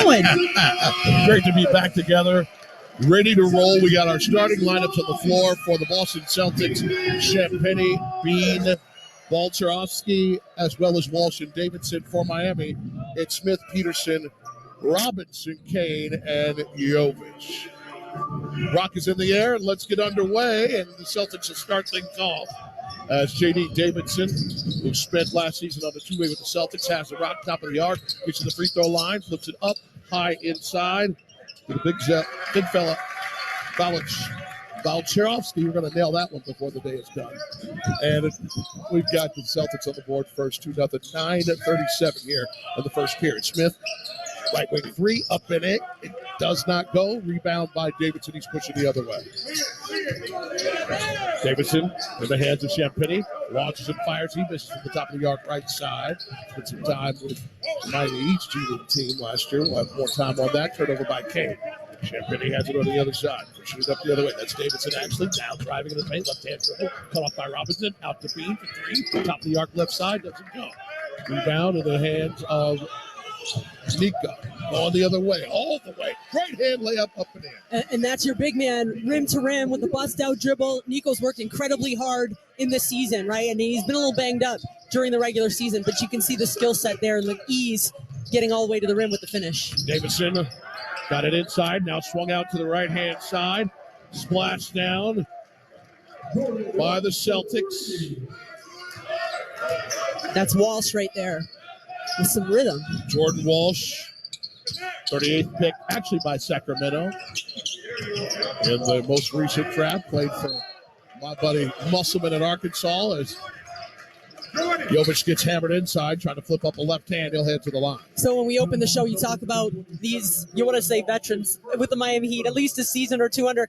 doing? Great to be back together, ready to roll. We got our starting lineups on the floor for the Boston Celtics: Champagnie, Bean, Balcherovsky, as well as Walsh and Davidson. For Miami, it's Smith, Peterson, Robinson, Kane, and Jovic. Rock is in the air, and let's get underway. And the Celtics will start things off as J.D. Davidson, who spent last season on the two-way with the Celtics, has the rock top of the arc, gets to the free throw line, flips it up high inside to the big fella, Balcherovsky. We're going to nail that one before the day is done. And we've got the Celtics on the board first, 2-0, 9:37 here in the first period. Smith, right wing three, up in it. It does not go. Rebound by Davidson. He's pushing the other way. Davidson in the hands of Champagnie. Launches and fires. He misses from the top of the arc right side. Spent some time with Miami East G-League team last year. We'll have more time on that. Turnover by Kane. Champagnie has it on the other side. Pushing it up the other way. That's Davidson actually now driving in the paint. Left-hand dribble. Cut off by Robinson. Out to Bean for three. Top of the arc left side. Doesn't go. Rebound in the hands of Nico. Going the other way. All the way. Right hand layup up and in. And that's your big man, rim to rim with the bust-out dribble. Nico's worked incredibly hard in this season, right? And he's been a little banged up during the regular season, but you can see the skill set there and the ease getting all the way to the rim with the finish. Davidson got it inside. Now swung out to the right-hand side. Splash down by the Celtics. That's Walsh right there with some rhythm. Jordan Walsh, 38th pick, actually by Sacramento. In the most recent draft, played for my buddy Musselman in Arkansas. As Jovic gets hammered inside, trying to flip up a left hand, he'll head to the line. So when we open the show, you talk about these, you want to say veterans with the Miami Heat, at least a season or two under.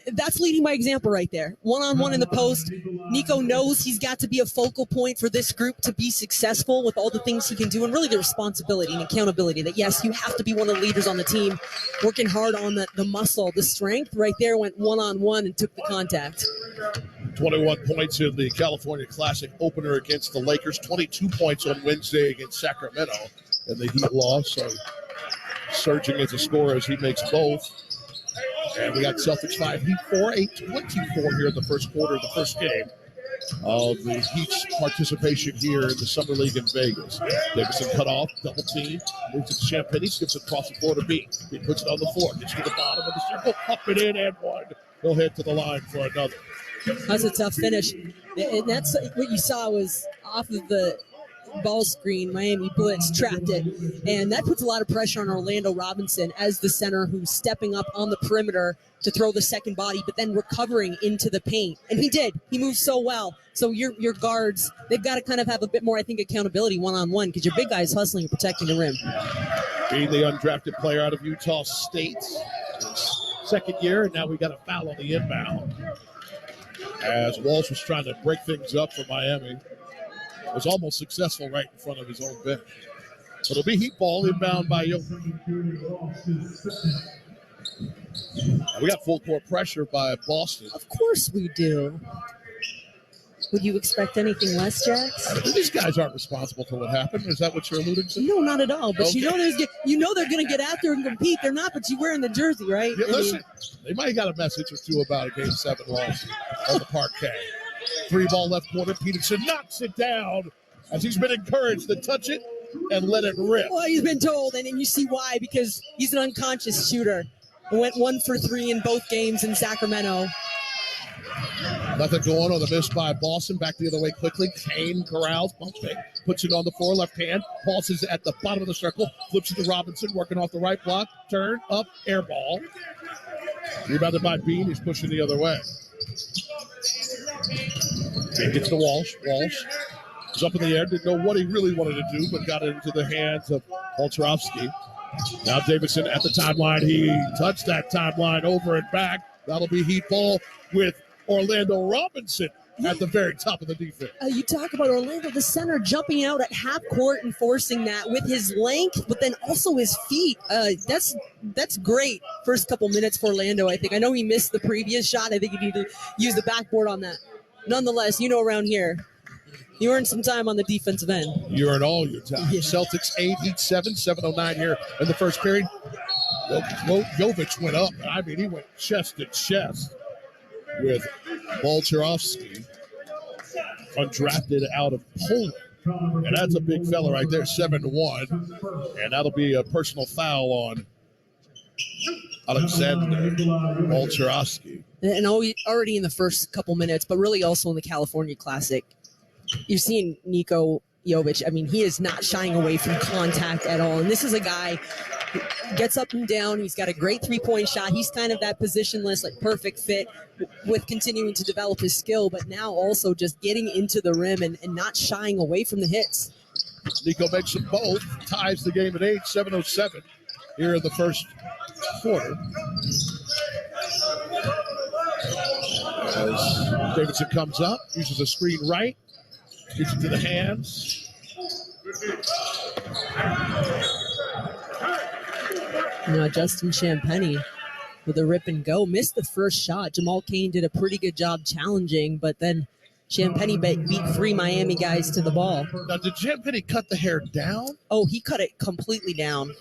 That's leading by example right there. One-on-one in the post. Nico knows he's got to be a focal point for this group to be successful with all the things he can do, and really the responsibility and accountability that, yes, you have to be one of the leaders on the team, working hard on the muscle, the strength. Right there went one-on-one and took the contact. 21 points in the California Classic opener against the Lakers. 22 points on Wednesday against Sacramento. And the Heat lost, so surging as a scorer as he makes both. And we got Celtics 5, Heat 4, 8:24 here in the first quarter of the first game of the Heat's participation here in the Summer League in Vegas. Davidson cut off, double team, moves it to Champagnie, skips across the floor to Bean. He puts it on the floor, gets to the bottom of the circle, up and in, and one. He'll head to the line for another. That's a tough finish. And that's what you saw was off of the ball screen, Miami blitz, trapped it. And that puts a lot of pressure on Orlando Robinson as the center who's stepping up on the perimeter to throw the second body, but then recovering into the paint. And he did. He moved so well. So your guards, they've got to kind of have a bit more, I think, accountability one-on-one because your big guy is hustling and protecting the rim. Being the undrafted player out of Utah State. Second year, and now we got a foul on the inbound. As Walsh was trying to break things up for Miami. Was almost successful right in front of his own bench. But it'll be Heat ball inbound by Jovic. We got full court pressure by Boston. Of course we do. Would you expect anything less, Jax? These guys aren't responsible for what happened. Is that what you're alluding to? No, not at all. But okay. you know they're going to get after and compete. They're not, but you're wearing the jersey, right? Yeah, listen, they might have got a message or two about a Game 7 loss on the parquet. 3-ball left corner. Peterson knocks it down as he's been encouraged to touch it and let it rip. Well, he's been told, and you see why, because he's an unconscious shooter. He went 1 for 3 in both games in Sacramento. Nothing going on the miss by Boston. Back the other way quickly. Kane corrals, pump fake, puts it on the floor, left hand. Pulses at the bottom of the circle. Flips it to Robinson, working off the right block. Turn, up, air ball. Rebounded by Bean. He's pushing the other way. Bean gets to Walsh. Walsh was up in the air. Didn't know what he really wanted to do, but got it into the hands of Balcherovsky. Now Davidson at the timeline. He touched that timeline over and back. That'll be Heat ball with Orlando Robinson at the very top of the defense. You talk about Orlando, the center jumping out at half court and forcing that with his length, but then also his feet. That's great. First couple minutes for Orlando, I think. I know he missed the previous shot. I think he needed to use the backboard on that. Nonetheless, around here, You earned some time on the defensive end. You earned all your time. Yeah. Celtics 8, Heat 7, 7:09 here in the first period. Jovic went up. I mean, he went chest to chest with Bolcharovsky, undrafted out of Poland. And that's a big fella right there, 7-1. And that'll be a personal foul on Alexander Bolcharovsky. And already in the first couple minutes, but really also in the California Classic, you're seeing Niko Jovic. I mean, he is not shying away from contact at all. And this is a guy who gets up and down. He's got a great three-point shot. He's kind of that positionless, like perfect fit with continuing to develop his skill, but now also just getting into the rim and not shying away from the hits. Niko makes them both, ties the game at 8, 7:07 here in the first quarter. As Davidson comes up, uses a screen right, gets it to the hands. Now Justin Champagnie with a rip and go. Missed the first shot. Jamal Cain did a pretty good job challenging, but then Champagnie beat 3 Miami guys to the ball. Now, did Champagnie cut the hair down? Oh, he cut it completely down.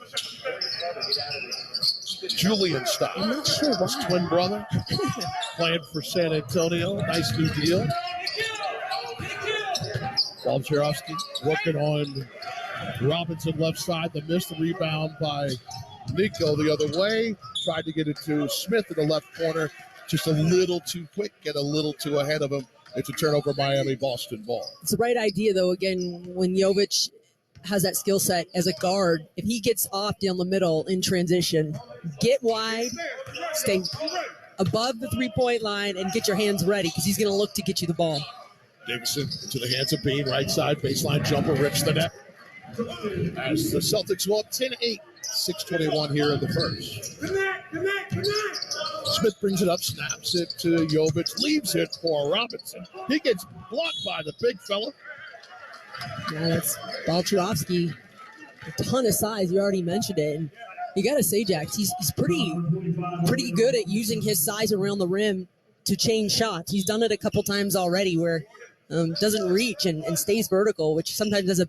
Julian style. I'm not sure why. His twin brother playing for San Antonio. Nice new deal. Bolcharovsky working on Robinson left side. The missed the rebound by Niko the other way. Tried to get it to Smith in the left corner. Just a little too quick and a little too ahead of him. It's a turnover, Miami, Boston ball. It's the right idea, though, again, when Jovic has that skill set as a guard. If he gets off down the middle in transition, get wide, stay above the three-point line, and get your hands ready because he's going to look to get you the ball. Davidson to the hands of Bean, right side, baseline jumper, rips the net. As the Celtics go up 10-8, 6:21 here in the first. Smith brings it up, snaps it to Jovic, leaves it for Robinson. He gets blocked by the big fella. Yeah, that's Bolcharovsky. A ton of size. You already mentioned it. And you got to say, Jax, he's pretty good at using his size around the rim to change shots. He's done it a couple times already where doesn't reach and stays vertical, which sometimes is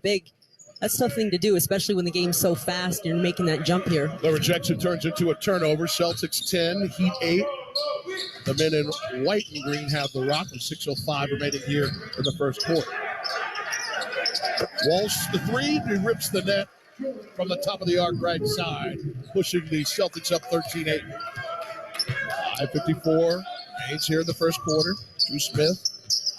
that's a tough thing to do, especially when the game's so fast and you're making that jump here. The rejection turns into a turnover. Celtics 10, Heat 8. The men in white and green have the rock with 6:05 remaining here in the first quarter. Walsh, the three, he rips the net from the top of the arc right side, pushing the Celtics up 13-8. 5:54 remains here in the first quarter. Drew Smith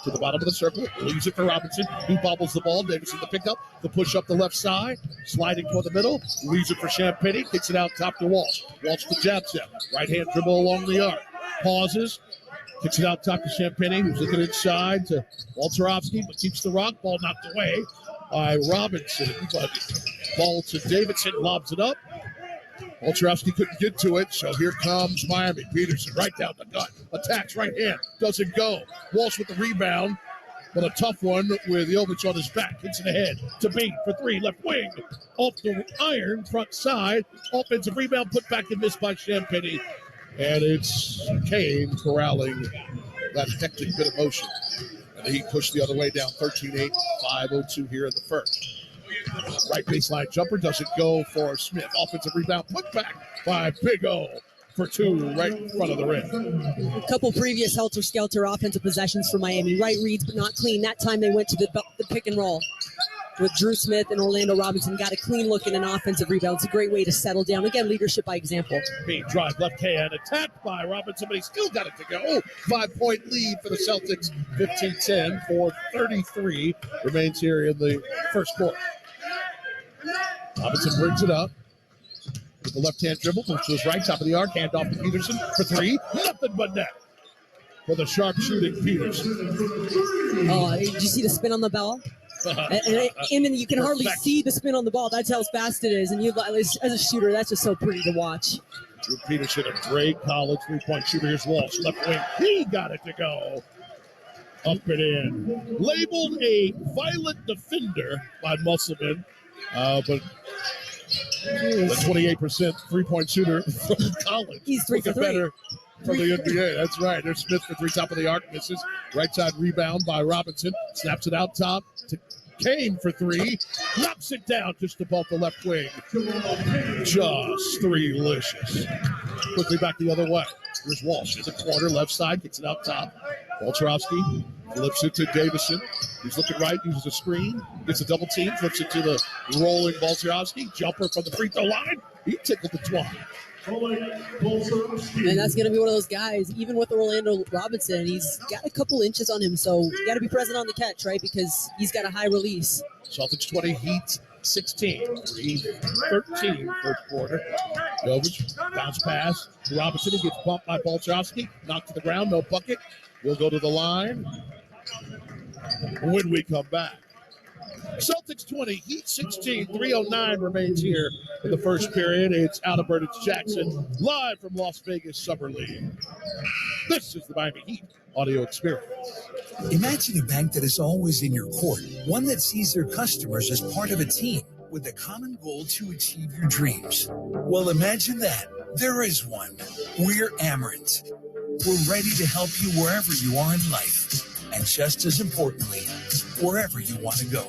to the bottom of the circle, leaves it for Robinson. He bobbles the ball. Davidson the pickup, the push up the left side, sliding toward the middle, leaves it for Champagnie, kicks it out top to Walsh. Walsh to jab step, right hand dribble along the arc, pauses, kicks it out top to Champagnie, who's looking inside to Bolcharovsky, but keeps the rock, ball knocked away by Robinson, but ball to Davidson, lobs it up. Bolcharovsky couldn't get to it, so here comes Miami. Peterson right down the gut. Attacks right hand. Doesn't go. Walsh with the rebound, but a tough one with Jovic on his back. Hits it ahead to Bean for three. Left wing. Off the iron, front side. Offensive rebound put back and missed by Champagnie. And it's Kane corralling that hectic bit of motion. And he pushed the other way down 13-8, 5:02 here in the first. Right baseline jumper doesn't go for Smith. Offensive rebound put back by Big O for two right in front of the rim. A couple previous helter-skelter offensive possessions for Miami. Right reads, but not clean. That time they went to the pick and roll with Drew Smith and Orlando Robinson. Got a clean look and an offensive rebound. It's a great way to settle down. Again, leadership by example. Bean drive left hand, attacked by Robinson, but he still got it to go. 5-point lead for the Celtics, 15-10, 4:33 remains here in the first quarter. Robinson brings it up with the left-hand dribble, moves to his right, top of the arc, hand off to Peterson for three. Nothing but net for the sharp-shooting Peterson. Oh, did you see the spin on the ball? and you can hardly see the spin on the ball. That's how fast it is. And you, as a shooter, that's just so pretty to watch. Drew Peterson, a great college three-point shooter. Here's Walsh, left wing. He got it to go. Up and in. Labeled a violent defender by Musselman. But the 28% three-point shooter from college. He's 3 for 3. Better from the NBA. That's right. There's Smith for three, top of the arc, misses. Right side rebound by Robinson. Snaps it out top to Kane for three. Knocks it down just above the left wing. Just three-licious. Quickly back the other way. Here's Walsh in the corner, left side, gets it out top. Bolcherowski flips it to Davison. He's looking right, uses a screen, gets a double team, flips it to the rolling Bolcherowski. Jumper from the free throw line. He tickled the twine. And that's going to be one of those guys, even with Orlando Robinson, he's got a couple inches on him, so you got to be present on the catch, right? Because he's got a high release. Celtics 20, Heat 16. 3-13 first quarter. Jovic, bounce pass to Robinson. He gets bumped by Bolcherowski. Knocked to the ground, no bucket. We'll go to the line when we come back. Celtics 20, Heat 16, 3:09 remains here in the first period. It's Alibert, it's Jackson, live from Las Vegas Summer League. This is the Miami Heat audio experience. Imagine a bank that is always in your court, one that sees their customers as part of a team with a common goal to achieve your dreams. Well, imagine that. There is one. We're Amerant. We're ready to help you wherever you are in life, and just as importantly, wherever you want to go.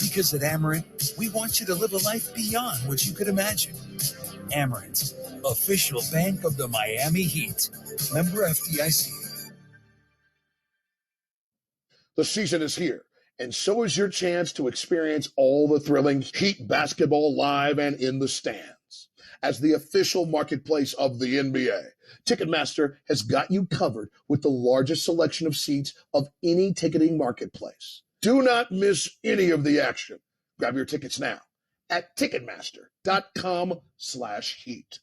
Because at Amerant, we want you to live a life beyond what you could imagine. Amerant, official bank of the Miami Heat. Member FDIC. The season is here, and so is your chance to experience all the thrilling Heat basketball live and in the stands. As the official marketplace of the NBA, Ticketmaster has got you covered with the largest selection of seats of any ticketing marketplace. Do not miss any of the action. Grab your tickets now at Ticketmaster.com/Heat.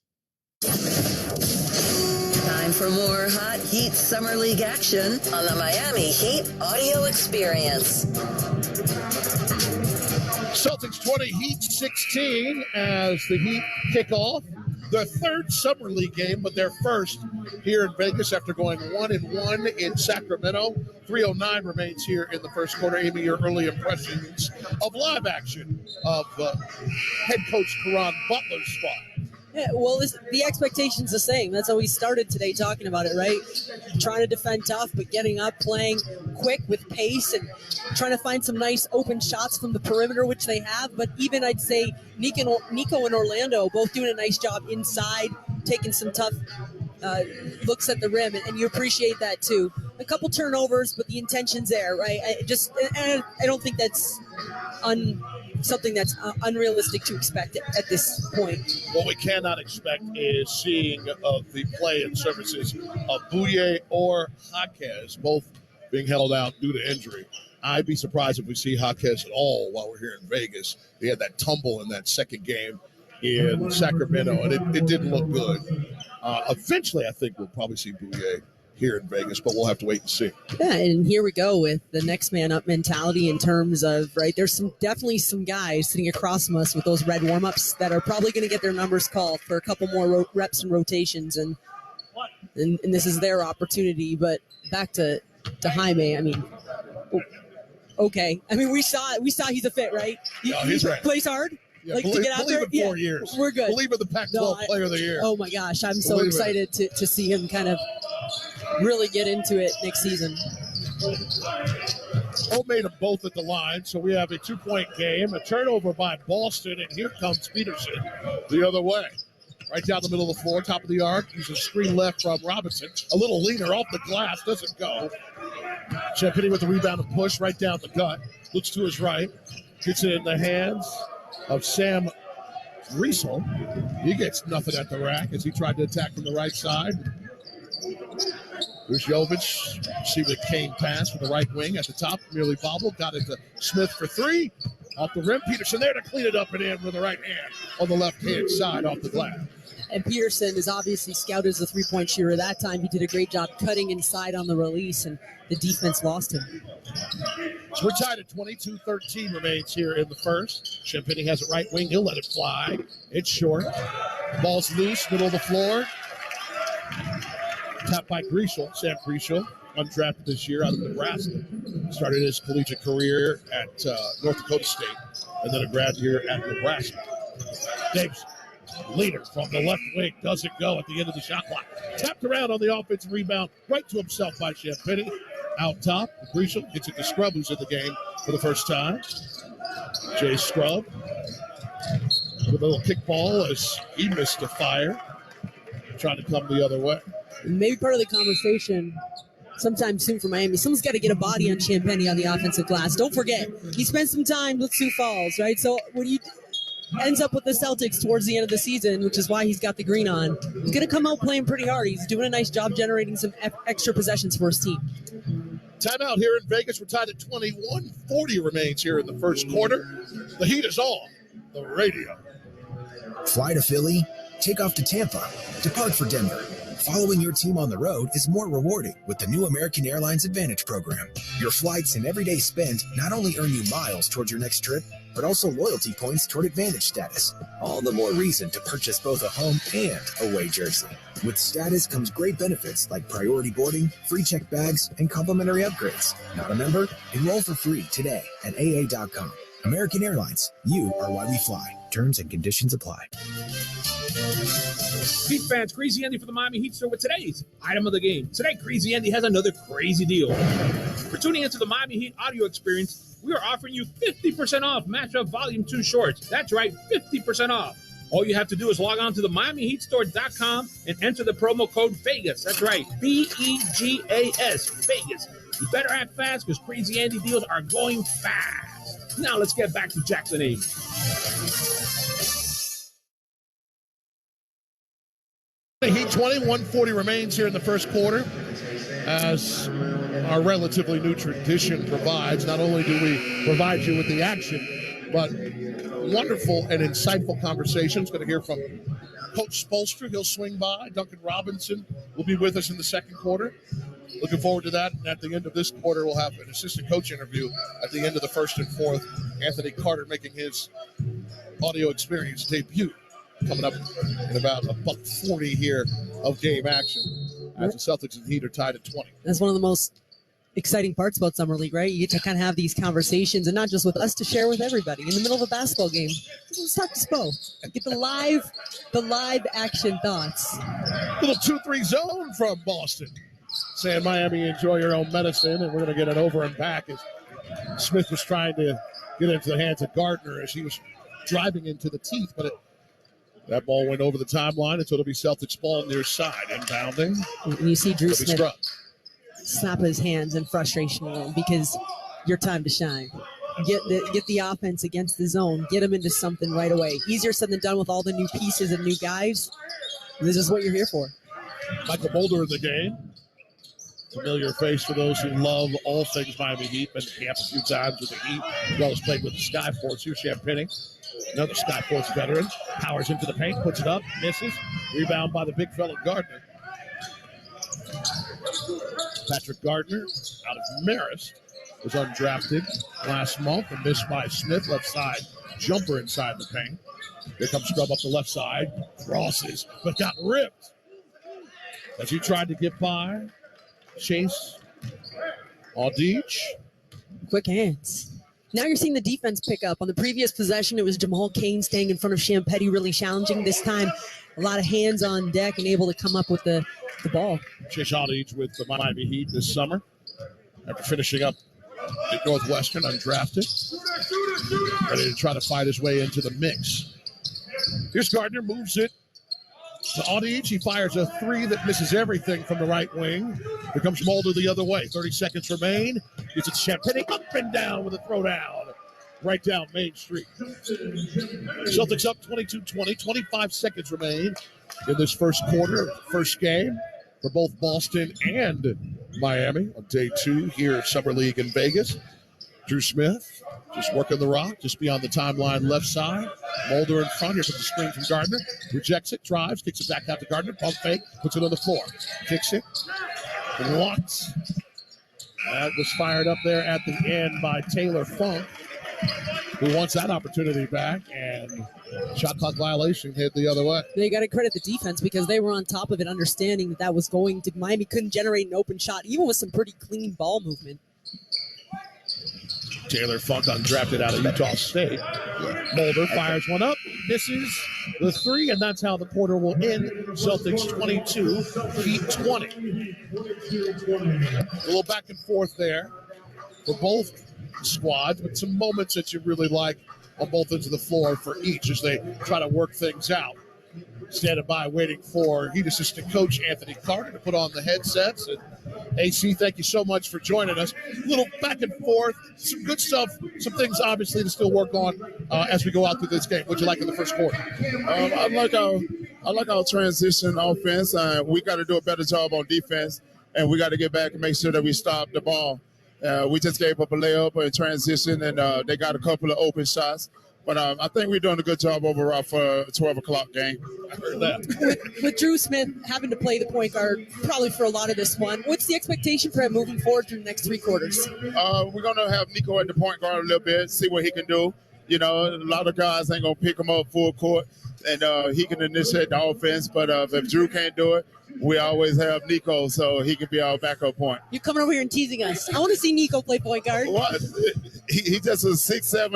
Time for more Hot Heat Summer League action on the Miami Heat audio experience. Celtics 20, Heat 16 as the Heat kick off their third Summer League game, but their first here in Vegas after going 1-1 in Sacramento. 3:09 remains here in the first quarter. Amy, your early impressions of live action of head coach Caron Butler's spot. Yeah, well, the expectation's the same. That's how we started today talking about it, right? Trying to defend tough, but getting up, playing quick with pace, and trying to find some nice open shots from the perimeter, which they have. But even I'd say Nico and Orlando both doing a nice job inside, taking some tough looks at the rim, and you appreciate that too. A couple turnovers, but the intention's there, right? I don't think that's something that's unrealistic to expect at this point. What we cannot expect is seeing the play and services of Bouye or Jaquez, both being held out due to injury. I'd be surprised if we see Jaquez at all while we're here in Vegas. He had that tumble in that second game in Sacramento, and it didn't look good. Eventually, I think we'll probably see Bouye here in Vegas, but we'll have to wait and see. Yeah, and here we go with the next man up mentality in terms of, right, there's definitely some guys sitting across from us with those red warm-ups that are probably going to get their numbers called for a couple more reps and rotations, and this is their opportunity. But back to Jaime, I mean, okay. I mean, we saw he's a fit, right? He's right. Plays hard. Yeah, like believe, to get out there. in 4 years. We're good. Believe in the Pac-12 Player of the Year. Oh my gosh, I'm so excited to see him kind of really get into it next season. Made them both at the line, so we have a 2-point game, a turnover by Boston, and here comes Peterson the other way. Right down the middle of the floor, top of the arc. He's a screen left from Robinson. A little leaner off the glass, doesn't go. Champagny with the rebound and push right down the gut. Looks to his right. Gets it in the hands of Sam Riesel. He gets nothing at the rack as he tried to attack from the right side. Here's Jovic. See the Kane pass from the right wing at the top. Merely bobbled. Got it to Smith for three. Off the rim. Peterson there to clean it up and in with the right hand on the left-hand side off the glass. And Peterson is obviously scouted as a three-point shooter. That time he did a great job cutting inside on the release, and the defense lost him. So we're tied at 22-13 remains here in the first. Champagny has it right wing. He'll let it fly. It's short. Ball's loose, middle of the floor. Tapped by Griesel, Sam Griesel, undrafted this year out of Nebraska. Started his collegiate career at North Dakota State, and then a grad year at Nebraska. Davis Leader from the left wing doesn't go at the end of the shot clock. Tapped around on the offensive rebound, right to himself by Champagny. Out top, Grisham gets it to Scrub, who's in the game for the first time. Jay Scrub with a little kickball as he missed a fire. Trying to come the other way. Maybe part of the conversation sometime soon for Miami. Someone's got to get a body on Champagny on the offensive glass. Don't forget, he spent some time with Sioux Falls, right? So when he ends up with the Celtics towards the end of the season, which is why he's got the green on, he's going to come out playing pretty hard. He's doing a nice job generating some extra possessions for his team. Timeout here in Vegas. We're tied at 21. 40 remains here in the first quarter. The heat is on the radio. Fly to Philly, take off to Tampa, depart for Denver. Following your team on the road is more rewarding with the new American Airlines Advantage program. Your flights and everyday spend not only earn you miles towards your next trip, but also loyalty points toward Advantage status. All the more reason to purchase both a home and away jersey. With status comes great benefits like priority boarding, free checked bags, and complimentary upgrades. Not a member? Enroll for free today at aa.com. American Airlines, you are why we fly. Terms and conditions apply. Heat fans, Crazy Andy for the Miami Heat Store with today's item of the game. Today, Crazy Andy has another crazy deal. For tuning into the Miami Heat audio experience, we are offering you 50% off Matchup Volume 2 shorts. That's right, 50% off. All you have to do is log on to the MiamiHeatStore.com and enter the promo code VEGAS. That's right, VEGAS, Vegas. You better act fast because Crazy Andy deals are going fast. Now let's get back to Jackson Ames. The Heat 21-40 remains here in the first quarter. As our relatively new tradition provides, not only do we provide you with the action, but wonderful and insightful conversations. Going to hear from Coach Spolstra. He'll swing by. Duncan Robinson will be with us in the second quarter. Looking forward to that. And at the end of this quarter, we'll have an assistant coach interview at the end of the first and fourth. Anthony Carter making his audio experience debut, coming up in about $140 here of game action as the Celtics and Heat are tied at 20. That's one of the most exciting parts about Summer League, right? You get to kind of have these conversations, and not just with us, to share with everybody in the middle of a basketball game. Let's talk to Spo. Get the live action thoughts. Little 2-3 zone from Boston. Saying, Miami, enjoy your own medicine, and we're going to get it over and back as Smith was trying to get into the hands of Gardner as he was driving into the teeth, but that ball went over the timeline, and so it'll be Celtics ball near side, inbounding. And you see Drew Smith snap his hands in frustration because your time to shine. Get the offense against the zone. Get them into something right away. Easier said than done with all the new pieces and new guys. This is what you're here for. Michael Mulder in the game. Familiar face for those who love all things Miami Heat. Been to camp a few times with the Heat, as well as played with the Skyforce. Here's Champagny, another Skyforce veteran. Powers into the paint, puts it up, misses. Rebound by the big fella Gardner. Patrick Gardner out of Marist was undrafted last month and missed by Smith. Left side jumper inside the paint. Here comes Scrub up the left side. Crosses, but got ripped as he tried to get by. Chase Aldich. Quick hands. Now you're seeing the defense pick up. On the previous possession, it was Jamal Cain staying in front of Champagny, really challenging. This time, a lot of hands on deck and able to come up with the ball. Chase Aldich with the Miami Heat this summer after finishing up at Northwestern, undrafted. Ready to try to fight his way into the mix. Here's Gardner, moves it to Aldich. He fires a three that misses everything from the right wing. Here comes Mulder the other way. 30 seconds remain. Gets it to Champagny, up and down with a throwdown. Right down Main Street. Celtics up 22-20. 25 seconds remain in this first quarter, first game for both Boston and Miami on day 2 here at Summer League in Vegas. Drew Smith just working the rock, just beyond the timeline left side. Mulder in front. Here comes the screen from Gardner. Rejects it, drives, kicks it back out to Gardner. Pump fake, puts it on the floor. Kicks it. Blocked. That was fired up there at the end by Taylor Funk, who wants that opportunity back, and shot clock violation hit the other way. They got to credit the defense because they were on top of it, understanding that was going to, Miami couldn't generate an open shot, even with some pretty clean ball movement. Taylor Funk, undrafted out of Utah State. Mulder fires one up, misses the three, and that's how the quarter will end. Celtics 22, Heat 20. A little back and forth there for both squads, but some moments that you really like on both ends of the floor for each as they try to work things out. Standing by waiting for Heat assistant coach Anthony Carter to put on the headsets. And AC, thank you so much for joining us. A little back and forth, some good stuff, some things obviously to still work on as we go out through this game. What'd you like in the first quarter? I like our transition offense. We got to do a better job on defense, and we got to get back and make sure that we stop the ball. We just gave up a layup in transition, and they got a couple of open shots. But I think we're doing a good job overall for a 12 o'clock game. I heard that. With Drew Smith having to play the point guard probably for a lot of this one, what's the expectation for him moving forward through the next three quarters? We're going to have Nico at the point guard a little bit, see what he can do. You know, a lot of guys ain't going to pick him up full court, and he can initiate the offense. But if Drew can't do it, we always have Nico, so he can be our backup point. You're coming over here and teasing us. I want to see Nico play point guard. What? He just a 6'7",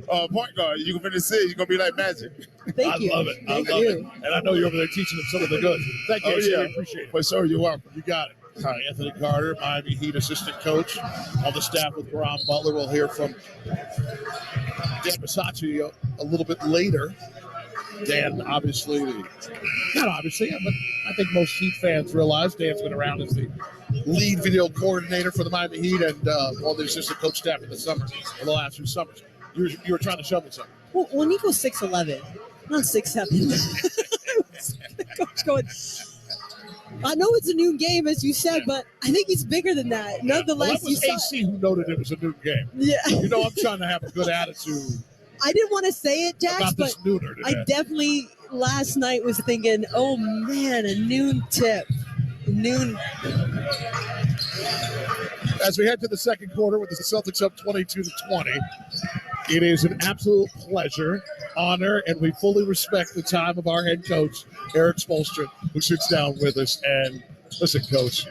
6'8" point guard. You can finish it. You're going to be like Magic. Thank you. I love it. Thank I love you. it. And I know you're over there teaching them some of the good. Thank you. Oh, AC. yeah. I appreciate it. For sure, you're welcome. You got it. All right, Anthony Carter, Miami Heat assistant coach on the staff with Ron Butler. We'll hear from Dan Bisacci a little bit later. Dan, obviously, not obviously, but I think most Heat fans realize Dan's been around as the lead video coordinator for the Miami Heat and on the assistant coach staff in the summer, in the last few summers. You were trying to show me something. Well, Nico's 6'11", not 6'7". Coach going, I know it's a noon game, as you said, but I think he's bigger than that. Nonetheless, Well, that was AC who noted it was a noon game. Yeah. You know, I'm trying to have a good attitude. I didn't want to say it, Jax, About but this nooner today. I definitely last night was thinking, oh man, a noon tip. Noon. As we head to the second quarter with the Celtics up 22-20, it is an absolute pleasure, honor, and we fully respect the time of our head coach, Eric Spoelstra, who sits down with us. And listen, Coach,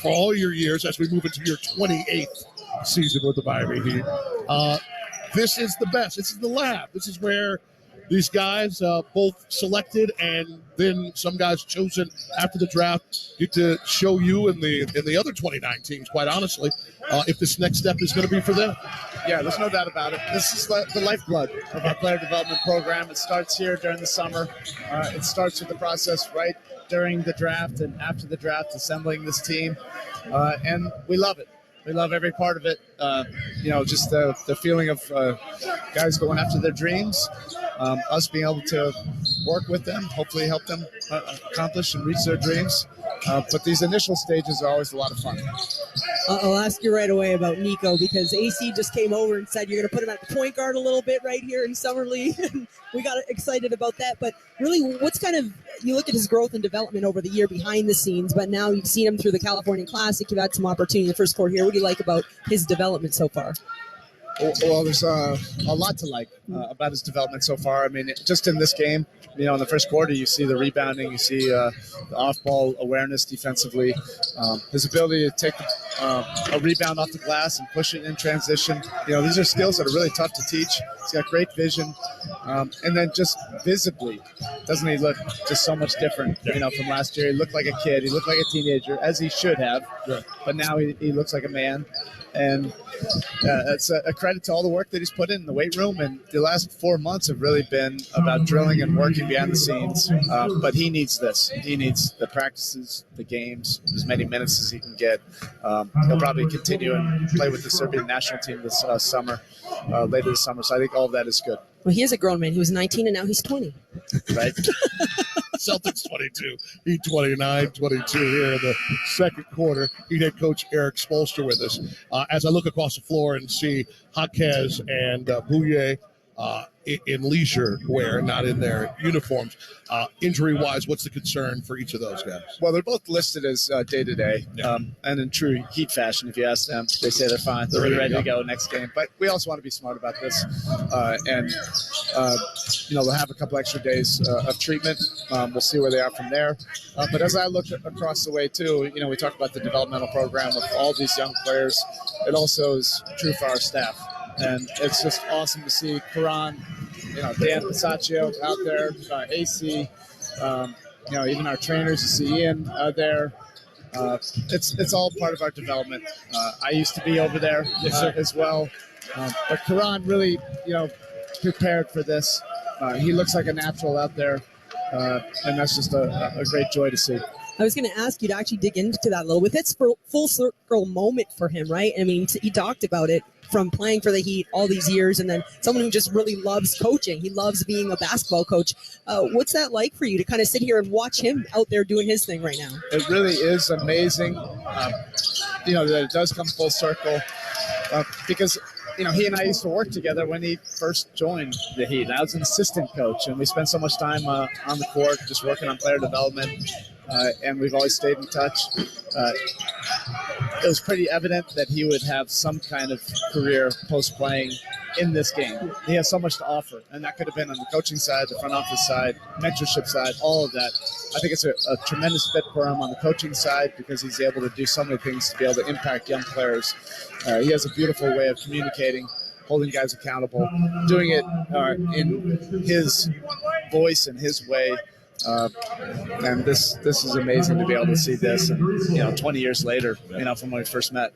for all your years, as we move into your 28th season with the Miami Heat, this is the best. This is the lab. This is where these guys, both selected and then some guys chosen after the draft, get to show you and the other 29 teams, quite honestly, if this next step is going to be for them. Yeah, there's no doubt about it. This is the lifeblood of our player development program. It starts here during the summer. It starts with the process right during the draft and after the draft, assembling this team. And we love it. We love every part of it. Just the feeling of guys going after their dreams, us being able to work with them, hopefully help them accomplish and reach their dreams. But these initial stages are always a lot of fun. I'll ask you right away about Nico because AC just came over and said you're going to put him at the point guard a little bit right here in Summer League. And we got excited about that. But really, what's kind of, you look at his growth and development over the year behind the scenes, but now you've seen him through the California Classic. You've had some opportunity in the first quarter here. What do you like about his development so far? Well, there's a lot to like about his development so far. I mean, just in this game, in the first quarter, you see the rebounding, you see the off-ball awareness defensively, his ability to take a rebound off the glass and push it in transition. These are skills that are really tough to teach. He's got great vision, and then just visibly, doesn't he look just so much different? From last year, he looked like a kid, he looked like a teenager, as he should have. Yeah. But now he looks like a man. And it's a credit to all the work that he's put in the weight room. And the last 4 months have really been about drilling and working behind the scenes. But he needs this. He needs the practices, the games, as many minutes as he can get. He'll probably continue and play with the Serbian national team this summer, later this summer. So I think all of that is good. Well, he is a grown man. He was 19 and now he's 20. Right? Celtics 22, Heat 29, 22 here in the second quarter. Heat head coach Eric Spoelstra with us. As I look across the floor and see Jaquez and Bouye in leisure wear, not in their uniforms, injury-wise, what's the concern for each of those guys? Well, they're both listed as day-to-day, Yeah. and in true Heat fashion, if you ask them, they say they're fine. They're ready to go next game. But we also want to be smart about this, and they'll have a couple extra days of treatment. We'll see where they are from there. But as I look across the way, too, we talk about the developmental program of all these young players. it also is true for our staff. And it's just awesome to see Karan, Dan Pasaccio out there, AC, even our trainers, to see Ian there. It's all part of our development. I used to be over there as well. But Karan really, prepared for this. He looks like a natural out there. And that's just a great joy to see. I was going to ask you to actually dig into that a little bit. It's full circle moment for him, right? I mean, he talked about it from playing for the Heat all these years, and then someone who just really loves coaching. He loves being a basketball coach. What's that like for you to kind of sit here and watch him out there doing his thing right now? It really is amazing, that it does come full circle because, he and I used to work together when he first joined the Heat. I was an assistant coach, and we spent so much time on the court just working on player development, and we've always stayed in touch. It was pretty evident that he would have some kind of career post-playing in this game. He has so much to offer, and that could have been on the coaching side, the front office side, mentorship side, all of that. I think it's a tremendous fit for him on the coaching side because he's able to do so many things to be able to impact young players. He has a beautiful way of communicating, holding guys accountable, doing it in his voice and his way. And this is amazing to be able to see this, and 20 years later, from when we first met.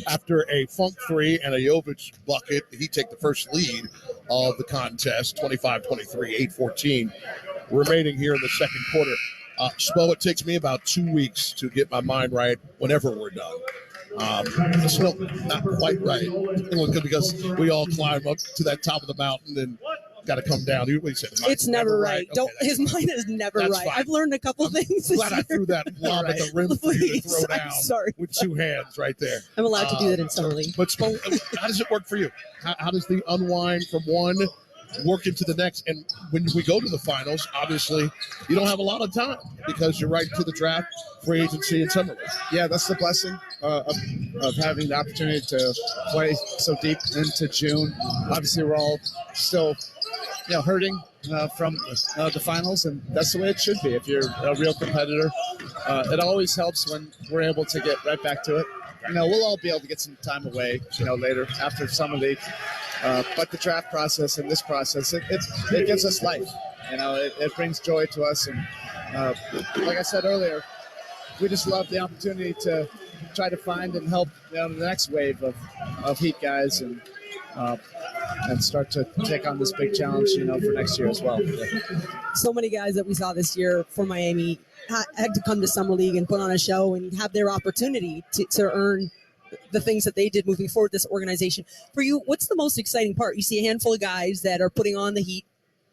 After a Funk 3 and a Jovic bucket, he take the first lead of the contest, 25-23, 8-14 remaining here in the second quarter. Spo, it takes me about 2 weeks to get my mind right whenever we're done. It's still not quite right because we all climb up to that top of the mountain and got to come down. What do you say? It's never right. Okay, His mind is never right. Fine. I've learned a couple things. Glad I threw that lob at the rim for you to throw down with two hands right there. I'm allowed to do that in Summer League. But Spo, how does it work for you? How does the unwind from one work into the next? And when we go to the finals, obviously, you don't have a lot of time because you're right to the draft, free agency, and summer league. Yeah, that's the blessing of having the opportunity to play so deep into June. Obviously, we're all still hurting from the finals, and that's the way it should be if you're a real competitor. It always helps when we're able to get right back to it. We'll all be able to get some time away, later after summer league. But the draft process and this process, it gives us life. It brings joy to us. And like I said earlier, we just love the opportunity to try to find and help the next wave of Heat guys and start to take on this big challenge, for next year as well. So many guys that we saw this year for Miami had to come to Summer League and put on a show and have their opportunity to earn the things that they did moving forward this organization. For you, what's the most exciting part? You see a handful of guys that are putting on the Heat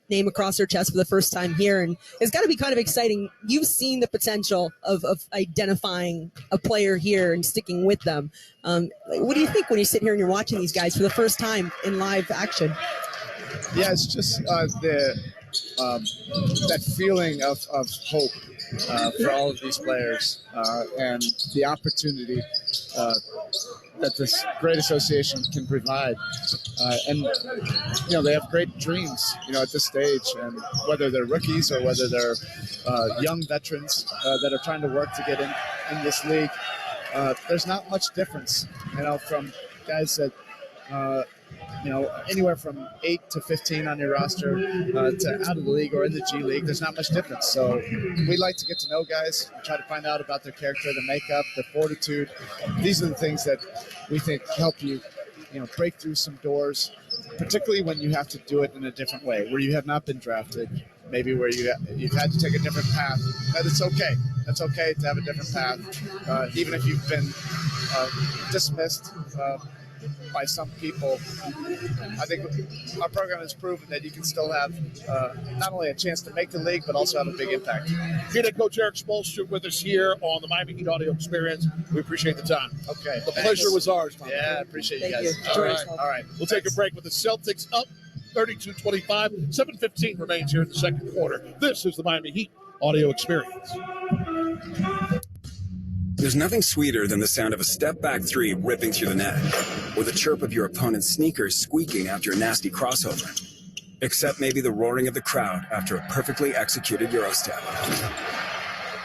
name across their chest for the first time here, and it's got to be kind of exciting. You've seen the potential of identifying a player here and sticking with them. What do you think when you sit here and you're watching these guys for the first time in live action? Yeah, it's just that feeling of hope for all of these players and the opportunity that this great association can provide. And they have great dreams, at this stage, and whether they're rookies or whether they're young veterans that are trying to work to get in this league, there's not much difference, from guys that, anywhere from 8 to 15 on your roster to out of the league or in the G League. There's not much difference. So we like to get to know guys, try to find out about their character, their makeup, their fortitude. These are the things that we think help you, break through some doors, particularly when you have to do it in a different way, where you have not been drafted, maybe where you've had to take a different path. But it's okay. It's okay to have a different path, even if you've been dismissed by some people. I think our program has proven that you can still have not only a chance to make the league, but also have a big impact. Head coach Eric Spoelstra with us here on the Miami Heat Audio Experience. We appreciate the time. Okay. The pleasure was ours, Tom. Yeah, I appreciate you guys. All right. We'll take a break with the Celtics up 32-25. 7:15 remains here in the second quarter. This is the Miami Heat Audio Experience. There's nothing sweeter than the sound of a step-back three ripping through the net, or the chirp of your opponent's sneakers squeaking after a nasty crossover. Except maybe the roaring of the crowd after a perfectly executed Eurostep.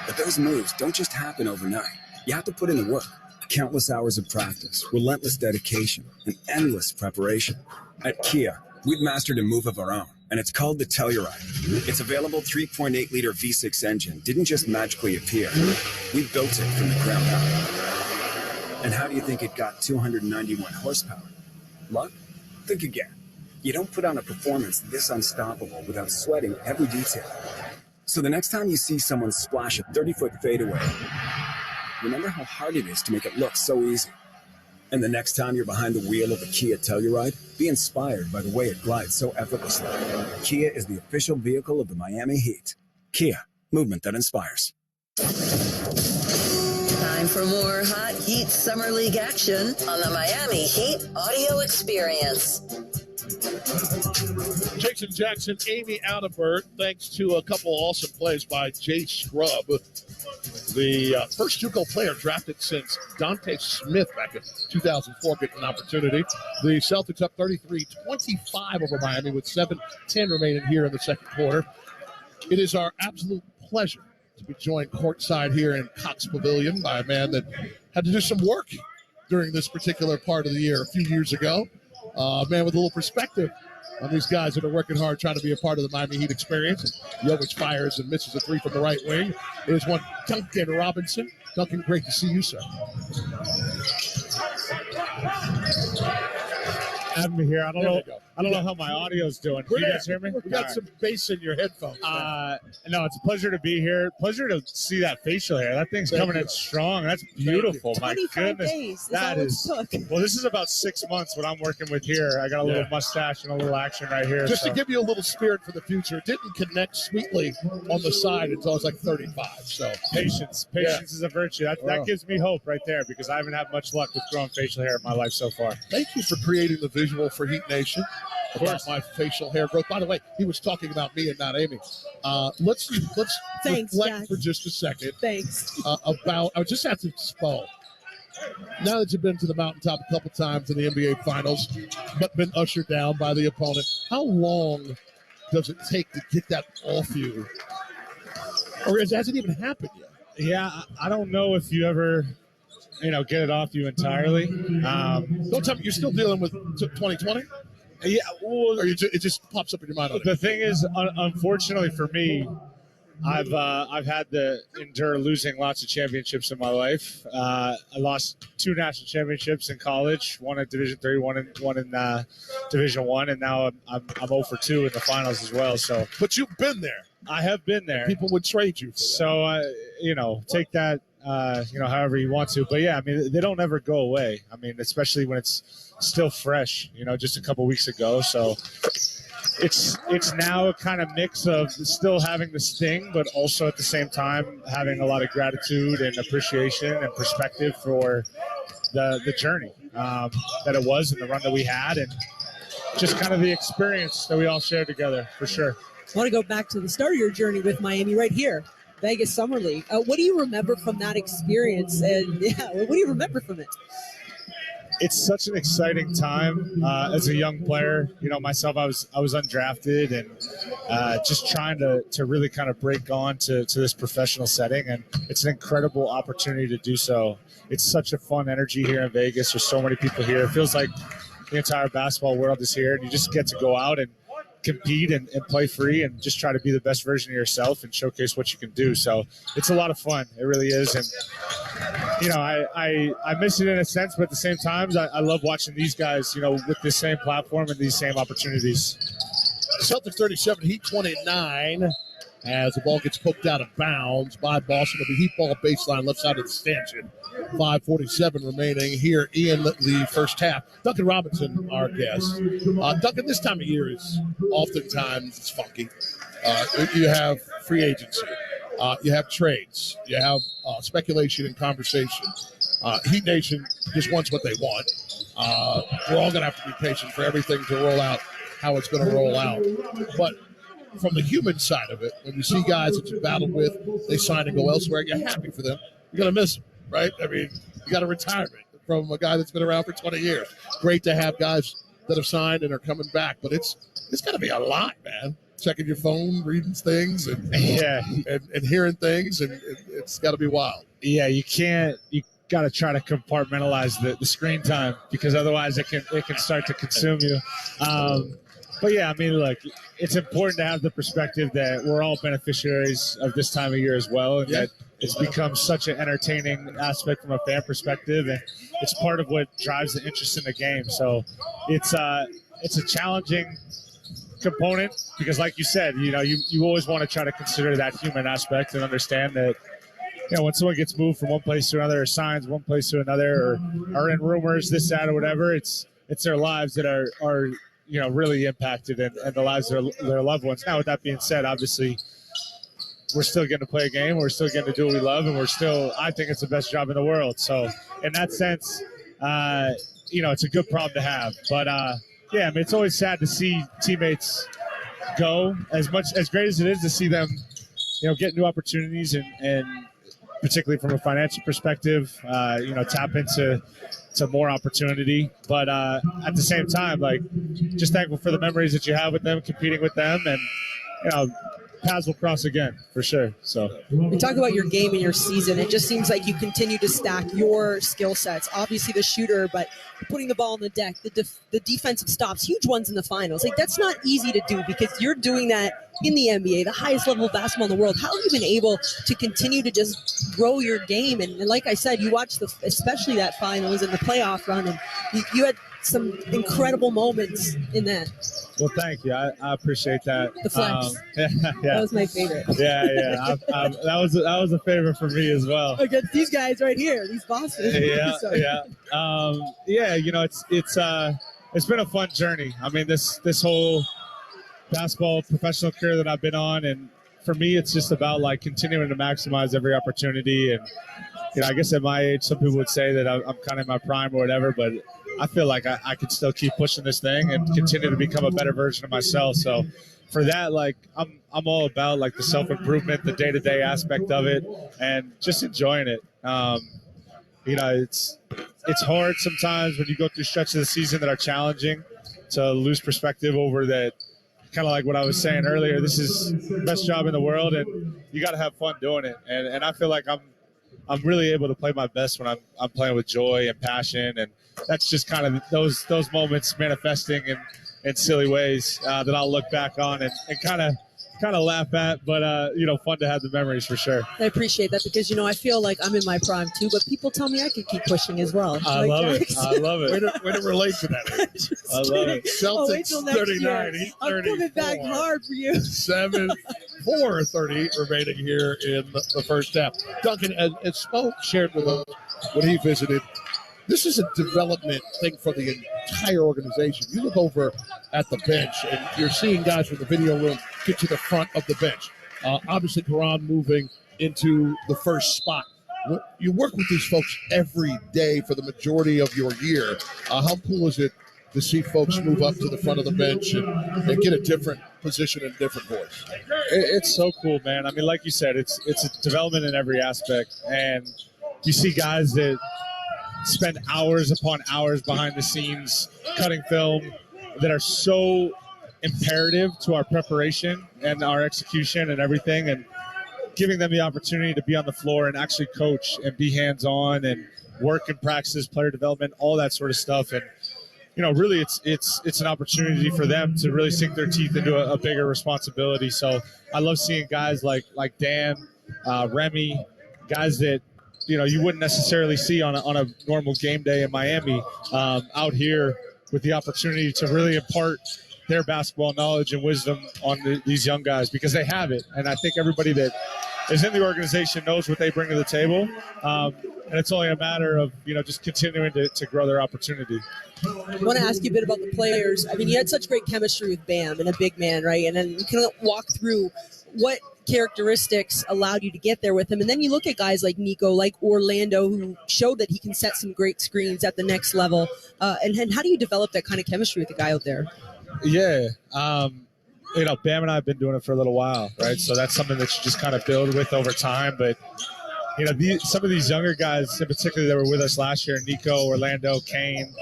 But those moves don't just happen overnight. You have to put in the work. Countless hours of practice, relentless dedication, and endless preparation. At Kia, we've mastered a move of our own, and it's called the Telluride. Its available 3.8-liter V6 engine didn't just magically appear. We built it from the ground up. And how do you think it got 291 horsepower? Luck? Think again. You don't put on a performance this unstoppable without sweating every detail. So the next time you see someone splash a 30-foot fadeaway, remember how hard it is to make it look so easy. And the next time you're behind the wheel of a Kia Telluride, be inspired by the way it glides so effortlessly. Kia is the official vehicle of the Miami Heat. Kia, movement that inspires. Time for more Hot Heat Summer League action on the Miami Heat audio experience. Jason Jackson, Amy Adalbert, thanks to a couple awesome plays by Jay Scrub, the first JUCO player drafted since Dante Smith back in 2004 getting an opportunity. The Celtics up 33-25 over Miami with 7:10 remaining here in the second quarter. It is our absolute pleasure to be joined courtside here in Cox Pavilion by a man that had to do some work during this particular part of the year a few years ago. A man with a little perspective on these guys that are working hard trying to be a part of the Miami Heat experience. Jovic fires and misses a three from the right wing. It is one Duncan Robinson. Duncan, great to see you, sir. Having me here. I don't know how my audio's doing. Can you guys hear me? We got some bass in your headphones. No, it's a pleasure to be here. Pleasure to see that facial hair. That thing's coming in strong. That's beautiful. My 25 goodness. days. That is. Well, this is about 6 months what I'm working with here. I got a little mustache and a little action right here. Just to give you a little spirit for the future, it didn't connect sweetly on the side until I was like 35. So patience is a virtue. That gives me hope right there because I haven't had much luck with growing facial hair in my life so far. Thank you for creating the visual for Heat Nation about my facial hair growth. By the way, he was talking about me and not Amy. Let's Thanks, reflect Jack. for just a second. Thanks. I just have to expound. Now that you've been to the mountaintop a couple times in the NBA Finals, but been ushered down by the opponent, how long does it take to get that off you? Or has it even happened yet? Yeah, I don't know if you ever, get it off you entirely. Don't tell me you're still dealing with 2020? Yeah, well, or it just pops up in your mind. The thing is, unfortunately for me, I've had to endure losing lots of championships in my life. I lost 2 national championships in college, one in Division III, one in Division I, and now I'm 0 for 2 in the finals as well. So, but you've been there. I have been there. People would trade you for that. So, take that, however you want to. But yeah, I mean, they don't ever go away. I mean, especially when it's still fresh, just a couple weeks ago. So it's now a kind of mix of still having the sting, but also at the same time having a lot of gratitude and appreciation and perspective for the journey that it was and the run that we had, and just kind of the experience that we all shared together, for sure. I want to go back to the start of your journey with Miami right here, Vegas Summer League. What do you remember from that experience? And what do you remember from it? It's such an exciting time as a young player. Myself, I was undrafted and just trying to really kind of break on to this professional setting, and it's an incredible opportunity to do so. It's such a fun energy here in Vegas. There's so many people here. It feels like the entire basketball world is here, and you just get to go out and compete and play free and just try to be the best version of yourself and showcase what you can do. So it's a lot of fun. It really is. And, I miss it in a sense, but at the same time, I love watching these guys, with the same platform and these same opportunities. Celtics 37, Heat 29. As the ball gets poked out of bounds by Boston. It'll be Heat ball baseline left side of the stanchion. 5:47 remaining here in the first half. Duncan Robinson, our guest. Duncan, this time of year is oftentimes it's funky. You have free agency. You have trades. You have speculation and conversation. Heat Nation just wants what they want. We're all going to have to be patient for everything to roll out how it's going to roll out. But from the human side of it, when you see guys that you battled with, they sign and go elsewhere, you're happy for them. You're going to miss them, right? I mean, you got a retirement from a guy that's been around for 20 years. Great to have guys that have signed and are coming back, but it's got to be a lot, man. Checking your phone, reading things, and hearing things, and it's got to be wild. Yeah, got to try to compartmentalize the screen time, because otherwise it can start to consume you. But yeah, I mean, look, it's important to have the perspective that we're all beneficiaries of this time of year as well, and that it's become such an entertaining aspect from a fan perspective, and it's part of what drives the interest in the game. So it's a challenging component, because like you said, you always want to try to consider that human aspect and understand that, when someone gets moved from one place to another, or signs one place to another, or are in rumors, this, that, or whatever, it's their lives that are really impacted, and the lives of their loved ones. Now, with that being said, obviously, we're still getting to play a game. We're still getting to do what we love, and I think it's the best job in the world. So in that sense, it's a good problem to have. But yeah, I mean, it's always sad to see teammates go, as great as it is to see them, get new opportunities and particularly from a financial perspective, tap into more opportunity. But at the same time, like, just thankful for the memories that you have with them, competing with them, and paths will cross again for sure. So we talk about your game and your season. It just seems like you continue to stack your skill sets. Obviously the shooter, but putting the ball on the deck, the defensive stops, huge ones in the finals. Like, that's not easy to do, because you're doing that in the NBA, the highest level of basketball in the world. How have you been able to continue to just grow your game? And like I said, you watched especially that finals and the playoff run, and you had some incredible moments in that. Well, thank you. I appreciate that. The flex. Yeah. That was my favorite. Yeah. That was a favorite for me as well. Against these guys right here, these bosses. Yeah. It's been a fun journey. I mean, this whole basketball professional career that I've been on, and for me, it's just about like continuing to maximize every opportunity. And I guess at my age, some people would say that I'm kind of in my prime or whatever, but I feel like I can still keep pushing this thing and continue to become a better version of myself. So for that, like, I'm all about like the self-improvement, the day-to-day aspect of it, and just enjoying it. It's hard sometimes when you go through stretches of the season that are challenging to lose perspective over that. Kind of like what I was saying earlier, this is the best job in the world, and you got to have fun doing it. And I feel like I'm really able to play my best when I'm playing with joy and passion, and that's just kind of those moments manifesting in silly ways that I'll look back on and kind of laugh at, but fun to have the memories for sure. I appreciate that, because I feel like I'm in my prime too, but people tell me I could keep pushing as well. I love it. Way to relate to that. I love it. Celtics 39. He's 34. I'm coming back hard for you. 4:30 remaining here in the first half. Duncan, as Spo shared with us when he visited, this is a development thing for the entire organization. You look over at the bench, and you're seeing guys from the video room get to the front of the bench. Obviously, Karan moving into the first spot. You work with these folks every day for the majority of your year. How cool is it to see folks move up to the front of the bench and get a different position and different voice? It's so cool, man. I mean, like you said, it's a development in every aspect, and you see guys that spend hours upon hours behind the scenes cutting film that are so imperative to our preparation and our execution and everything, and giving them the opportunity to be on the floor and actually coach and be hands-on and work in practices, player development, all that sort of stuff. And really it's an opportunity for them to really sink their teeth into a bigger responsibility. So I love seeing guys like Dan, Remy, guys that you wouldn't necessarily see on a normal game day in Miami, out here with the opportunity to really impart their basketball knowledge and wisdom on these young guys, because they have it. And I think everybody that is in the organization knows what they bring to the table. And it's only a matter of, just continuing to grow their opportunity. I want to ask you a bit about the players. I mean, you had such great chemistry with Bam and a big man, right? And then you can walk through what characteristics allowed you to get there with him. And then you look at guys like Nico, like Orlando, who showed that he can set some great screens at the next level. And how do you develop that kind of chemistry with a guy out there? Yeah. Bam and I have been doing it for a little while, right? So that's something that you just kind of build with over time. But, some of these younger guys, in particular, that were with us last year, Nico, Orlando, Kane,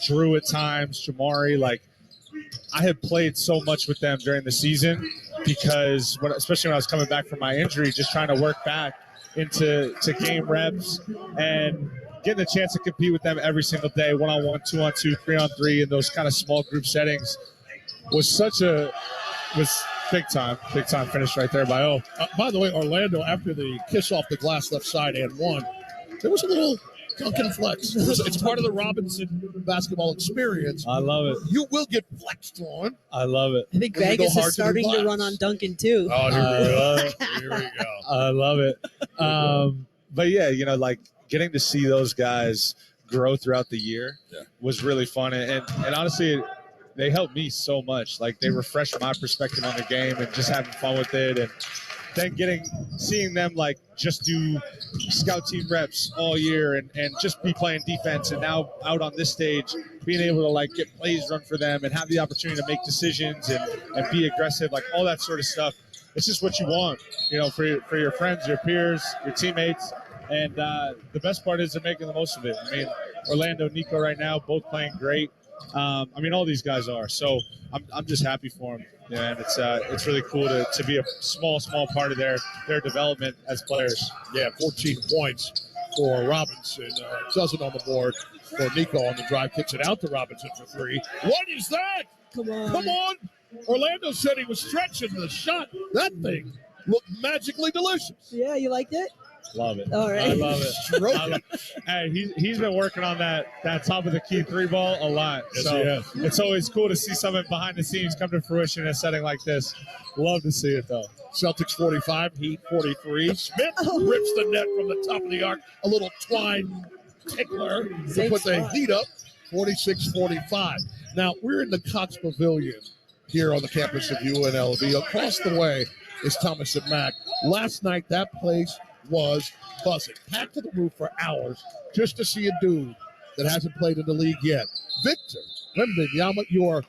Drew at times, Jamari, like, I had played so much with them during the season because, especially when I was coming back from my injury, just trying to work back, into game reps and getting a chance to compete with them every single day, 1-on-1, 2-on-2, 3-on-3 in those kind of small group settings was big time finish right there by O. By the way, Orlando, after the kiss off the glass left side and one, there was a little Duncan flex. It's part of the Robinson basketball experience. I love it. You will get flexed on. I love it. I think Vegas is starting to run on Duncan too. Oh, here we go. I love it. But yeah, like getting to see those guys grow throughout the year was really fun. And honestly, they helped me so much. Like they refreshed my perspective on the game and just having fun with it. And then seeing them like just do scout team reps all year and just be playing defense, and now out on this stage being able to like get plays run for them and have the opportunity to make decisions and be aggressive, like all that sort of stuff. It's just what you want, for your friends, your peers, your teammates. And the best part is they're making the most of it. I mean, Orlando, Nico right now, both playing great. All these guys are. So I'm just happy for them. Yeah, and it's really cool to be a small part of their development as players. Yeah, 14 points for Robinson. Doesn't on the board for Nico on the drive. Kicks it out to Robinson for three. What is that? Come on. Orlando said he was stretching the shot. That thing looked magically delicious. Yeah, you liked it? Love it. All right. I love it. Hey, he's been working on that top of the key 3 ball a lot. Yes, so it's always cool to see something behind the scenes come to fruition in a setting like this. Love to see it, though. Celtics 45, Heat 43. Smith rips the net from the top of the arc. A little twine tickler to put the Heat up, 46-45. Now, we're in the Cox Pavilion here on the campus of UNLV. Across the way is Thomas and Mack. Last night, that place was buzzing, packed to the roof for hours just to see a dude that hasn't played in the league yet. Victor Wembanyama, your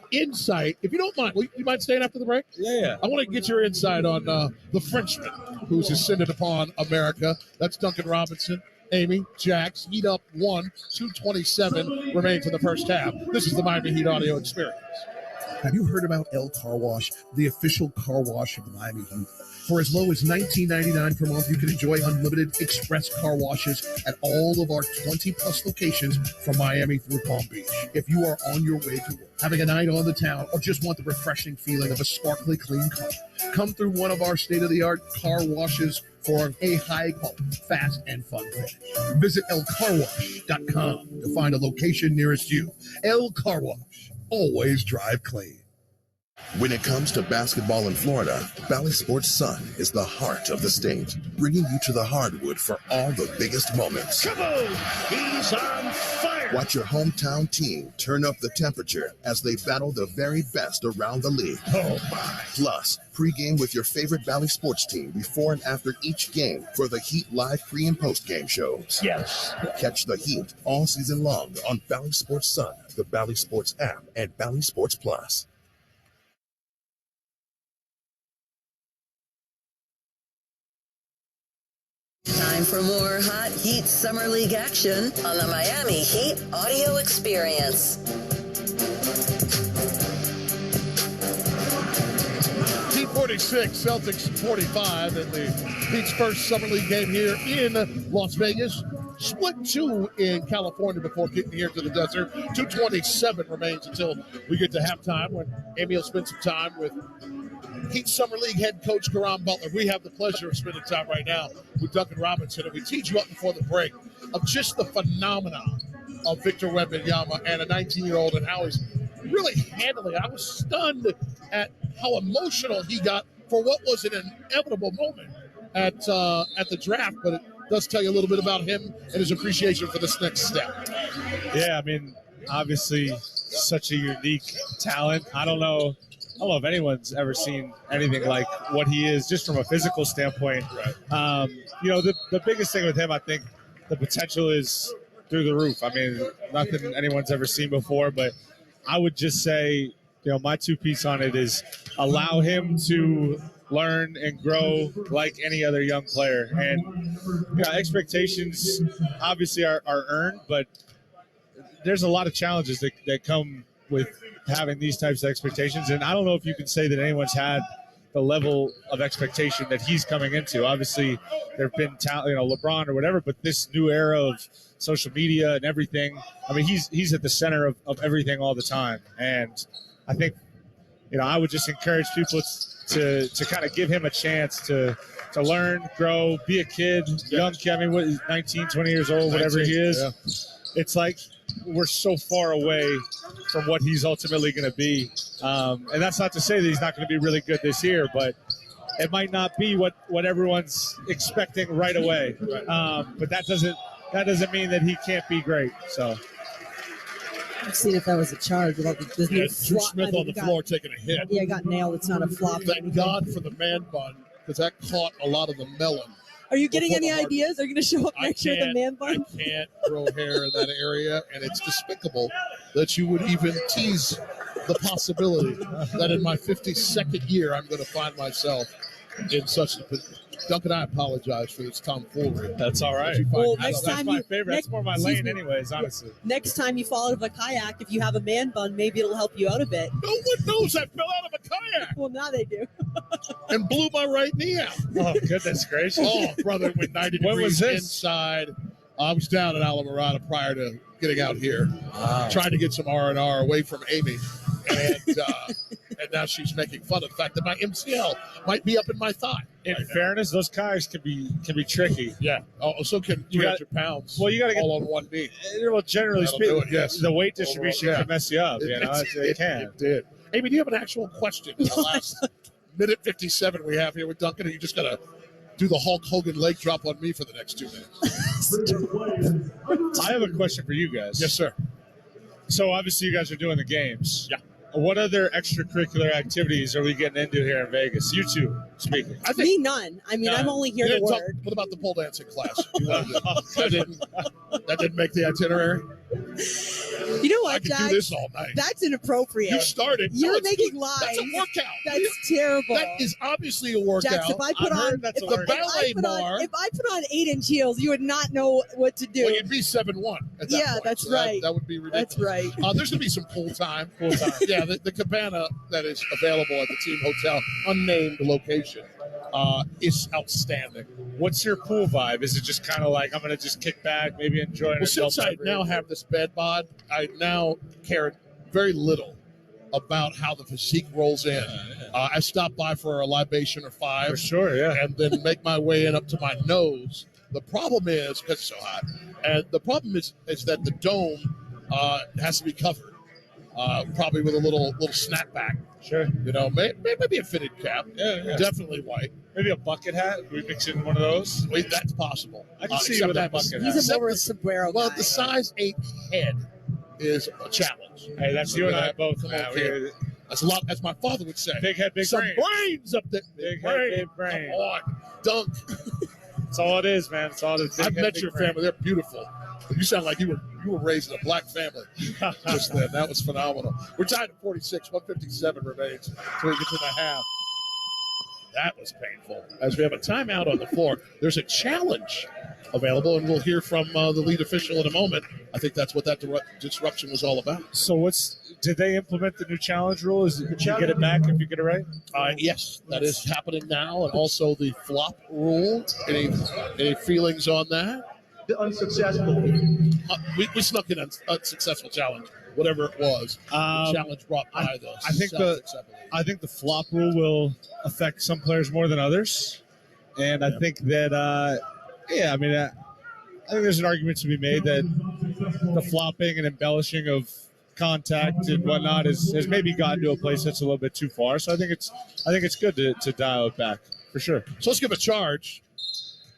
insight, if you don't mind, you mind staying after the break? Yeah. I want to get your insight on the Frenchman who's ascended upon America. That's Duncan Robinson. Amy, Jax, Heat up 1, 2:27 remains in the first half. This is the Miami Heat audio experience. Have you heard about El Car Wash, the official car wash of the Miami Heat? For as low as $19.99 per month, you can enjoy unlimited express car washes at all of our 20-plus locations from Miami through Palm Beach. If you are on your way to work, having a night on the town, or just want the refreshing feeling of a sparkly clean car, come through one of our state-of-the-art car washes for a high-quality, fast, and fun finish. Visit elcarwash.com to find a location nearest you. El Car Wash. Always drive clean. When it comes to basketball in Florida, Valley Sports Sun is the heart of the state, bringing you to the hardwood for all the biggest moments. He's on fire! Watch your hometown team turn up the temperature as they battle the very best around the league. Oh, my. Plus, pregame with your favorite Valley Sports team before and after each game for the Heat Live pre- and post-game shows. Yes. Catch the Heat all season long on Valley Sports Sun, the Valley Sports app, and Valley Sports Plus. Time for more Hot Heat Summer League action on the Miami Heat audio experience. Heat 46, Celtics 45 in the Heat's first Summer League game here in Las Vegas. Split 2 in California before getting here to the desert. 2:27 remains until we get to halftime when Amy will spend some time with Heat Summer League head coach Karan Butler. We have the pleasure of spending time right now with Duncan Robinson, and we teed you up before the break of just the phenomenon of Victor Wembanyama and a 19-year-old and how he's really handling it. I was stunned at how emotional he got for what was an inevitable moment at the draft, but it does tell you a little bit about him and his appreciation for this next step. Yeah, I mean, obviously such a unique talent. I don't know if anyone's ever seen anything like what he is just from a physical standpoint. Right. The biggest thing with him, I think the potential is through the roof. I mean, nothing anyone's ever seen before, but I would just say, my 2-piece on it is allow him to learn and grow like any other young player. And, expectations obviously are earned, but there's a lot of challenges that come with having these types of expectations. And I don't know if you can say that anyone's had the level of expectation that he's coming into. Obviously, there have been talent, LeBron or whatever, but this new era of social media and everything. I mean, he's at the center of everything all the time, and I think I would just encourage people to kind of give him a chance to learn, grow, be a kid, young kid. I mean, what is 19, 20 years old, whatever he is. Yeah. It's like we're so far away from what he's ultimately going to be. And that's not to say that he's not going to be really good this year, but it might not be what everyone's expecting right away. But that doesn't mean that he can't be great. So I've seen if that was a charge. Drew Smith on the floor taking a hit. Yeah, got nailed. It's not a flop. Thank God for the man bun, because that caught a lot of the melon. Are you getting any ideas? Are you going to show up next year with a man bun? I can't grow hair in that area, and it's despicable that you would even tease the possibility that in my 52nd year I'm going to find myself in such a position. Duncan, I apologize for this tomfoolery. That's all right. Well, that's my favorite. That's more my lane anyways, honestly. Next time you fall out of a kayak, if you have a man bun, maybe it'll help you out a bit. No one knows I fell out of a kayak. Well, now they do. And blew my right knee out. Oh, goodness gracious. Oh, brother, with 90 degrees inside. I was down at Alamorada prior to getting out here. Wow. Trying to get some R&R away from Amy. And now she's making fun of the fact that my MCL might be up in my thigh. In fairness, those kayaks can be tricky. Yeah. Oh, so can 300 pounds. Well, you got to get all on one knee. Well, generally speaking, yes. the weight distribution can mess you up. It can. It did. Amy, do you have an actual question in the last minute 57 we have here with Duncan? Are you just going to do the Hulk Hogan leg drop on me for the next 2 minutes? I have a question for you guys. Yes, sir. So obviously you guys are doing the games. Yeah. What other extracurricular activities are we getting into here in Vegas? You two speaking. Me, none. I mean, I'm only here to work. What about the pole dancing class? That didn't make the itinerary? You know what, I could Jack? do this all night. That's inappropriate. You started. You're making lies. That's a workout. That's terrible. That is obviously a workout. Jax, if I put on the ballet bar, if I put on 8-inch heels, you would not know what to do. Well, you'd be 7'1" at that point. That's so right. That would be ridiculous. That's right. There's going to be some pool time. Yeah, the cabana that is available at the team hotel, unnamed location, is outstanding. What's your pool vibe? Is it just kind of like I'm going to just kick back, maybe enjoy it? Well, since I now have this bed bod, I now care very little about how the physique rolls in. I stop by for a libation or 5. For sure, yeah. And then make my way in up to my nose. The problem is, because it's so hot, and the problem is that the dome has to be covered, probably with a little snapback. Sure. Maybe a fitted cap. Yeah. Definitely white. Maybe a bucket hat. We mix in one of those. Wait, that's possible. I can see you with that bucket hat. He's a more sombrero Well, guy. the size 8 head is a challenge. Hey, that's you and I both, man. That's a lot, as my father would say. Big head, big Some brain. brains up there. Big head, big brain. Come on, dunk. That's all it is, man. It's all it is. I've met your family. They're beautiful. You sound like you were raised in a black family just then. That was phenomenal. We're tied at 46. 157 remains until we get to the half. That was painful. As we have a timeout on the floor, there's a challenge available, and we'll hear from the lead official in a moment. I think that's what that disruption was all about. So did they implement the new challenge rule? Is it, you get it back if you get it right? Yes, that is happening now, and also the flop rule. Any feelings on that? The unsuccessful. We snuck in an unsuccessful challenge, whatever it was. The challenge brought by the I think the flop rule will affect some players more than others, and I think that I think there's an argument to be made that the flopping and embellishing of contact and whatnot has maybe gotten to a place that's a little bit too far. So I think it's good to dial it back for sure. So let's give a charge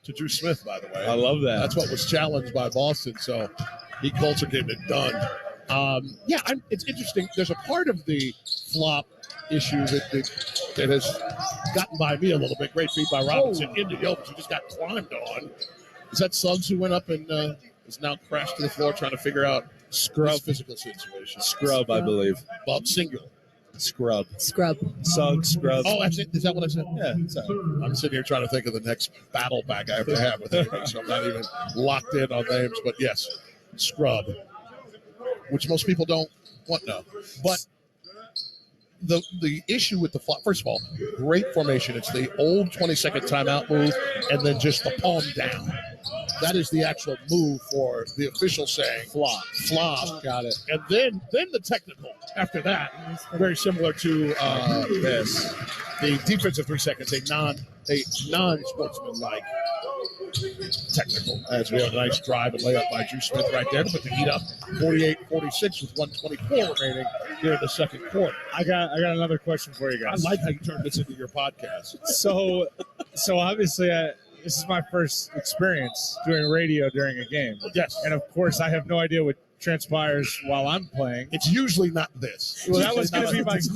to Drew Smith, by the way. I love that. That's what was challenged by Boston. So Pete Coulter getting it done. It's interesting. There's a part of the flop issue that has gotten by me a little bit. Great feed by Robinson into Jokic, who just got climbed on. Is that Suggs who went up and is now crashed to the floor trying to figure out his physical situation? Scrub, I believe. Bob single. Scrub. Scrub. Scrub. Oh, that's it. Is that what I said? Yeah. I'm sitting here trying to think of the next battle back I have to have with anybody, so I'm not even locked in on names. But yes, Scrub, which most people don't want to know. But the issue with the flop, first of all, great formation. It's the old 20-second timeout move, and then just the palm down. That is the actual move for the official saying flop. Got it. And then the technical after that, very similar to this. The defensive 3 seconds, a non-sportsmanlike technical, as we have a nice drive and layup by Drew Smith right there to put the Heat up 48-46 with 124 remaining here in the second quarter. I got another question for you guys. I like how you turned this into your podcast. So obviously, this is my first experience doing radio during a game. Yes. And of course, I have no idea what transpires while I'm playing. It's usually not this. Well, that was going to be my question.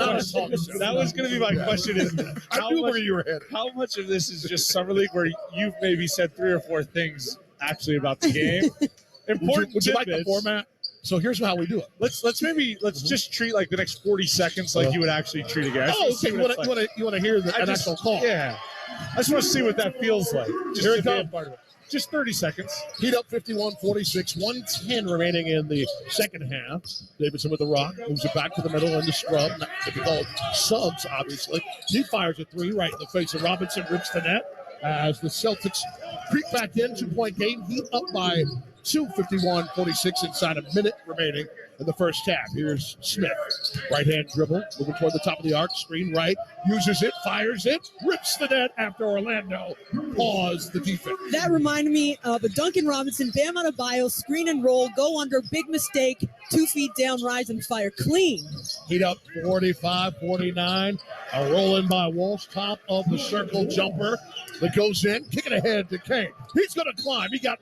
That was going to be my question. Is I knew where you were headed. How much of this is just summer league, where you've maybe said 3 or 4 things actually about the game? Important. Would you like the format? So here's how we do it. Let's just treat like the next 40 seconds like you would actually treat a game. Okay. You want to hear the actual call? Yeah. I just want to see what that feels like. Here it comes. Just 30 seconds. Heat up 51-46, 110 remaining in the second half. Davidson with the rock, moves it back to the middle in the scrub. They can call it subs, obviously. He fires a 3 right in the face of Robinson, rips the net as the Celtics creep back in. 2-point game. Heat up by 2, 51-46 inside a minute remaining in the first half. Here's Smith. Right-hand dribble, moving toward the top of the arc. Screen right, uses it, fires it, rips the net after Orlando paused the defense. That reminded me of a Duncan Robinson, Bam Adebayo, screen and roll, go under, big mistake, 2 feet down, rise and fire, clean. Heat up 45-49. A roll in by Walsh, top of the circle jumper that goes in, kicking ahead to Kane. He's going to climb. He got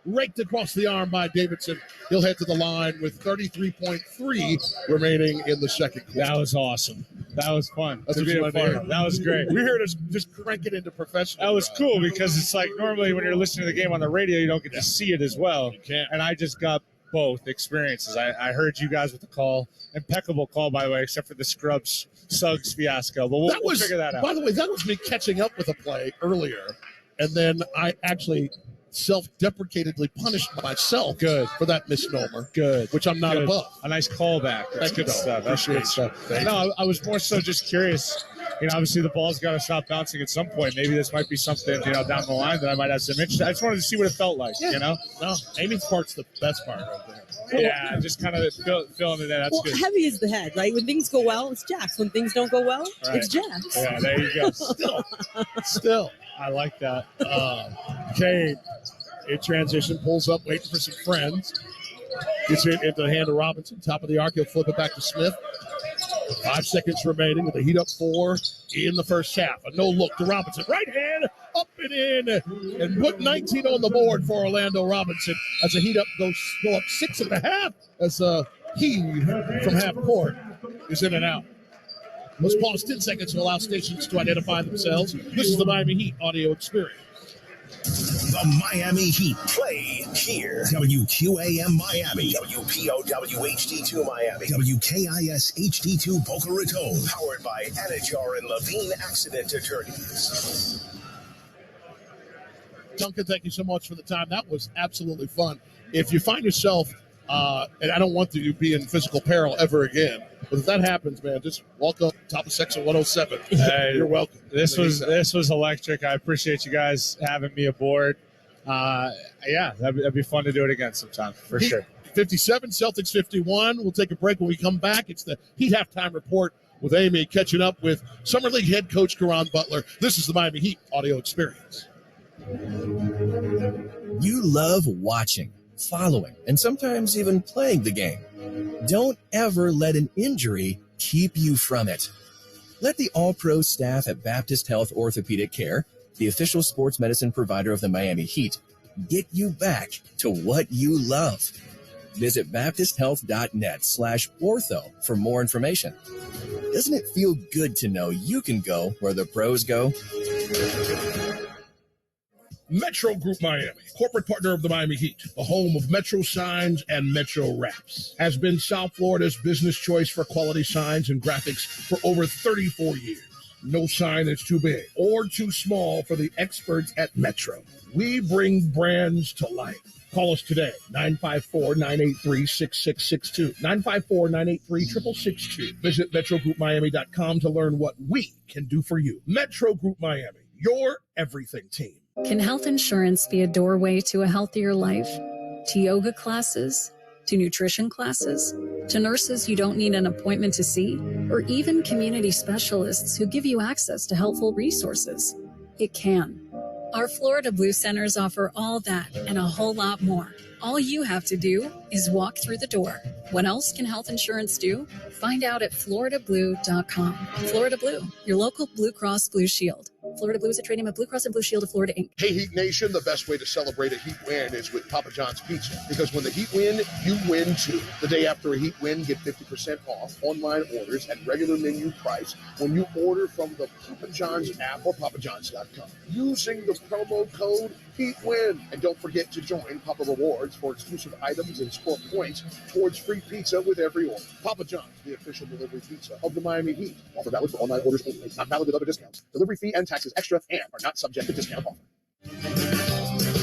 raked across the arm by Davidson. He'll head to the line with 33.3 remaining in the second quarter. That was awesome. That was fun. That's what you want to hear. That was great. We're here to just crank it into professional. That was cool because it's like normally when you're listening to the game on the radio, you don't get to see it as well. You can't. And I just got both experiences. I heard you guys with the call. Impeccable call, by the way, except for the Scrubs Suggs fiasco. But we'll figure that out. By the way, that was me catching up with a play earlier. And then I actually self-deprecatedly punished myself for that misnomer. Good. Which I'm not above. A nice callback. That's good stuff. That's good stuff. No, I was more so just curious. Obviously the ball's got to stop bouncing at some point. Maybe this might be something, down the line that I might have some interest. I just wanted to see what it felt like, No, Amy's part's the best part right there. Yeah, just kind of filling it in. That's good. Heavy is the head, right? When things go well, it's Jax. When things don't go well, it's Jax. Yeah, there you go. Still. I like that. Kane in transition, pulls up, waiting for some friends. Gets it into the hand of Robinson. Top of the arc, he'll flip it back to Smith. 5 seconds remaining with the Heat up 4 in the first half. A no look to Robinson. Right hand, up and in, and put 19 on the board for Orlando Robinson as the Heat up go up 6.5 as the heave from half court is in and out. Let's pause 10 seconds to allow stations to identify themselves. This is the Miami Heat audio experience. The Miami Heat play here. WQAM Miami. WPOW HD2 Miami. WKIS HD2 Boca Raton. Powered by Anajar and Levine Accident Attorneys. Duncan, thank you so much for the time. That was absolutely fun. If you find yourself, and I don't want you to be in physical peril ever again, but if that happens, man, just walk up top of section 107. Hey, you're welcome. This was electric. I appreciate you guys having me aboard. That'd be fun to do it again sometime for sure. 57, Celtics 51. We'll take a break. When we come back, it's the Heat halftime report with Amy catching up with Summer League head coach Caron Butler. This is the Miami Heat audio experience. You love watching, following, and sometimes even playing the game. Don't ever let an injury keep you from it. Let the all-pro staff at Baptist Health Orthopedic Care, the official sports medicine provider of the Miami Heat, get you back to what you love. Visit baptisthealth.net/ortho for more information. Doesn't it feel good to know you can go where the pros go? Metro Group Miami, corporate partner of the Miami Heat, the home of Metro Signs and Metro Wraps, has been South Florida's business choice for quality signs and graphics for over 34 years. No sign is too big or too small for the experts at Metro. We bring brands to life. Call us today, 954-983-6662, 954-983-6662. Visit MetroGroupMiami.com to learn what we can do for you. Metro Group Miami, your everything team. Can health insurance be a doorway to a healthier life? To yoga classes? To nutrition classes? To nurses you don't need an appointment to see? Or even community specialists who give you access to helpful resources? It can. Our Florida Blue Centers offer all that and a whole lot more. All you have to do is walk through the door. What else can health insurance do? Find out at floridablue.com. Florida Blue, your local Blue Cross Blue Shield. Florida Blue is a trading of Blue Cross and Blue Shield of Florida, Inc. Hey, Heat Nation, the best way to celebrate a Heat win is with Papa John's Pizza. Because when the Heat win, you win too. The day after a Heat win, get 50% off online orders at regular menu price when you order from the Papa John's app or papajohns.com using the promo code HEATWIN. And don't forget to join Papa Rewards for exclusive items and score points towards free pizza with every order. Papa John's, the official delivery pizza of the Miami Heat. Offer valid for online orders only. Not valid with other discounts. Delivery fee and taxes extra and are not subject to discount offer.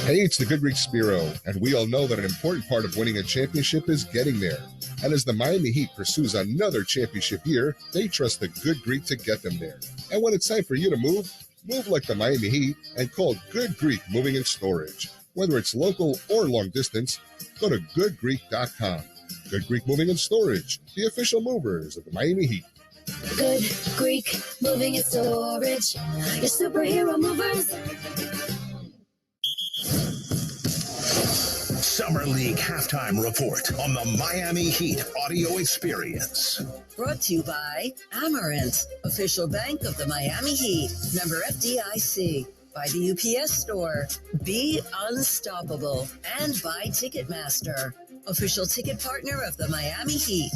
Hey, it's the Good Greek Spiro, and we all know that an important part of winning a championship is getting there. And as the Miami Heat pursues another championship year, they trust the Good Greek to get them there. And when it's time for you to move like the Miami Heat and call Good Greek Moving and Storage. Whether it's local or long distance, go to goodgreek.com. Good Greek Moving and Storage, the official movers of the Miami Heat. Good Greek Moving and Storage, your superhero movers. Summer League halftime report on the Miami Heat audio experience. Brought to you by Amarant, official bank of the Miami Heat. Member FDIC. By the UPS Store. Be unstoppable. And by Ticketmaster, official ticket partner of the Miami Heat.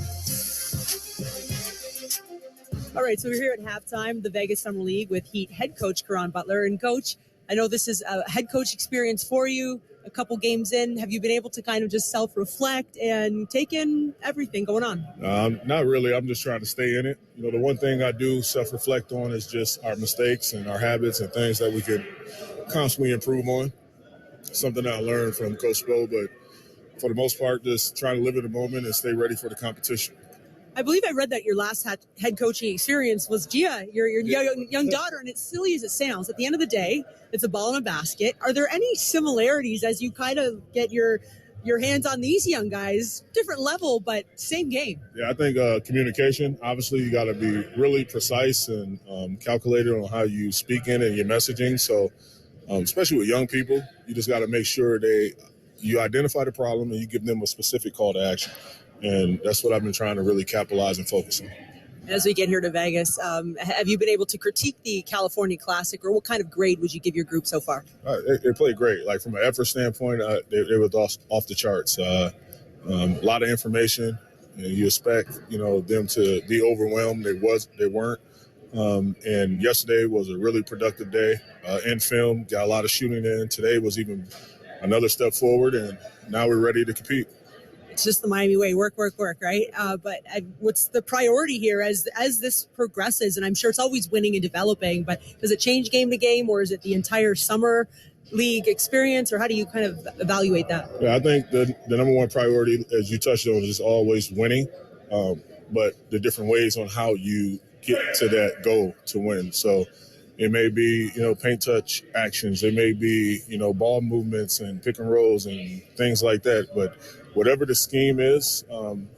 All right, so we're here at halftime, the Vegas Summer League with Heat head coach Caron Butler. And coach, I know this is a head coach experience for you. A couple games in, have you been able to kind of just self-reflect and take in everything going on? Not really. I'm just trying to stay in it. You know, the one thing I do self-reflect on is just our mistakes and our habits and things that we can constantly improve on. Something that I learned from Coach Spo, but for the most part, just try to live in the moment and stay ready for the competition. I believe I read that your last head coaching experience was Gia, your young daughter, and it's silly as it sounds. At the end of the day, it's a ball in a basket. Are there any similarities as you kind of get your hands on these young guys? Different level, but same game. Yeah, I think communication, obviously you got to be really precise and calculated on how you speak in and your messaging. So especially with young people, you just got to make sure you identify the problem and you give them a specific call to action. And that's what I've been trying to really capitalize and focus on. As we get here to Vegas, have you been able to critique the California Classic, or what kind of grade would you give your group so far? They played great. Like from an effort standpoint, they were off the charts. A lot of information. You expect them to be overwhelmed. They weren't. And yesterday was a really productive day in film. Got a lot of shooting in. Today was even another step forward, and now we're ready to compete. It's just the Miami way, work, right? But what's the priority here as this progresses? And I'm sure it's always winning and developing, but does it change game to game, or is it the entire summer league experience, or how do you kind of evaluate that? Yeah, I think the number one priority, as you touched on, is always winning, but the different ways on how you get to that goal to win. So it may be, paint touch actions. It may be, ball movements and pick and rolls and things like that. But whatever the scheme is,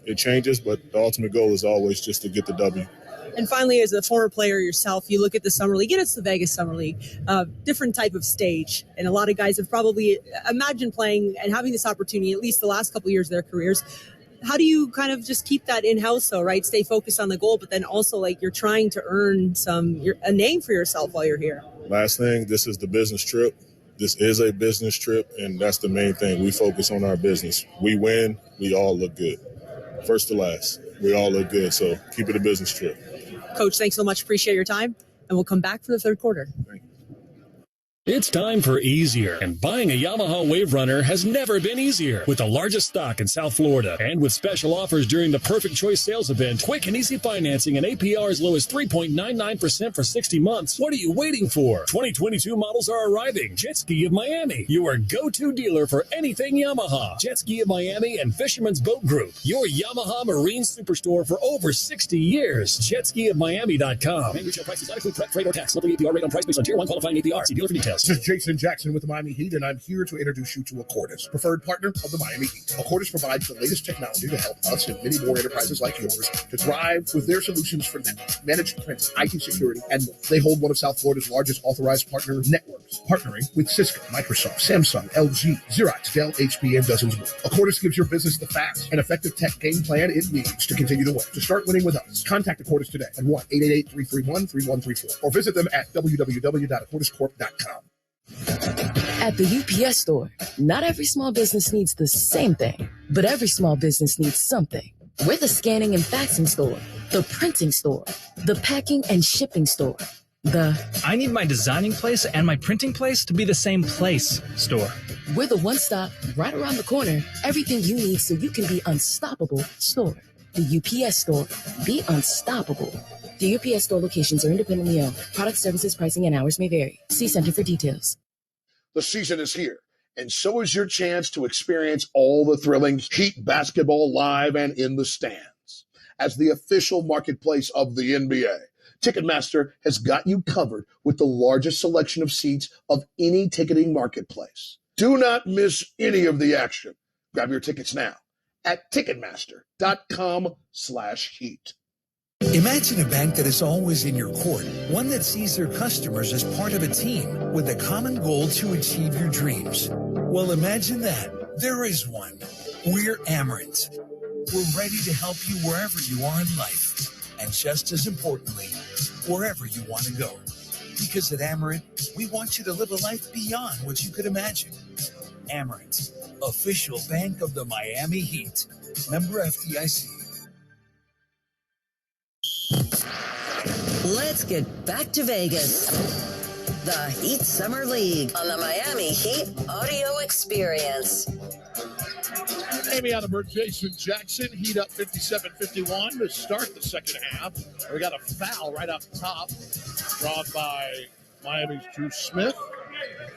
it changes. But the ultimate goal is always just to get the W. And finally, as a former player yourself, you look at the Summer League, and it's the Vegas Summer League, different type of stage. And a lot of guys have probably imagined playing and having this opportunity at least the last couple of years of their careers. How do you kind of just keep that in-house, though, right? Stay focused on the goal, but then also like you're trying to earn a name for yourself while you're here. Last thing, this is the business trip. This is a business trip, and that's the main thing. We focus on our business. We win, we all look good. First to last, we all look good, so keep it a business trip. Coach, thanks so much. Appreciate your time, and we'll come back for the third quarter. Thank you. It's time for easier, and buying a Yamaha Wave Runner has never been easier. With the largest stock in South Florida, and with special offers during the Perfect Choice sales event, quick and easy financing and APR as low as 3.99% for 60 months. What are you waiting for? 2022 models are arriving. Jet Ski of Miami, your go-to dealer for anything Yamaha. Jet Ski of Miami and Fisherman's Boat Group, your Yamaha Marine Superstore for over 60 years. JetSkiofMiami.com. Main retail prices not include prep, freight, or tax. Local APR rate on price based on Tier 1 qualifying APR. See dealer for details. This is Jason Jackson with the Miami Heat, and I'm here to introduce you to Accordis, preferred partner of the Miami Heat. Accordis provides the latest technology to help us and many more enterprises like yours to thrive with their solutions for managed print, IT security, and more. They hold one of South Florida's largest authorized partner networks, partnering with Cisco, Microsoft, Samsung, LG, Xerox, Dell, HP, and dozens more. Accordis gives your business the fast and effective tech game plan it needs to continue to win. To start winning with us, contact Accordis today at 1-888-331-3134 or visit them at www.accordiscorp.com. At the UPS store, not every small business needs the same thing, but every small business needs something. We're the scanning and faxing store, the printing store, the packing and shipping store, I need my designing place and my printing place to be the same place store. We're the one-stop, right around the corner, everything you need so you can be unstoppable store. The UPS store. Be unstoppable. The UPS store locations are independently owned. Product, services, pricing, and hours may vary. See Center for details. The season is here, and so is your chance to experience all the thrilling Heat basketball live and in the stands. As the official marketplace of the NBA, Ticketmaster has got you covered with the largest selection of seats of any ticketing marketplace. Do not miss any of the action. Grab your tickets now at Ticketmaster.com/heat. Imagine a bank that is always in your court, one that sees their customers as part of a team with a common goal to achieve your dreams. Well, imagine that. There is one. We're Amerant. We're ready to help you wherever you are in life, and just as importantly, wherever you want to go. Because at Amerant, we want you to live a life beyond what you could imagine. Amerant, official bank of the Miami Heat. Member FDIC. Let's get back to Vegas. The Heat Summer League on the Miami Heat Audio Experience. Amy out of Jason Jackson, Heat up 57-51 to start the second half. We got a foul right up top, drawn by Miami's Drew Smith.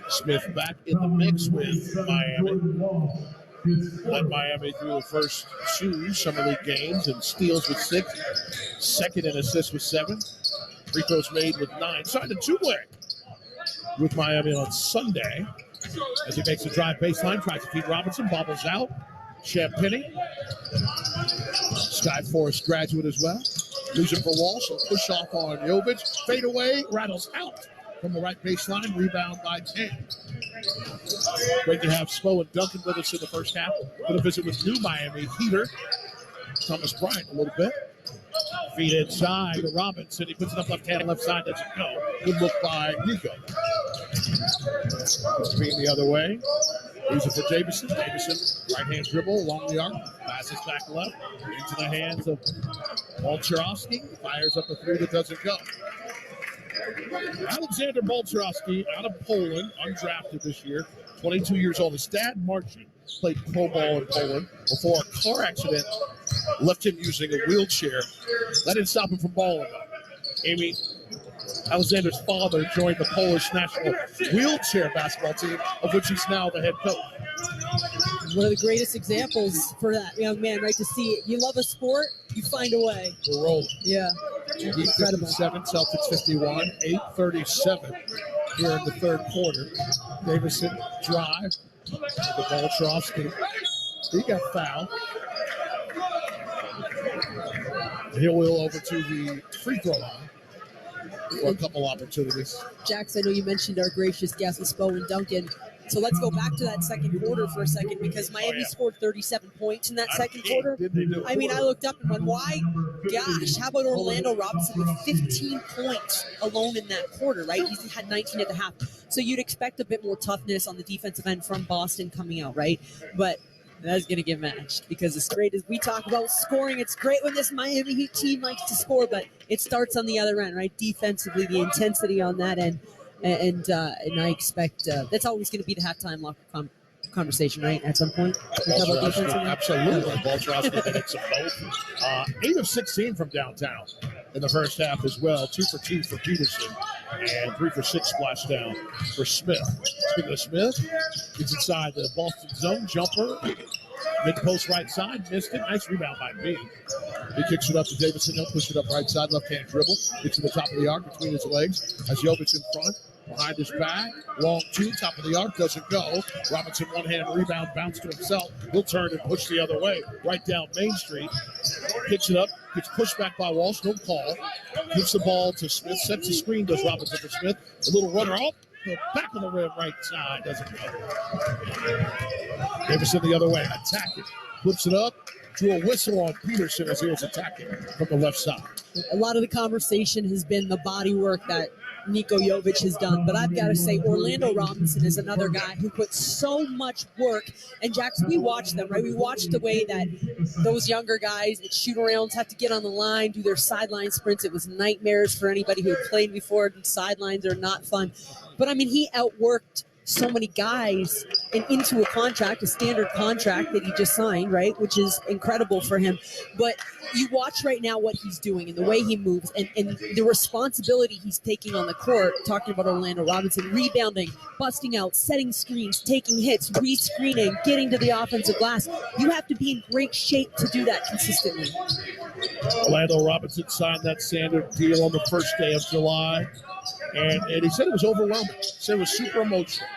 Smith back in the mix with Miami. Led Miami through the first two Summer League games and steals with 6, second in assists with 7. Free throws made with 9. Signed a two-way with Miami on Sunday as he makes a drive baseline, tries to feed Robinson, bobbles out. Champagny, Sky Forest graduate as well. Losing for Walsh, a push off on Jovic. Fade away, rattles out from the right baseline. Rebound by 10. Great to have Spo and Duncan with us in the first half. Going to visit with new Miami Heater, Thomas Bryant, a little bit. Feed inside to Robinson. He puts it up left hand, left side, doesn't go. Good look by Nico. Screen the other way. Use it for Davison. Davison, right-hand dribble along the arc. Passes back left into the hands of Bolcharovsky. Fires up a three that doesn't go. Alexander Bolcharovsky out of Poland, undrafted this year, 22 years old. His dad, Marcin, played pro ball in Poland before a car accident left him using a wheelchair. That didn't stop him from balling, though. Amy, Alexander's father joined the Polish national wheelchair basketball team, of which he's now the head coach. One of the greatest examples for that young man, right? To see it. You love a sport, you find a way. We're rolling. Yeah. Incredible. 57, Celtics 51, 8:37 here in the third quarter. Davison drive. The Bolcharovsky. He got fouled. He'll wheel over to the free throw line for a couple opportunities. Jax, I know you mentioned our gracious guests, Spo and Duncan. So let's go back to that second quarter for a second, because Miami scored 37 points in that second quarter. I mean, I looked up and went, why? Gosh, how about Orlando Robinson with 15 points alone in that quarter, right? He had 19 at the half. So you'd expect a bit more toughness on the defensive end from Boston coming out, right? But that's going to get matched, because as great as we talk about scoring, it's great when this Miami Heat team likes to score, but it starts on the other end, right? Defensively, the intensity on that end. and I expect that's always going to be the halftime locker conversation, right? At some point, Absolutely. Balcherowski did some both. 8 of 16 from downtown in the first half as well. 2 for 2 for Peterson, and 3 for 6 splashdown for Smith. Speaking of Smith, gets inside the Boston zone jumper. Mid-post right side, missed it. Nice rebound by B. He kicks it up to Davidson. He'll push it up right side, left-hand dribble. Gets to the top of the arc between his legs. Has Jovic in front, behind his back. Long two, top of the arc, doesn't go. Robinson, one-hand rebound, bounce to himself. He'll turn and push the other way, right down Main Street. Picks it up, gets pushed back by Walsh, no call. Gives the ball to Smith, sets the screen, does Robinson for Smith. A little runner off the back of the rim, right side, doesn't go. Davidson the other way, attacking. Flips it up, drew a whistle on Peterson as he was attacking from the left side. A lot of the conversation has been the body work that Niko Jovic has done, but I've got to say Orlando Robinson is another guy who puts so much work. And Jackson, we watched them, right? We watched the way that those younger guys at shoot-arounds have to get on the line, do their sideline sprints. It was nightmares for anybody who had played before. Sidelines are not fun. But, I mean, he outworked so many guys and into a contract, a standard contract that he just signed, right, which is incredible for him. But you watch right now what he's doing and the way he moves and the responsibility he's taking on the court, talking about Orlando Robinson, rebounding, busting out, setting screens, taking hits, re-screening, getting to the offensive glass. You have to be in great shape to do that consistently. Orlando Robinson signed that standard deal on the first day of July. And he said it was overwhelming. He said it was super emotional.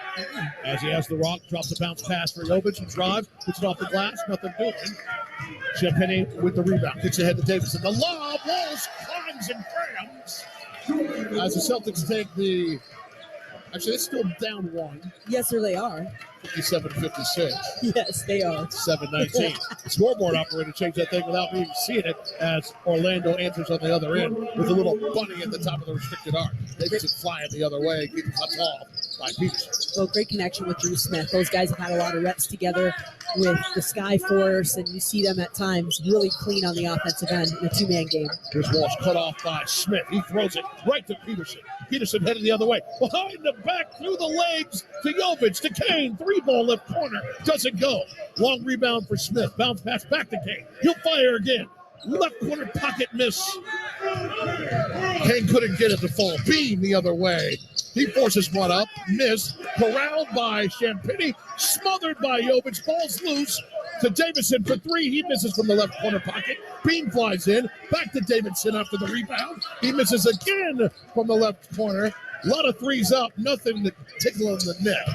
As he has the rock, drops a bounce pass for Jovic and drive, puts it off the glass, nothing doing. Champagny with the rebound, kicks ahead to Davidson. The lob, Walls climbs and grabs. As the Celtics take the, actually it's still down one. Yes, sir, they are. 57-56. Yes, they are. 7-19. The scoreboard operator changed that thing without me even seeing it as Orlando answers on the other end with a little bunny at the top of the restricted arc. Davidson flying the other way, getting cut off by Peterson. Well, great connection with Drew Smith. Those guys have had a lot of reps together with the Sky Force, and you see them at times really clean on the offensive end in a two-man game. Here's Walsh cut off by Smith. He throws it right to Peterson. Peterson headed the other way. Behind the back, through the legs to Jovic, to Kane. 3-ball left corner. Doesn't go. Long rebound for Smith. Bounce pass back to Kane. He'll fire again. Left corner pocket miss. Kane couldn't get it to fall. Bean the other way. He forces one up. Miss. Corralled by Champagny. Smothered by Jovic. Ball's loose to Davidson for three. He misses from the left corner pocket. Bean flies in. Back to Davidson after the rebound. He misses again from the left corner. A lot of threes up. Nothing to tickle in the net.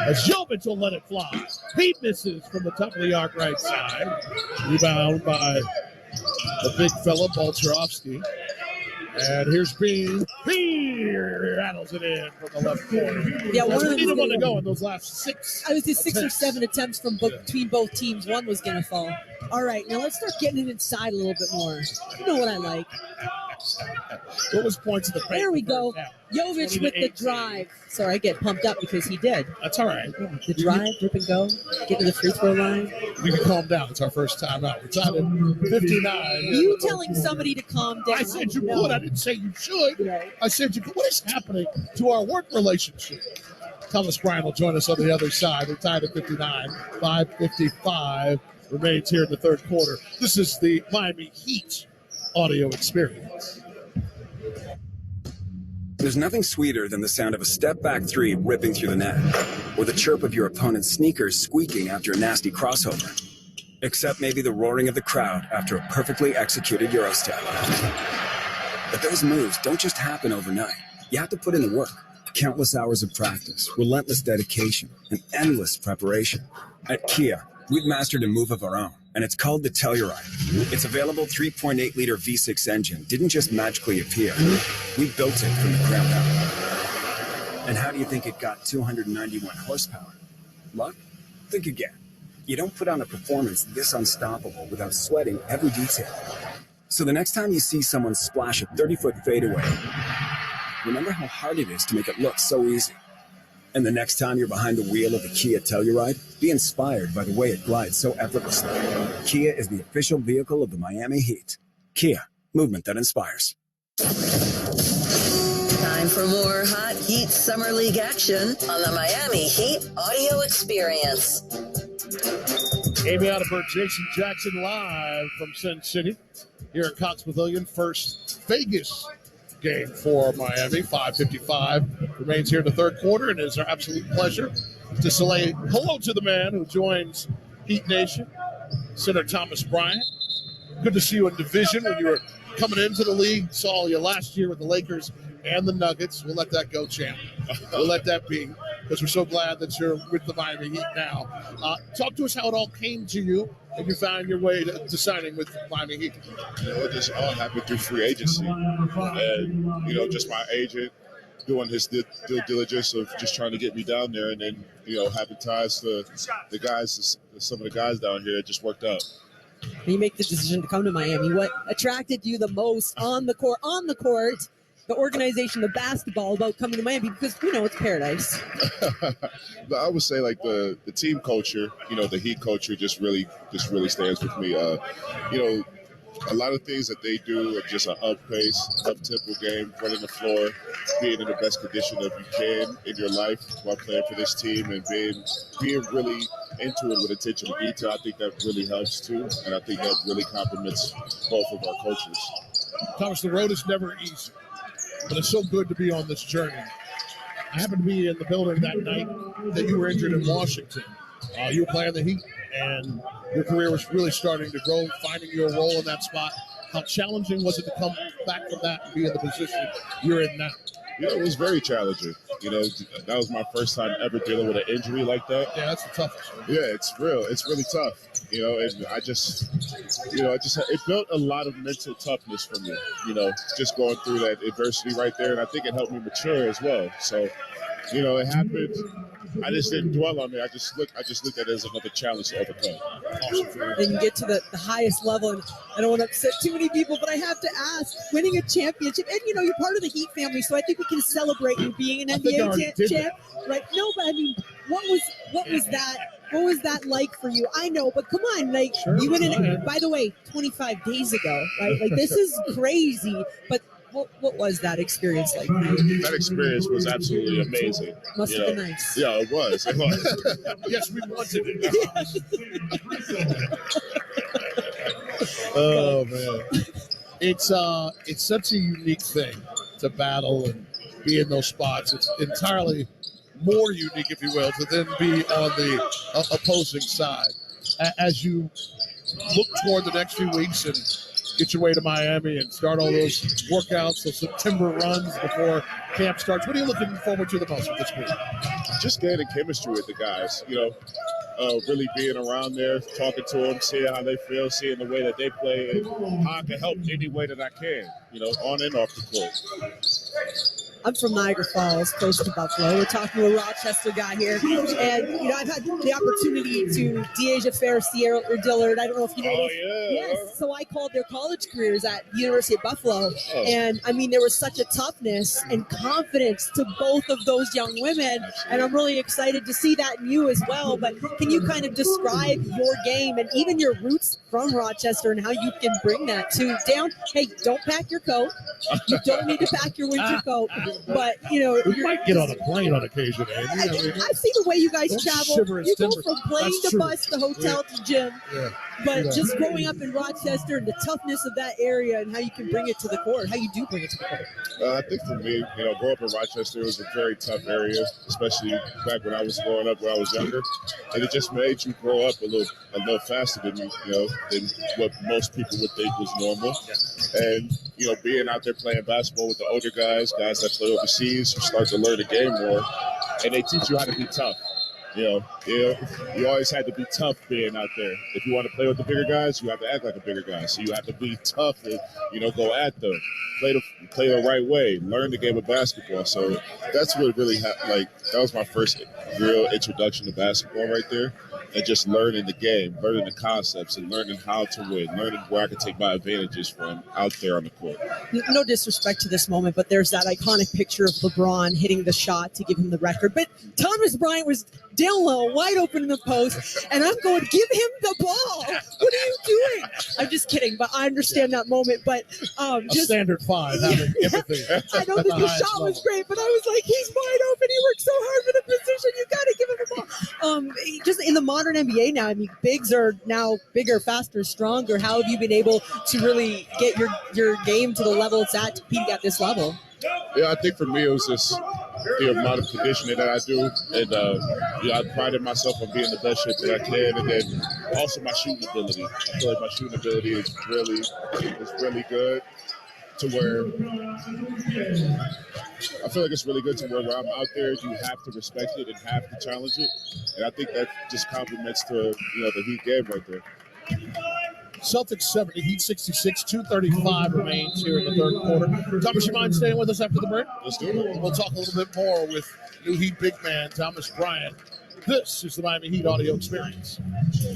As Jovic will let it fly. He misses from the top of the arc right side. Rebound by the big fella, Balcherowski. And here's Bean. He rattles it in from the left corner. Yeah, one of them neither one to go in those last 6. I was just 6 or 7 attempts from between both teams. One was going to fall. All right, now let's start getting it inside a little bit more. You know what I like. What was points in the paint? There we go. Jovic with the drive. Sorry, I get pumped up because he did. That's all right. Yeah, the drive, rip and go, get to the free throw line. We can calm down. It's our first time out. We're tied at 59. You telling somebody to calm down? I said you would. I didn't say you should. Right. I said you could. What is happening to our work relationship? Thomas Bryant will join us on the other side. We're tied at 59. 5:55 remains here in the third quarter. This is the Miami Heat audio experience. There's nothing sweeter than the sound of a step-back three ripping through the net, or the chirp of your opponent's sneakers squeaking after a nasty crossover. Except maybe the roaring of the crowd after a perfectly executed Euro step. But those moves don't just happen overnight. You have to put in the work. Countless hours of practice, relentless dedication, and endless preparation. At Kia, we've mastered a move of our own, and it's called the Telluride. Its available 3.8-liter V6 engine didn't just magically appear. We built it from the ground up. And how do you think it got 291 horsepower? Luck? Think again. You don't put on a performance this unstoppable without sweating every detail. So the next time you see someone splash a 30-foot fadeaway, remember how hard it is to make it look so easy. And the next time you're behind the wheel of the Kia Telluride, be inspired by the way it glides so effortlessly. Kia is the official vehicle of the Miami Heat. Kia, movement that inspires. Time for more Hot Heat Summer League action on the Miami Heat audio experience. Amy Adelberg, Jason Jackson live from Sin City here at Cox Pavilion. First Vegas game for Miami. 5:55 remains here in the third quarter, and it is our absolute pleasure to say hello to the man who joins Heat Nation, Senator Thomas Bryant. Good to see you in division when you were coming into the league. Saw you last year with the Lakers and the Nuggets. We'll let that go, champ. We'll let that be, because we're so glad that you're with the Miami Heat now. Talk to us how it all came to you and you found your way to signing with Miami Heat. It just all happened through free agency. And, just my agent doing his due diligence of just trying to get me down there, and then, having ties to the guys, some of the guys down here, it just worked out. You make the decision to come to Miami. What attracted you the most on the court, the organization, the basketball, about coming to Miami? Because, it's paradise. I would say the team culture, the Heat culture just really stands with me. A lot of things that they do are just an up-pace, up-tempo game, running the floor, being in the best condition that you can in your life while playing for this team, and being really into it with attention to detail. I think that really helps too, and I think that really complements both of our coaches. Thomas, the road is never easy, but it's so good to be on this journey. I happened to be in the building that night that you were injured in Washington. You were playing the Heat, and your career was really starting to grow, finding your role in that spot. How challenging was it to come back from that and be in the position you're in now? It was very challenging. That was my first time ever dealing with an injury like that. Yeah, that's the toughest. Yeah, it's real. It's really tough. And I just it built a lot of mental toughness for me. Just going through that adversity right there, and I think it helped me mature as well. So, it happened. I just didn't dwell on it. I just looked at it as another challenge to overcome. And you get to the highest level, and I don't want to upset too many people, but I have to ask, winning a championship, and you're part of the Heat family, so I think we can celebrate you being an NBA champ, right? No, but I mean, what was that like for you? I know, but come on, you went in. By the way, 25 days ago, right? This is crazy, but. What was that experience like for you? That experience was absolutely amazing. Must have been nice. Yeah, it was. Yes, we wanted it. Oh, man. It's such a unique thing to battle and be in those spots. It's entirely more unique, if you will, to then be on the opposing side. As you look toward the next few weeks and get your way to Miami and start all those workouts, those September runs before camp starts, what are you looking forward to the most with this group? Just getting chemistry with the guys, really being around there, talking to them, seeing how they feel, seeing the way that they play, and how I can help any way that I can, on and off the court. I'm from Niagara Falls, close to Buffalo. We're talking to a Rochester guy here. And, I've had the opportunity to Deja Fair, Sierra or Dillard. I don't know if you know those. Yeah. Yes. So I called their college careers at the University of Buffalo. Oh. And, there was such a toughness and confidence to both of those young women. And I'm really excited to see that in you as well. But can you kind of describe your game and even your roots from Rochester and how you can bring that to down? Hey, don't pack your coat. You don't need to pack your winter coat. But, we might get on a plane on occasion. I see the way you guys travel. You go from plane to bus to hotel to gym. Yeah. But just growing up in Rochester and the toughness of that area and how you can bring it to the court, how you do bring it to the court. I think for me, growing up in Rochester, it was a very tough area, especially back when I was growing up, when I was younger. And it just made you grow up a little faster than than what most people would think was normal. And, being out there playing basketball with the older guys that play overseas, you start to learn the game more. And they teach you how to be tough. You always had to be tough being out there. If you want to play with the bigger guys, you have to act like a bigger guy. So you have to be tough and, go at them, play the right way, learn the game of basketball. So that's what really that was my first real introduction to basketball right there. and just learning the game, learning the concepts, and learning how to win, learning where I can take my advantages from out there on the court. No disrespect to this moment, but there's that iconic picture of LeBron hitting the shot to give him the record. But Thomas Bryant was down low, wide open in the post, and I'm going, give him the ball. What are you doing? I'm just kidding, but I understand that moment. But A standard 5, having empathy. I know that the shot was great, but I was like, he's wide open. He worked so hard for the position. You got to give him the ball. Just in the modern NBA now, I mean, bigs are now bigger, faster, stronger. How have you been able to really get your game to the level it's at, competing at this level? Yeah, I think for me it was just the amount of conditioning that I do, and I prided myself on being the best shape that I can, and then also my shooting ability. I feel like my shooting ability is really good to where I feel like it's really good to where I'm out there, you have to respect it and have to challenge it, and I think that just complements to the Heat game right there. Celtics 70, Heat 66, 2:35 remains here in the third quarter. Thomas, you mind staying with us after the break? Let's do it. We'll talk a little bit more with new Heat big man Thomas Bryant. This is the Miami Heat audio experience.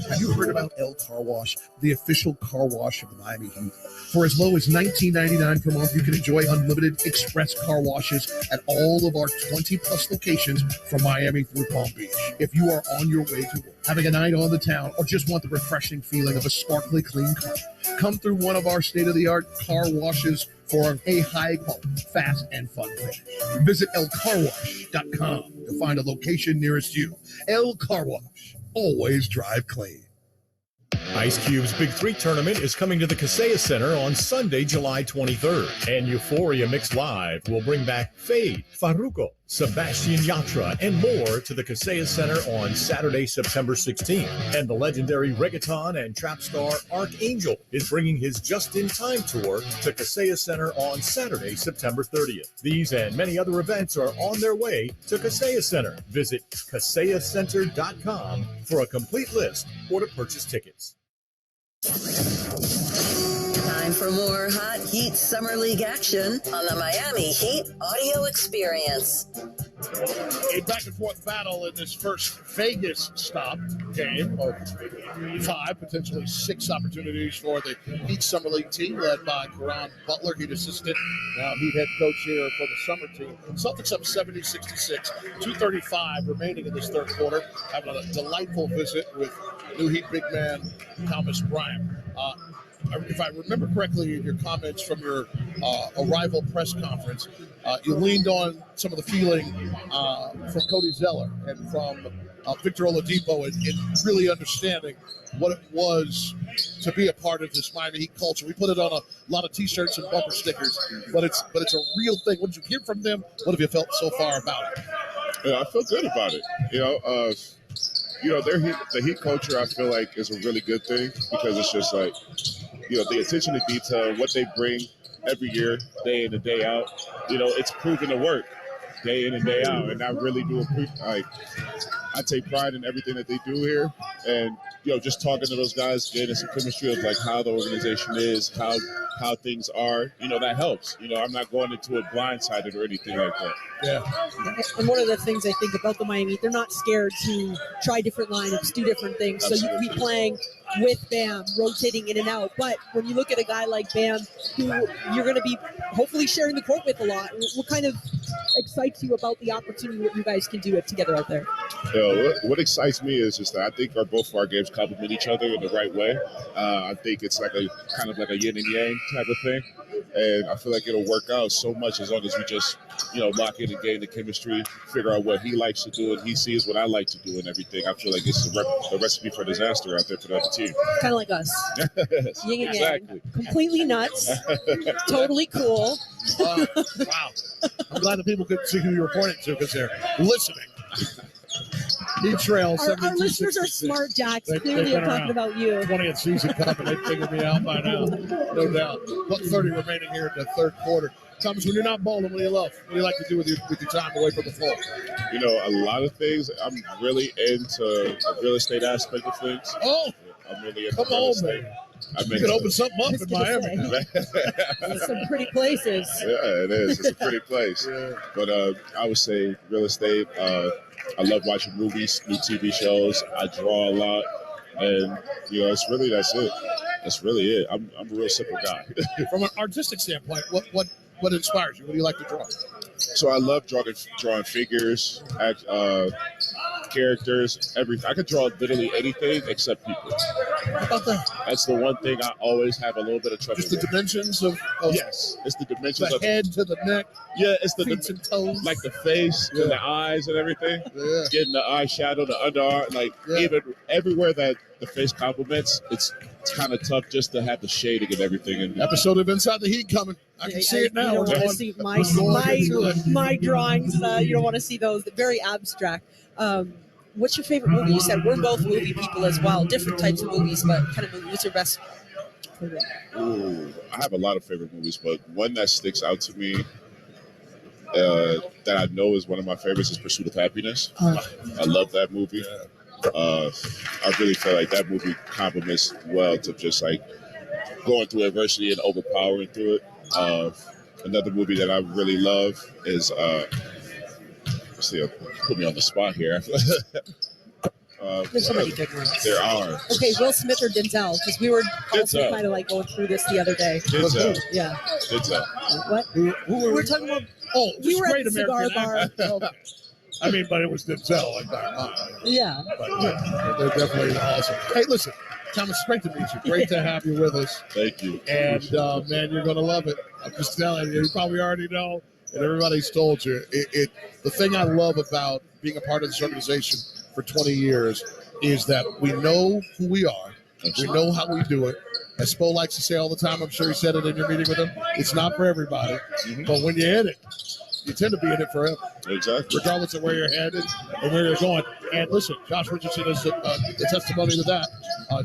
Have you heard about El Car Wash, the official car wash of the Miami Heat? For as low as $19.99 per month, you can enjoy unlimited express car washes at all of our 20-plus locations from Miami through Palm Beach. If you are on your way to work, having a night on the town, or just want the refreshing feeling of a sparkly clean car, come through one of our state-of-the-art car washes for a high-quality, fast, and fun finish. Visit elcarwash.com to find a location nearest you. El Car Wash. Always drive clean. Ice Cube's Big 3 tournament is coming to the Kaseya Center on Sunday, July 23rd. And Euphoria Mix Live will bring back Fade, Farruko, Sebastian Yatra, and more to the Kaseya Center on Saturday, September 16th. And the legendary reggaeton and trap star Archangel is bringing his Just-in-Time tour to Kaseya Center on Saturday, September 30th. These and many other events are on their way to Kaseya Center. Visit KaseyaCenter.com for a complete list or to purchase tickets. Time for more Hot Heat Summer League action on the Miami Heat audio experience. A back-and-forth battle in this first Vegas stop game of 5, potentially 6 opportunities for the Heat Summer League team led by Karan Butler, Heat assistant, now Heat head coach here for the summer team. Celtics up 70-66, 2:35 remaining in this third quarter. Having a delightful visit with new Heat big man Thomas Bryant. If I remember correctly in your comments from your arrival press conference, you leaned on some of the feeling from Cody Zeller and from Victor Oladipo in really understanding what it was to be a part of this Miami Heat culture. We put it on a lot of T-shirts and bumper stickers, but it's a real thing. What did you hear from them? What have you felt so far about it? Yeah, I feel good about it. The Heat culture, I feel like, is a really good thing because it's just like, the attention to detail, what they bring every year, day in and day out, it's proven to work day in and day out. And I really do appreciate, I take pride in everything that they do here. And, just talking to those guys, getting some chemistry of like how the organization is, how things are, that helps. I'm not going into it blindsided or anything like that. Yeah. And one of the things I think about the Miami, they're not scared to try different lineups, do different things. So you can be playing with Bam, rotating in and out. But when you look at a guy like Bam, who you're going to be hopefully sharing the court with a lot, what kind of excites you about the opportunity, what you guys can do together out there? What excites me is just that I think both of our games complement each other in the right way. I think it's like a kind of like a yin and yang type of thing. And I feel like it'll work out so much as long as we just, lock in and gain the chemistry, figure out what he likes to do, and he sees what I like to do and everything. I feel like it's a recipe for disaster out there for the other team. Kind of like us. Yes, Yin and exactly. yang. Completely nuts. Totally cool. Wow. I'm glad the people could see who you were pointing to because they're listening. Heat trail. Our listeners are smart, Jax. Clearly, I'm talking about you. 20th season cup, and they figured me out by now, no doubt. But 30 remaining here in the third quarter. Thomas, when you're not bowling, what do you love? What do you like to do with your time away from the floor? A lot of things. I'm really into the real estate aspect of things. Oh, I'm really into come real on, estate. You could open something up in Miami. Some pretty places. Yeah, it is. It's a pretty place. But I would say real estate, I love watching movies, new TV shows. I draw a lot, and that's it. That's really it. I'm a real simple guy. From an artistic standpoint, what inspires you? What do you like to draw? So I love drawing figures, characters, everything. I could draw literally anything except people. How about that? That's the one thing I always have a little bit of trouble Just the with. dimensions of yes, it's the dimensions the of head to the neck. Yeah, it's the feet and toes, like the face and the eyes and everything. Yeah. Getting the eyeshadow, the underarm, even everywhere that the face complements, it's kind of tough just to have the shading and everything. And Episode of Inside the Heat coming. I can see it now. You don't want to see my drawings. You don't want to see those. Very abstract. What's your favorite movie? You said we're both movie people as well. Different types of movies, but kind of movie. What's your best favorite? Ooh, I have a lot of favorite movies, but one that sticks out to me that I know is one of my favorites is Pursuit of Happiness. I love that movie. I really feel like that movie complements well to just like going through adversity and overpowering through it. Another movie that I really love is let's see, put me on the spot here. There's so many good ones. There are. Okay, Will Smith or Denzel? Because we were also kind of like going through this the other day. Denzel. Yeah. Denzel. What? Who We're talking about. Just We were at great the cigar bar. Okay. I mean, but it was Denzel. Like that. Yeah. But they're definitely awesome. Hey, listen, Thomas, it's great to meet you. Great to have you with us. Thank you. And man, you're gonna love it. I'm just telling you. You probably already know, and everybody's told you. The thing I love about being a part of this organization for 20 years is that we know who we are. We know how we do it. As Spo likes to say all the time, I'm sure he said it in your meeting with him, it's not for everybody. But when you're in it, you tend to be in it forever. Exactly. Regardless of where you're headed and where you're going. And listen, Josh Richardson is the testimony to that,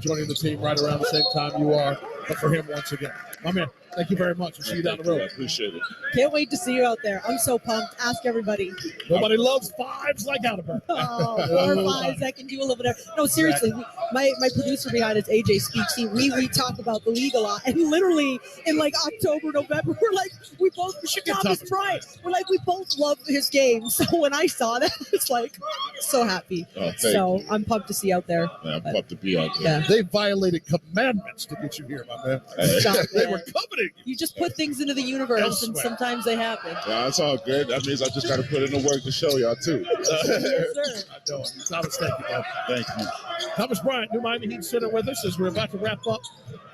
joining the team right around the same time you are. But for him, once again, my man, thank you very much. We'll see you down the road. I appreciate it. Can't wait to see you out there. I'm so pumped. Ask everybody. Nobody loves fives like Alabama. Oh, 4 5s. I can do a little bit of. No, seriously. My producer behind us, AJ Speaks. We talk about the league a lot, and literally in like October, November, we're like we both. Thomas Bryant. We're like we both love his game. So when I saw that, it's like so happy. So I'm pumped to see you out there. Yeah, I'm pumped to be out there. Yeah. They violated commandments to get you here, my man. Stop They it. were coveting. You just put things into the universe, and sometimes they happen. Yeah, that's all good. That means I just got to put in the work to show y'all too. Yes, sir. I know. Thomas, thank you, bro. Thank you. Thomas Bryant, New Miami Heat Center with us as we're about to wrap up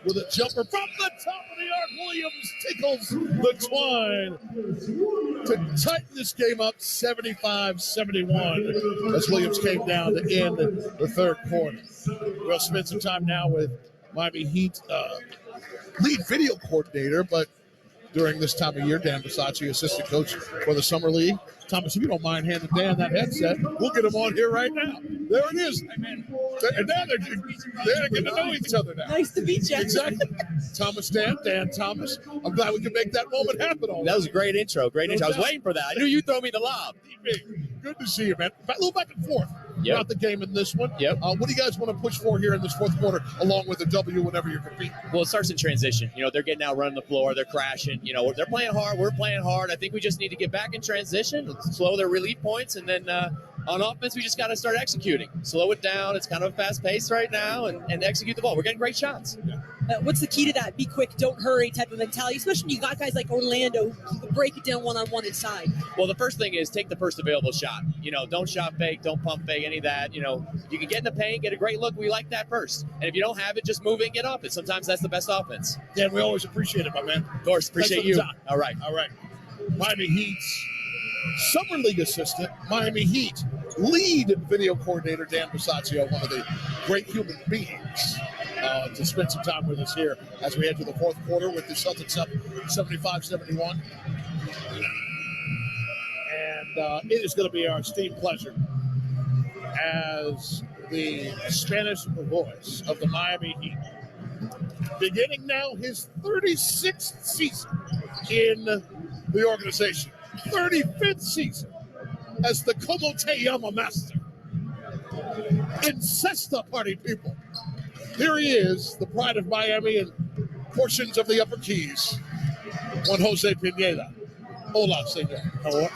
with a jumper from the top of the arc. Williams tickles the twine to tighten this game up 75-71 as Williams came down to end the third quarter. We'll spend some time now with Miami Heat lead video coordinator, but during this time of year, Dan Bisacci, assistant coach for the Summer League. Thomas, if you don't mind handing Dan that headset, we'll get him on here right now. There it is. And now they're getting to know each other now. Nice to meet you. Exactly. Thomas, Dan Thomas. I'm glad we can make that moment happen. That was a great intro. Great intro. I was waiting for that. I knew you'd throw me the lob. Good to see you, man. A little back and forth throughout the game in this one. Yep. What do you guys want to push for here in this fourth quarter, along with the W whenever you're competing? Well, it starts in transition. They're getting out running the floor. They're crashing. They're playing hard. We're playing hard. I think we just need to get back in transition, slow their relief points, and then on offense, we just got to start executing. Slow it down. It's kind of a fast pace right now, and execute the ball. We're getting great shots. Yeah. What's the key to that? Be quick, don't hurry type of mentality, especially when you got guys like Orlando who can break it down one-on-one inside. Well, the first thing is take the first available shot. Don't shot fake, don't pump fake, any of that. You can get in the paint, get a great look. We like that first. And if you don't have it, just move it and get off it. Sometimes that's the best offense. Dan, we always appreciate it, my man. Of course, appreciate you. All right. Miami Heat's Summer League assistant, Miami Heat lead video coordinator, Dan Bisacci, one of the great human beings, to spend some time with us here as we head to the fourth quarter with the Celtics up 75-71. And it is going to be our esteemed pleasure as the Spanish voice of the Miami Heat, beginning now his 36th season in the organization, 35th season as the Como Te Llama master. Incesta party people. Here he is, the pride of Miami and portions of the Upper Keys, one Jose Pineda. Hola, senor. Hello.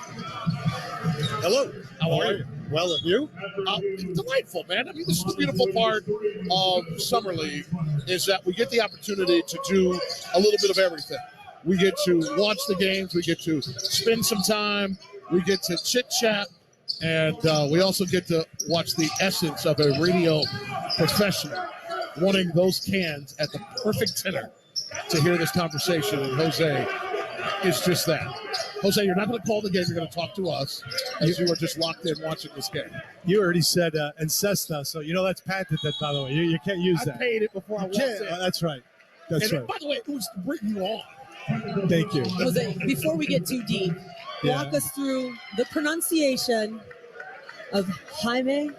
How are you? Well, and you? Delightful, man. I mean, this is the beautiful part of Summer League is that we get the opportunity to do a little bit of everything. We get to watch the games. We get to spend some time. We get to chit-chat. And we also get to watch the essence of a radio professional wanting those cans at the perfect tenor to hear this conversation. And Jose is just that. Jose, you're not going to call the game. You're going to talk to us as you are just locked in watching this game. You already said ancestor, so that's patented, by the way. You can't use that. I paid it before I walked in. That's right. That's right. By the way, it was to bring you on. Thank you. Jose, before we get too deep, walk us through the pronunciation of Jaime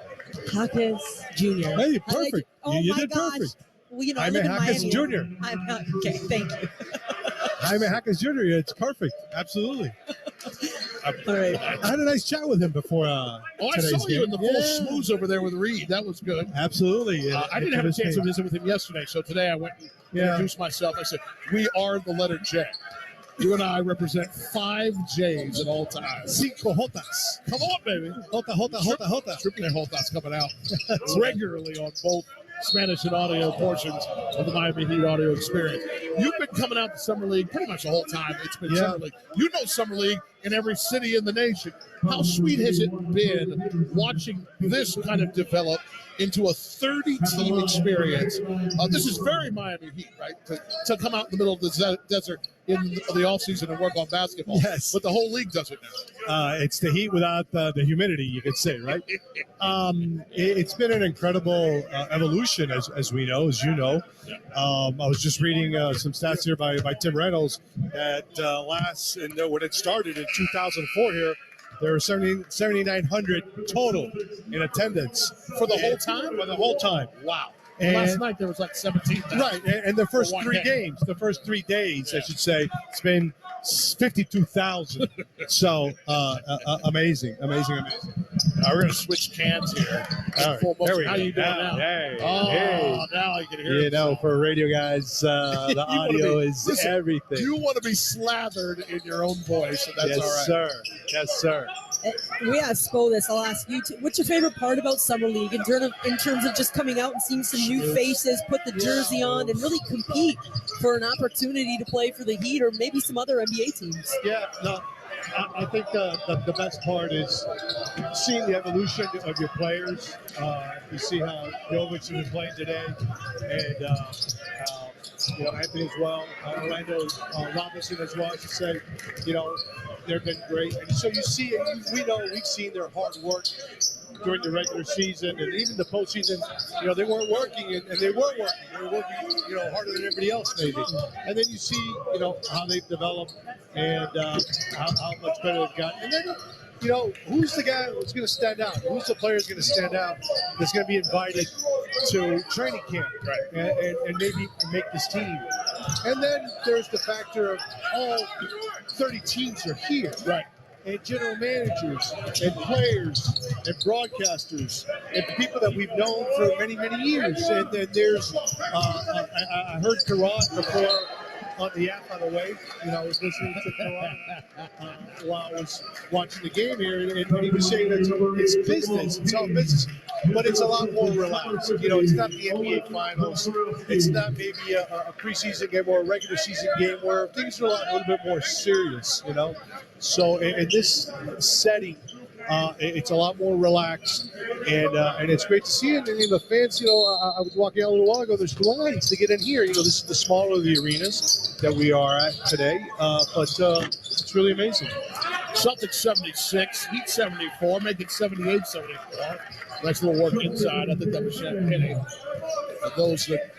Jaquez Jr. Hey, perfect. You my did gosh. perfect. Well, I Jaime live in Jaquez Miami. Jr. Okay, thank you. Jaime Jaquez Jr. It's perfect. Absolutely. All right. I had a nice chat with him before I today's saw you game. in the full smooths over there with Reed. That was good. Absolutely. I didn't have a chance to visit with him yesterday, so today I went and introduced myself. I said, we are the letter J. You and I represent 5 J's at all times. Cinco Jotas. Come on, baby. Jota. Triple Jotas coming out regularly on both Spanish and audio portions of the Miami Heat audio experience. You've been coming out to Summer League pretty much the whole time. It's been Summer League. You know Summer League in every city in the nation. How sweet has it been watching this kind of develop into a 30-team experience? This is very Miami Heat, right? To come out in the middle of the desert in the offseason and work on basketball. Yes. But the whole league does it now. It's the heat without the humidity, you could say, right? It's been an incredible evolution, as we know, as you know. I was just reading some stats here by Tim Reynolds that when it started in 2004 here, there were 7,900 total in attendance. For the whole time? For the whole time. Wow. And last night there was like 17,000. Right, and the first 3 games, the first 3 days, I should say, it's been 52,000. So amazing. We're going to switch cans here. All right, there we How go. you doing now? Hey. Now I can hear it. For radio guys, the audio is everything. You want to be slathered in your own voice, and that's all right. Yes, sir. We asked Spo this. I'll ask you too. What's your favorite part about Summer League in terms of just coming out and seeing some new faces, put the jersey on, and really compete for an opportunity to play for the Heat or maybe some other NBA teams? Yeah, no, I think the best part is seeing the evolution of your players. You see how Jovic has been playing today, and Anthony as well, Orlando Robinson as well, I should say. They've been great. And so you see, we've seen their hard work during the regular season and even the postseason. They weren't working, and they were working. They were working, harder than everybody else, maybe. And then you see, how they've developed and how much better they've gotten. And then, who's the guy who's going to stand out? Who's the player who's going to stand out that's going to be invited to training camp, and maybe make this team? And then there's the factor of all 30 teams are here, and general managers and players and broadcasters and people that we've known for many, many years. And then there's, I heard Karan before on the app, by the way. I was listening to Karan while I was watching the game here, and he was saying that it's business, it's all business, but it's a lot more relaxed. It's not the NBA Finals. It's not maybe a preseason game or a regular season game where things are a little bit more serious, So in this setting, it's a lot more relaxed, and it's great to see it. And the fans, I was walking out a little while ago. There's lines to get in here. This is the smaller of the arenas that we are at today, but it's really amazing. Celtics 76, Heat 74, make it 78-74. Nice little work inside. I think that was Champagne. For those that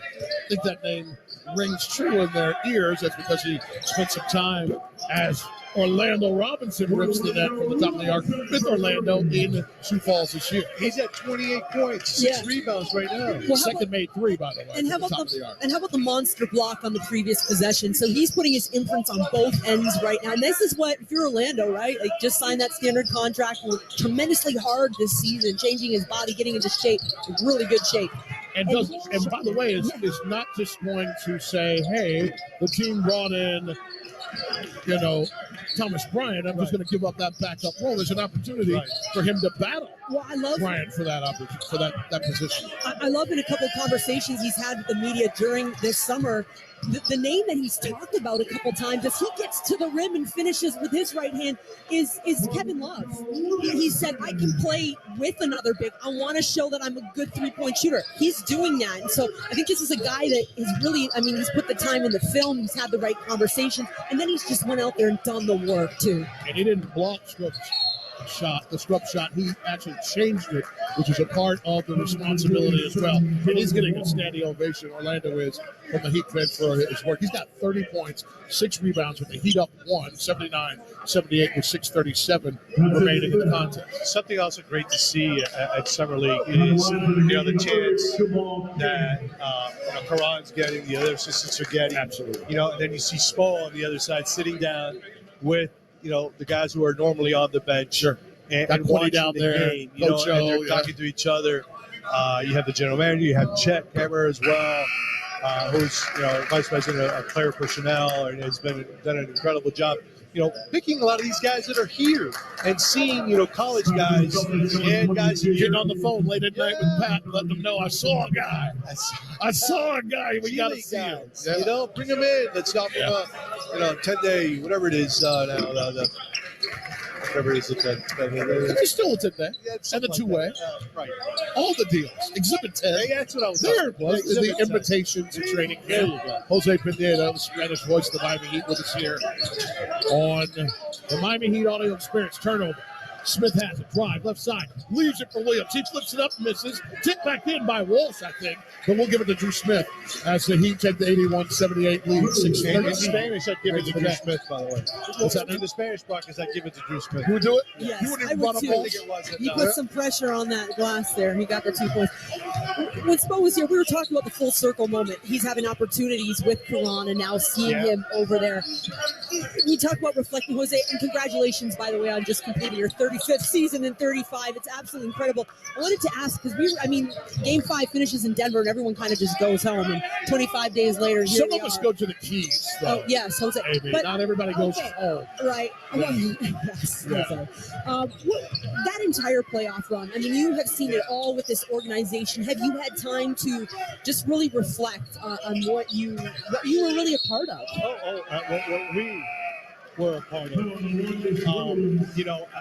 think that name rings true in their ears, that's because he spent some time as Orlando Robinson rips the net from the top of the arc with Orlando in Sioux Falls this year. He's at 28 points, 6 rebounds right now. Well, Second made 3, by the way. And how about the monster block on the previous possession? So he's putting his imprints on both ends right now. And this is what, if you're Orlando, right? Like, just signed that standard contract, worked tremendously hard this season, changing his body, getting into shape, really good shape. And by the way, it's not just going to say, hey, the team brought in, Thomas Bryant. I'm just going to give up that backup role. There's an opportunity for him to battle Bryant for that opportunity, for that position. I love in a couple of conversations he's had with the media during this summer, the name that he's talked about a couple times as he gets to the rim and finishes with his right hand is Kevin Love. He said, I can play with another big. I want to show that I'm a good three-point shooter. He's doing that. And so I think this is a guy that is really, he's put the time in the film. He's had the right conversations. And then he's just went out there and done the work, too. And he didn't block the scrub shot. He actually changed it, which is a part of the responsibility as well. And he's getting a standing ovation. Orlando is from the Heat fans for his work. He's got 30 points, 6 rebounds with the Heat up 79-78 with 6:37 remaining in the contest. Something also great to see at Summer League is the chance that Karan's getting, the other assistants are getting. Absolutely. And then you see Spo on the other side sitting down with the guys who are normally on the bench. Sure. And watching down the game, and they're talking to each other. You have the general manager, you have Chet Hammer as well, who's vice president of player personnel and has done an incredible job. Picking a lot of these guys that are here and seeing, college guys and guys getting on the phone late at night with Pat and letting them know I saw a guy. I saw a guy. We got to see him. Yeah. Bring him in. Let's not, 10-day, whatever it is whatever it is. It's still a 10-day. And the two-way. Right. All the deals. Exhibit 10. Yeah, that's what I was there it was. Exhibit The invitation to training camp. There you go. Jose Pineda, the Spanish voice of the Miami Heat, with us here on the Miami Heat audio experience. Turnover. Smith has it. Drive, left side. Leaves it for Williams. He flips it up, misses. Tipped back in by Walsh, I think. But we'll give it to Drew Smith as the Heat take the 81-78 lead. 6:13. In Spanish, I'd give it to Drew Smith, by the way. What's that? In the Spanish broadcast, I'd give it to Drew Smith. You would do it? Yes, You wouldn't I would run too. a ball? He put some pressure on that glass there. He got the 2 points. When Spo was here, we were talking about the full circle moment. He's having opportunities with Karan and now seeing him over there. We talk about reflecting, Jose, and congratulations, by the way, on just completing your 35th season in 35. It's absolutely incredible. I wanted to ask, because Game 5 finishes in Denver and everyone kind of just goes home, and 25 days later, some of us go to the Keys, though. Oh, yes, Jose. Maybe. But not everybody goes home. Right. Well, yes. Yeah. Jose. That entire playoff run, you have seen it all with this organization. Have you had time to just really reflect on what you were really a part of? What we were a part of.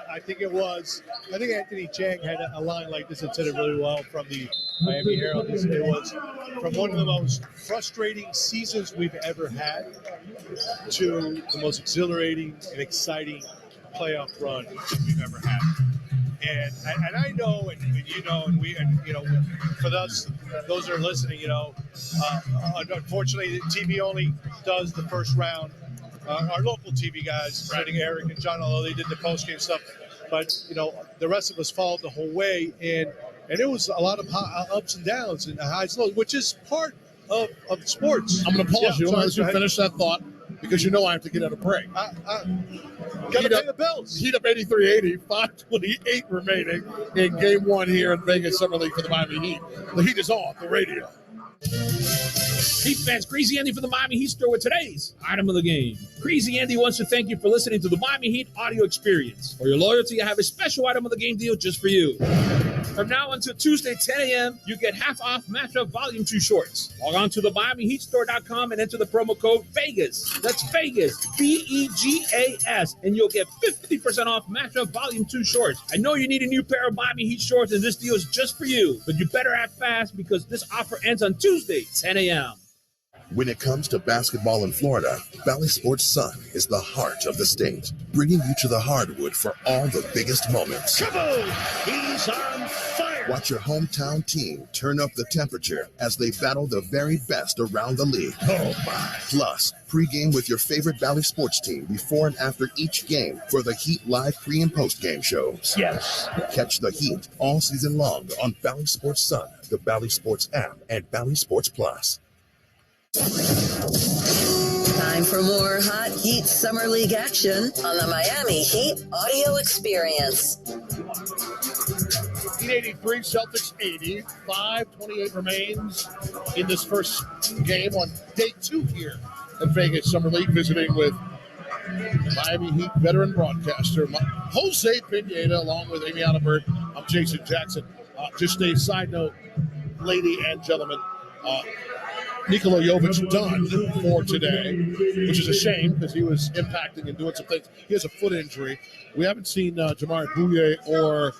I think Anthony Chang had a line like this and said it really well from the Miami Herald. It was from one of the most frustrating seasons we've ever had to the most exhilarating and exciting playoff run we've ever had. And I know, and you know, and we, and for us, those that are listening, unfortunately, TV only does the first round. Our local TV guys, including Eric and John, although they did the post-game stuff, but the rest of us followed the whole way, and it was a lot of ups and downs and highs and lows, which is part of sports. I'm going to pause you as you finish that thought, because I have to get at a break. Got to pay the bills. Heat up 83-80, 5:28 remaining in Game 1 here in Vegas Summer League for the Miami Heat. The Heat is on the radio. Heat fans, Crazy Andy from the Miami Heat Store with today's item of the game. Crazy Andy wants to thank you for listening to the Miami Heat audio experience. For your loyalty, I have a special item of the game deal just for you. From now until Tuesday, 10 a.m., you get half off Matchup Volume 2 shorts. Log on to the MiamiHeatStore.com and enter the promo code VEGAS. That's Vegas, VEGAS, and you'll get 50% off Matchup Volume 2 shorts. I know you need a new pair of Miami Heat shorts, and this deal is just for you. But you better act fast because this offer ends on Tuesday, 10 a.m. When it comes to basketball in Florida, Valley Sports Sun is the heart of the state, bringing you to the hardwood for all the biggest moments. He's on fire! Watch your hometown team turn up the temperature as they battle the very best around the league. Oh, my. Plus, pregame with your favorite Valley Sports team before and after each game for the Heat Live pre- and post-game shows. Yes. Catch the Heat all season long on Valley Sports Sun, the Valley Sports app, and Valley Sports Plus. Time for more Hot Heat Summer League action on the Miami Heat audio experience. Heat 83, Celtics 80. 5:28 remains in this first game on day 2 here at Vegas Summer League, visiting with Miami Heat veteran broadcaster Jose Pineda, along with Amy Allenberg. I'm Jason Jackson. Just a side note, lady and gentlemen, Nikola Jovic done for today, which is a shame because he was impacting and doing some things. He has a foot injury. We haven't seen Jamari Bouye or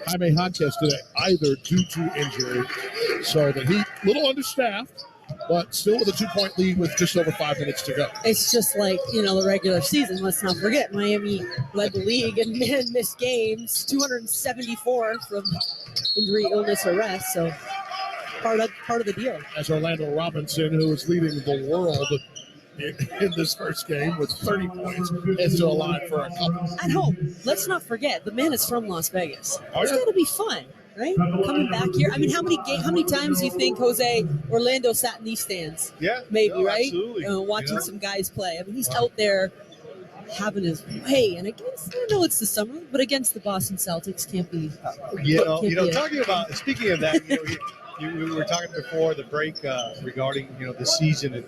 Jaime Jaquez today either due to injury. So the Heat, little understaffed, but still with a 2-point lead with just over 5 minutes to go. It's just like, the regular season. Let's not forget, Miami led the league and missed games, 274 from injury, illness, or rest. So part of the deal. As Orlando Robinson, who is leading the world in this first game with 30 points, heads to a line for a couple. At home, let's not forget, the man is from Las Vegas. Oh, It's yeah. got to be fun, right? Coming back here. I mean, how many times do you think Orlando sat in these stands? Yeah, maybe, right? Absolutely. Watching some guys play. I mean, he's out there having his way, and against, I know it's the summer, but against the Boston Celtics can't be. Talking about, speaking of that, we were talking before the break regarding the season,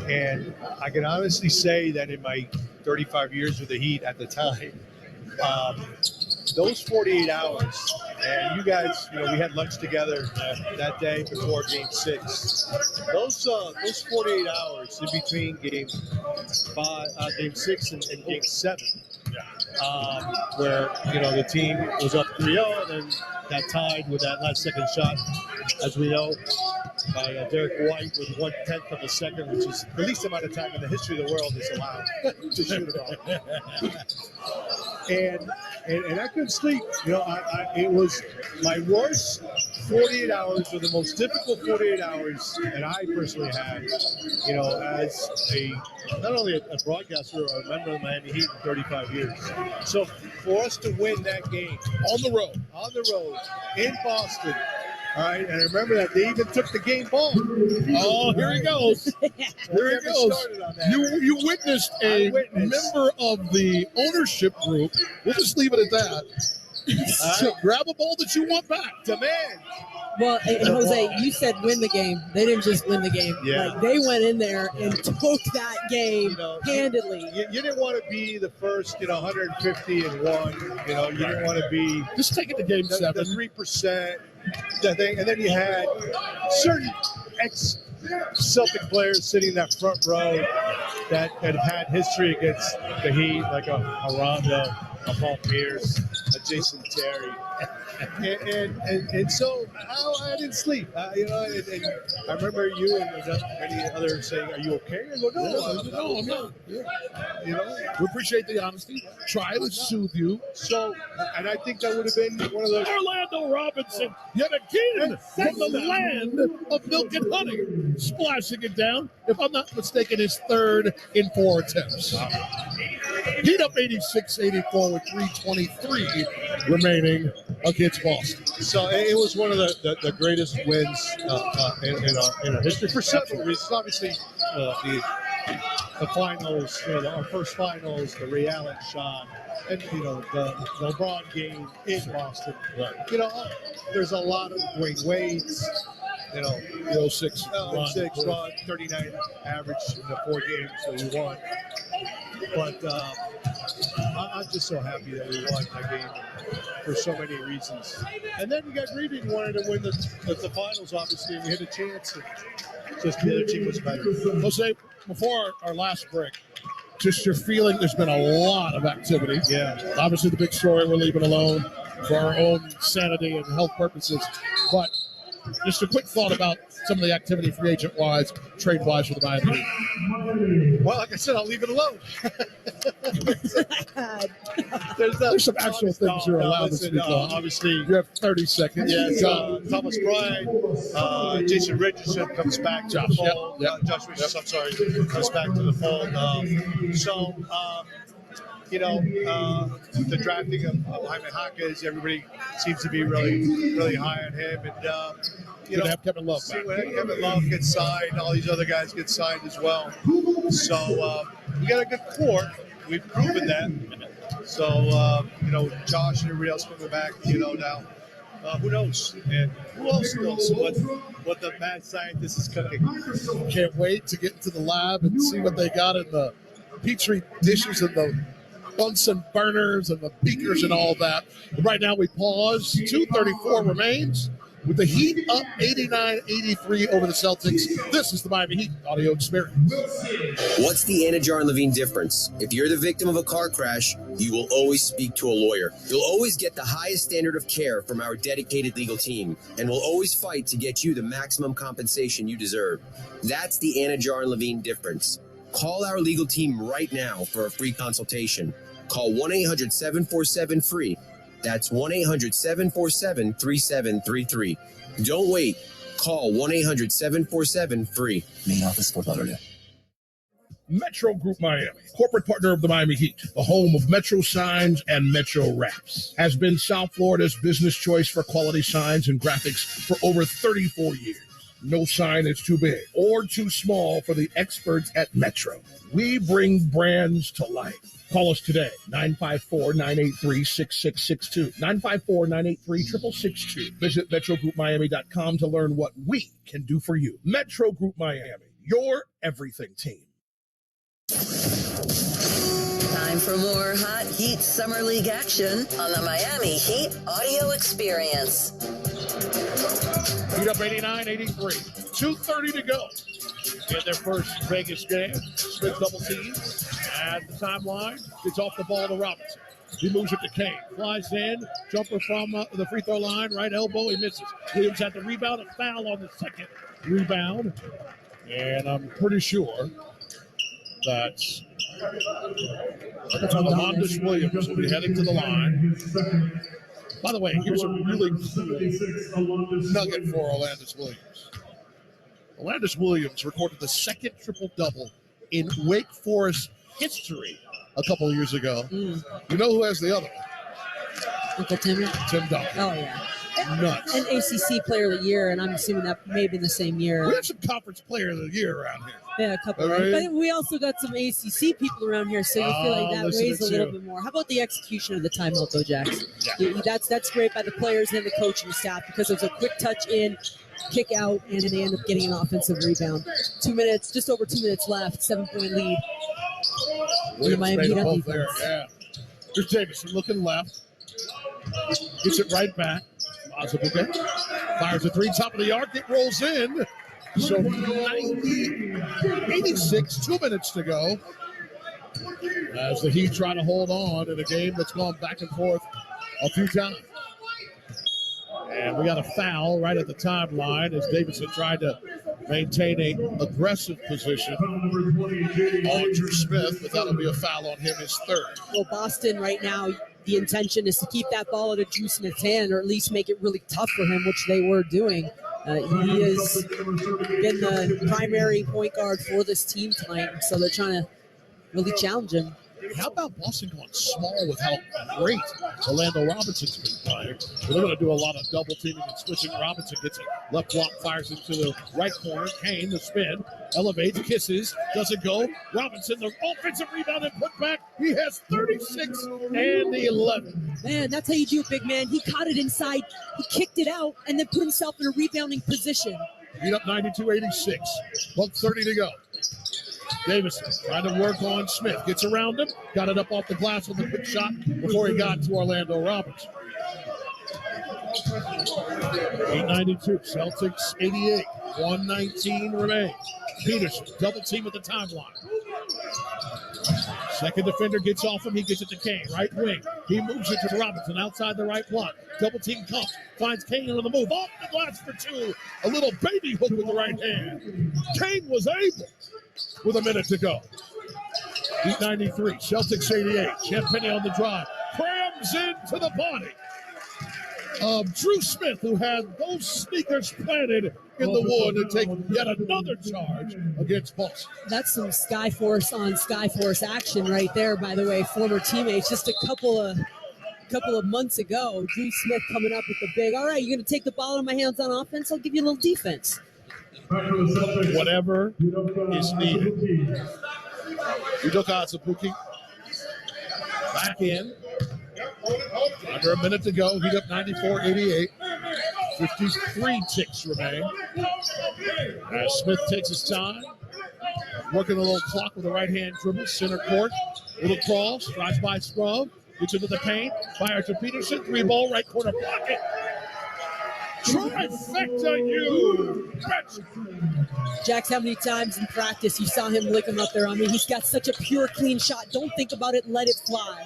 and I can honestly say that in my 35 years with the Heat at the time, those 48 hours, and you guys, we had lunch together that day before Game 6. Those 48 hours in between Game 6 and Game 7, where the team was up 3-0, and then that tied with that last second shot, as we know, by Derek White with 1/10 of a second, which is the least amount of time in the history of the world is allowed to shoot it off. And I couldn't sleep. It was my worst 48 hours, or the most difficult 48 hours that I personally had. As not only a broadcaster or a member of the Miami Heat in 35 years. So for us to win that game on the road in Boston. All right, and I remember that they even took the game ball. Oh, here he goes. Here he goes. You witnessed a member of the ownership group. We'll just leave it at that. So grab a ball that you want back. Demand. Well, and Jose, you said win the game. They didn't just win the game. Yeah. Like, they went in there and took that game handedly. You didn't want to be the first, 150 and 1. You didn't want to be just take it to Game 7. The 3%. That thing, and then you had certain ex-Celtic players sitting in that front row that had history against the Heat, like a Rondo, a Paul Pierce, a Jason Terry, and so I didn't sleep. And I remember you and many others saying, "Are you okay?" I go, "No, I'm not." We appreciate the honesty. Try to soothe you. So, and I think that would have been one of the Orlando Robinson, yet again, from the land of milk and honey, splashing it down. If I'm not mistaken, his third in 4 attempts. Heat up 86-84 with 3:23 remaining against Boston. So it was one of the greatest wins in our history for several reasons. Obviously, the finals, our first finals, the Ray Allen shot, and the LeBron game in Boston. Right. There's a lot of Dwayne Wade's. The 06 run, 39 average in the 4 games that we won. But I'm just so happy that we won that game for so many reasons. And then we got greedy and wanted to win the finals, obviously, and we had a chance. And just the other team was better. Jose, before our last break, just your feeling, there's been a lot of activity. Yeah. Obviously, the big story we're leaving alone for our own sanity and health purposes. But just a quick thought about some of the activity free agent-wise, trade-wise for the Miami Heat. Well, like I said, I'll leave it alone. There's some actual things you're allowed to speak on. Obviously, you have 30 seconds. Yes, Thomas Bryant, Jason Richardson comes back to the fold. Josh Richardson, I'm sorry, comes back to the fold. The drafting of Jaime Jaquez, everybody seems to be really high on him. And, have Kevin Love back. Kevin Love gets signed. All these other guys get signed as well. So we got a good core. We've proven that. So, Josh and everybody else coming back, now. Who knows? And who else knows what the mad scientist is cooking? Can't wait to get into the lab and see what they got in the Petri dishes and the Bunsen burners and the beakers and all that. But right now we pause. 2:34 remains with the Heat up 89-83 over the Celtics. This is the Miami Heat audio experience. What's the Anna Jar and Levine difference? If you're the victim of a car crash, you will always speak to a lawyer. You'll always get the highest standard of care from our dedicated legal team, and we'll always fight to get you the maximum compensation you deserve. That's the Anna Jar and Levine difference. Call our legal team right now for a free consultation. Call 1-800-747-FREE. That's 1-800-747-3733. Don't wait. Call 1-800-747-FREE. Main office, Fort Lauderdale. Metro Group Miami, corporate partner of the Miami Heat, the home of Metro Signs and Metro Wraps, has been South Florida's business choice for quality signs and graphics for over 34 years. No sign is too big or too small for the experts at Metro. We bring brands to life. Call us today, 954-983-6662, 954-983-6662. Visit MetroGroupMiami.com to learn what we can do for you. Metro Group Miami, your everything team. Time for more Hot Heat Summer League action on the Miami Heat audio experience. Heat up 89-83. 2:30 to go in their first Vegas game. Smith double teams at the timeline. Gets off the ball to Robinson. He moves it to Kane. Flies in. Jumper from the free throw line. Right elbow. He misses. Williams had the rebound. A foul on the second rebound. And I'm pretty sure that's Lamondas Williams will be heading to the line. By the way, here's a really cool nugget for Orlandis Williams. Orlandis Williams recorded the second triple-double in Wake Forest history a couple of years ago. You know who has the other one? Uncle Tim? Tim Duncan. Oh, yeah. Nuts. And ACC Player of the Year, and I'm assuming that may have been the same year. We have some Conference Player of the Year around here. Yeah, a couple. Right? But we also got some ACC people around here, so you feel like that weighs a little bit more. How about the execution of the timeout, though, Jax? Yeah. That's great by the players and the coaching staff because it was a quick touch in, kick out, and then they end up getting an offensive rebound. 2 minutes, just over 2 minutes left, 7-point lead. Williams made them both there, yeah. Here's Davison looking left. Gets it right back. Azubuike fires a three, top of the arc. It rolls in. So 86, 2 minutes to go. As the Heat try to hold on in a game that's gone back and forth a few times. And we got a foul right at the timeline as Davidson tried to maintain an aggressive position on Drew Smith, but that'll be a foul on him, his third. Well, Boston right now, the intention is to keep that ball out of Drew Smith's hand or at least make it really tough for him, which they were doing. He has been the primary point guard for this team tonight, so they're trying to really challenge him. How about Boston going small with how great Orlando Robinson's been playing? They're going to do a lot of double teaming and switching. Robinson gets it. Left block, fires into the right corner. Kane, the spin, elevates, kisses, doesn't go. Robinson, the offensive rebound and put back. He has 36 and 11. Man, that's how you do it, big man. He caught it inside. He kicked it out and then put himself in a rebounding position. Beat up 92-86. 1:30 to go. Davison trying to work on Smith. Gets around him. Got it up off the glass with a quick shot before he got to Orlando Robinson. 8:92. Celtics 88. 1:19 remains. Peterson double team at the timeline. Second defender gets off him. He gets it to Kane. Right wing. He moves it to Robinson outside the right block. Double team comes. Finds Kane on the move. Off the glass for two. A little baby hook with the right hand. Kane was able with a minute to go. 8:93. Celtics 88. Champagny on the drive. Crams into the body of Drew Smith, who had those sneakers planted in the wood to take yet another charge against Boston. That's some Skyforce on Skyforce action right there, by the way. Former teammates just a couple of months ago. Drew Smith coming up with the big, all right, you're going to take the ball out of my hands on offense? I'll give you a little defense. Whatever is needed. Udoka Azubuike Back in. Under a minute to go. Heat up 94-88. 53 ticks remain. As Smith takes his time. Working a little clock with a right-hand dribble. Center court. Little cross. Drives by Scrub. Gets into the paint. Fires to Peterson. 3-ball. Right corner pocket. Trifecta, you betcha. Jax, how many times in practice you saw him lick him up there? I mean, he's got such a pure, clean shot. Don't think about it. Let it fly.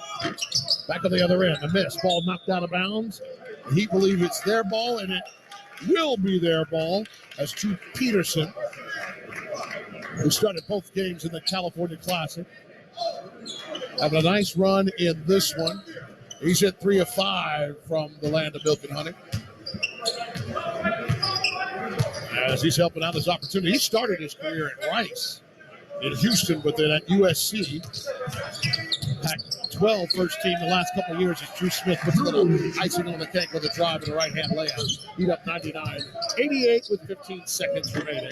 Back on the other end. A miss. Ball knocked out of bounds. The Heat believe it's their ball, and it will be their ball as to Peterson, who started both games in the California Classic. Having a nice run in this one. He's hit 3 of 5 from the land of milk and honey. As he's helping out his opportunity. He started his career at Rice in Houston, but then at USC. Pac-12 first team the last couple of years as Drew Smith puts a little icing on the cake with a drive and a right-hand layup. Heat up 99-88 with 15 seconds remaining.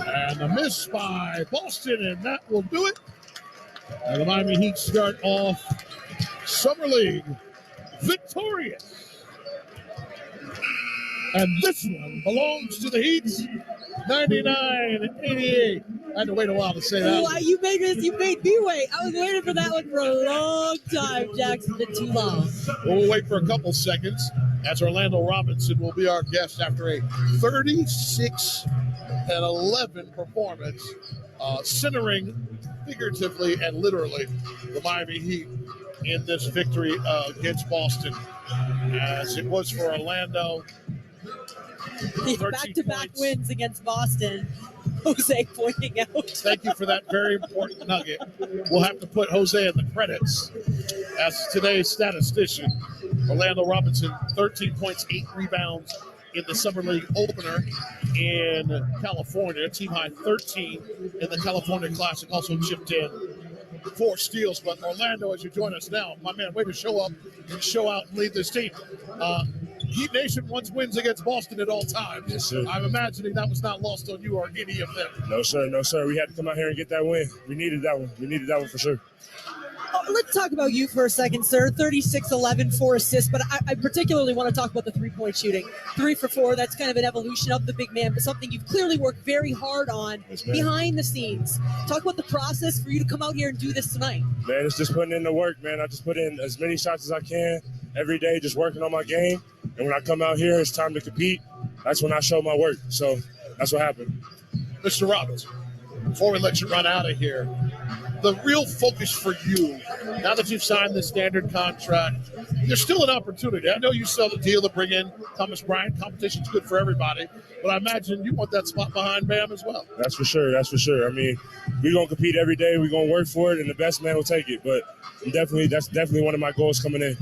And a miss by Boston, and that will do it. And the Miami Heat start off Summer League victorious. And this one belongs to the Heat, 99-88. I had to wait a while to say that. Well, you made me wait. I was waiting for that one for a long time, Jackson. Did too long. We'll wait for a couple seconds as Orlando Robinson will be our guest after a 36-11 performance, centering figuratively and literally the Miami Heat in this victory against Boston, as it was for Orlando. Back-to-back wins against Boston. Jose pointing out. Thank you for that very important nugget. We'll have to put Jose in the credits as today's statistician. Orlando Robinson, 13 points, 8 rebounds in the Summer League opener in California. Team high 13 in the California Classic. Also chipped in 4 steals. But Orlando, as you join us now, my man, way to show up and show out and lead this team. Heat Nation wins against Boston at all times. Yes, sir. I'm imagining that was not lost on you or any of them. No, sir. No, sir. We had to come out here and get that win. We needed that one. For sure. Let's talk about you for a second, sir. 36-11, 4 assists, but I particularly want to talk about the three-point shooting. 3 for 4, that's kind of an evolution of the big man, but something you've clearly worked very hard on behind the scenes. Talk about the process for you to come out here and do this tonight. Man, it's just putting in the work, man. I just put in as many shots as I can every day, just working on my game. And when I come out here, it's time to compete. That's when I show my work. So that's what happened. Mr. Robbins, before we let you run out of here, the real focus for you, now that you've signed the standard contract, there's still an opportunity. I know you sell the deal to bring in Thomas Bryant. Competition's good for everybody, but I imagine you want that spot behind Bam as well. That's for sure. I mean, we're going to compete every day. We're going to work for it, and the best man will take it. But that's definitely one of my goals coming in.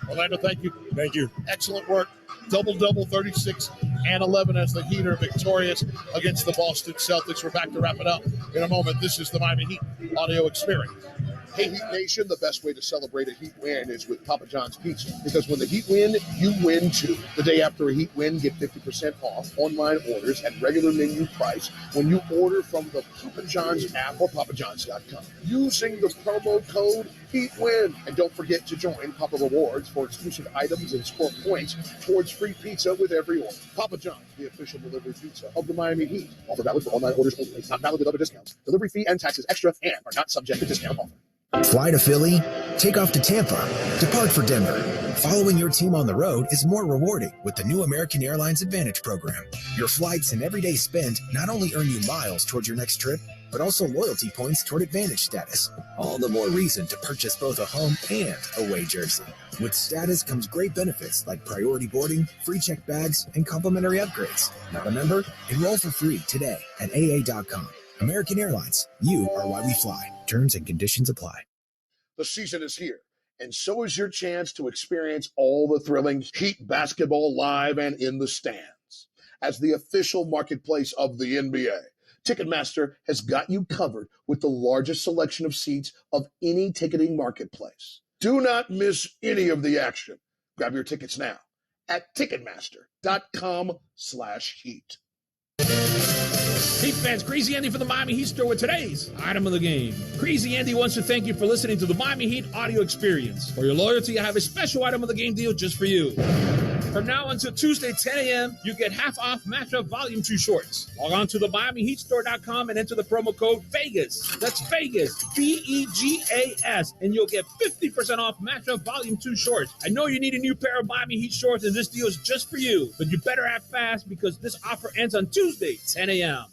Orlando, thank you. Thank you. Excellent work. Double-double, 36-11 as the Heat are victorious against the Boston Celtics. We're back to wrap it up in a moment. This is the Miami Heat audio experience. Hey, Heat Nation, the best way to celebrate a Heat win is with Papa John's Pizza. Because when the Heat win, you win too. The day after a Heat win, get 50% off online orders at regular menu price when you order from the Papa John's app or papajohns.com. Using the promo code HEATWIN. And don't forget to join Papa Rewards for exclusive items and score points towards free pizza with every order. Papa John's, the official delivery pizza of the Miami Heat. Offer valid for online orders only. Not valid with other discounts. Delivery fee and taxes extra and are not subject to discount offer. Fly to Philly, take off to Tampa, depart for Denver. Following your team on the road is more rewarding with the new American Airlines Advantage program. Your flights and everyday spend not only earn you miles towards your next trip, but also loyalty points toward Advantage status. All the more reason to purchase both a home and away jersey. With status comes great benefits like priority boarding, free checked bags, and complimentary upgrades. Not a member? Enroll for free today at AA.com. American Airlines, you are why we fly. Terms and conditions apply. The season is here, and so is your chance to experience all the thrilling Heat basketball live and in the stands. As the official marketplace of the NBA, Ticketmaster has got you covered with the largest selection of seats of any ticketing marketplace. Do not miss any of the action. Grab your tickets now at Ticketmaster.com/heat. Heat fans, Crazy Andy from the Miami Heat store with today's item of the game. Crazy Andy wants to thank you for listening to the Miami Heat audio experience. For your loyalty, I have a special item of the game deal just for you. From now until Tuesday, 10 a.m., you get half off Matchup Volume 2 shorts. Log on to the MiamiHeatStore.com and enter the promo code VEGAS. That's VEGAS, VEGAS, and you'll get 50% off Matchup Volume 2 shorts. I know you need a new pair of Miami Heat shorts, and this deal is just for you. But you better act fast because this offer ends on Tuesday, 10 a.m.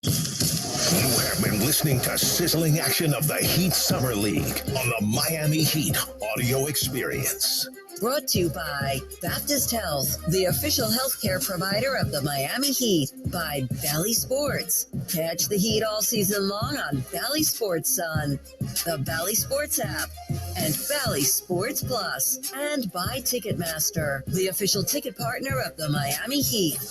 You have been listening to sizzling action of the Heat Summer League on the Miami Heat audio experience. Brought to you by Baptist Health, the official healthcare provider of the Miami Heat, by Bally Sports. Catch the Heat all season long on Bally Sports Sun, the Bally Sports app, and Bally Sports Plus, and by Ticketmaster, the official ticket partner of the Miami Heat.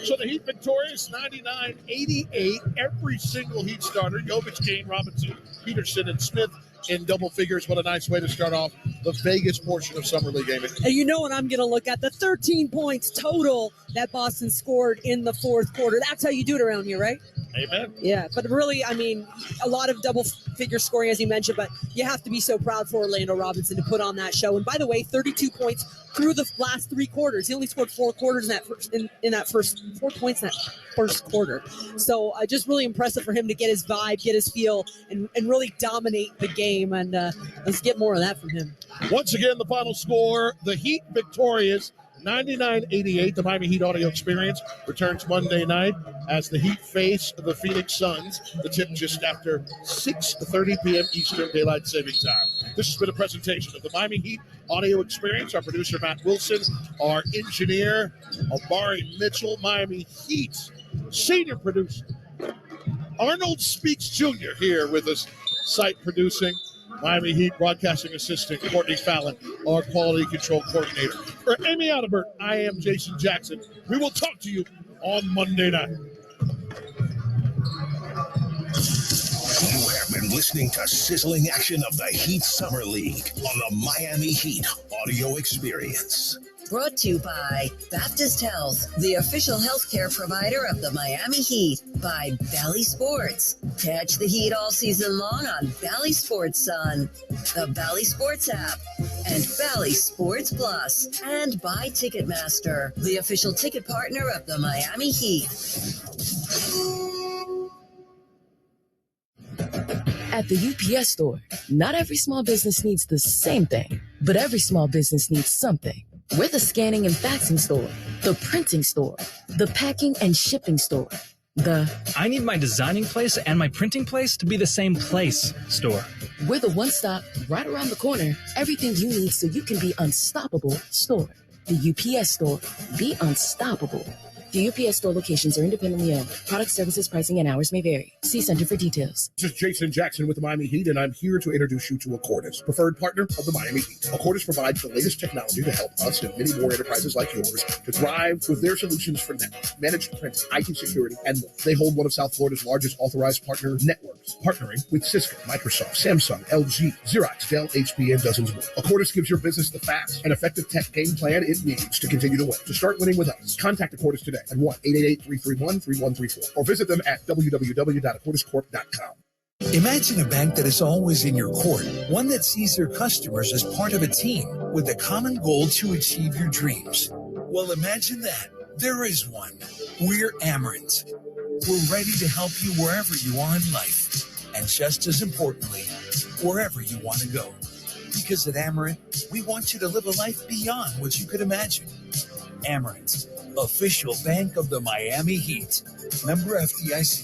So the Heat victorious 99-88. Every single Heat starter, Jovic, Kane, Robinson, Peterson, and Smith in double figures. What a nice way to start off the Vegas portion of Summer League gaming. And you know what I'm going to look at? The 13 points total that Boston scored in the fourth quarter. That's how you do it around here, right? Amen. Yeah, but really, I mean, a lot of double figure scoring, as you mentioned, but you have to be so proud for Orlando Robinson to put on that show. And by the way, 32 points through the last three quarters. He only scored 4 quarters in that first, in that first 4 points in that first quarter. So just really impressive for him to get his vibe, get his feel, and really dominate the game. And let's get more of that from him. Once again, the final score, the Heat victorious 99-88. The Miami Heat audio experience returns Monday night as the Heat face the Phoenix Suns. The tip just after 6:30 p.m. Eastern Daylight Saving Time. This has been a presentation of the Miami Heat audio experience. Our producer, Matt Wilson, our engineer, Amari Mitchell, Miami Heat senior producer, Arnold Speaks Jr. here with us, site producing. Miami Heat broadcasting assistant Courtney Fallon, our quality control coordinator. For Amy Adelbert, I am Jason Jackson. We will talk to you on Monday night. You have been listening to sizzling action of the Heat Summer League on the Miami Heat audio experience. Brought to you by Baptist Health, the official healthcare provider of the Miami Heat, by Bally Sports. Catch the Heat all season long on Bally Sports Sun, the Bally Sports app, and Bally Sports Plus, and by Ticketmaster, the official ticket partner of the Miami Heat. At the UPS store, not every small business needs the same thing, but every small business needs something. We're the scanning and faxing store, the printing store, the packing and shipping store, the I need my designing place and my printing place to be the same place store. We're the one-stop, right around the corner, everything you need so you can be unstoppable store. The UPS store, be unstoppable. The UPS store locations are independently owned. Product, services, pricing, and hours may vary. See Center for details. This is Jason Jackson with the Miami Heat, and I'm here to introduce you to Accordis, preferred partner of the Miami Heat. Accordis provides the latest technology to help us and many more enterprises like yours to thrive with their solutions for network, managed print, IT security, and more. They hold one of South Florida's largest authorized partner networks, partnering with Cisco, Microsoft, Samsung, LG, Xerox, Dell, HP, and dozens more. Accordis gives your business the fast and effective tech game plan it needs to continue to win. To start winning with us, contact Accordis today at 1-888-331-3134 or visit them at www.accordiscorp.com. Imagine a bank that is always in your court, one that sees their customers as part of a team with a common goal to achieve your dreams. Well, imagine that. There is one. We're Amerant. We're ready to help you wherever you are in life, and just as importantly, wherever you want to go. Because at Amerant, we want you to live a life beyond what you could imagine. Amerant, official bank of the Miami Heat. Member FDIC.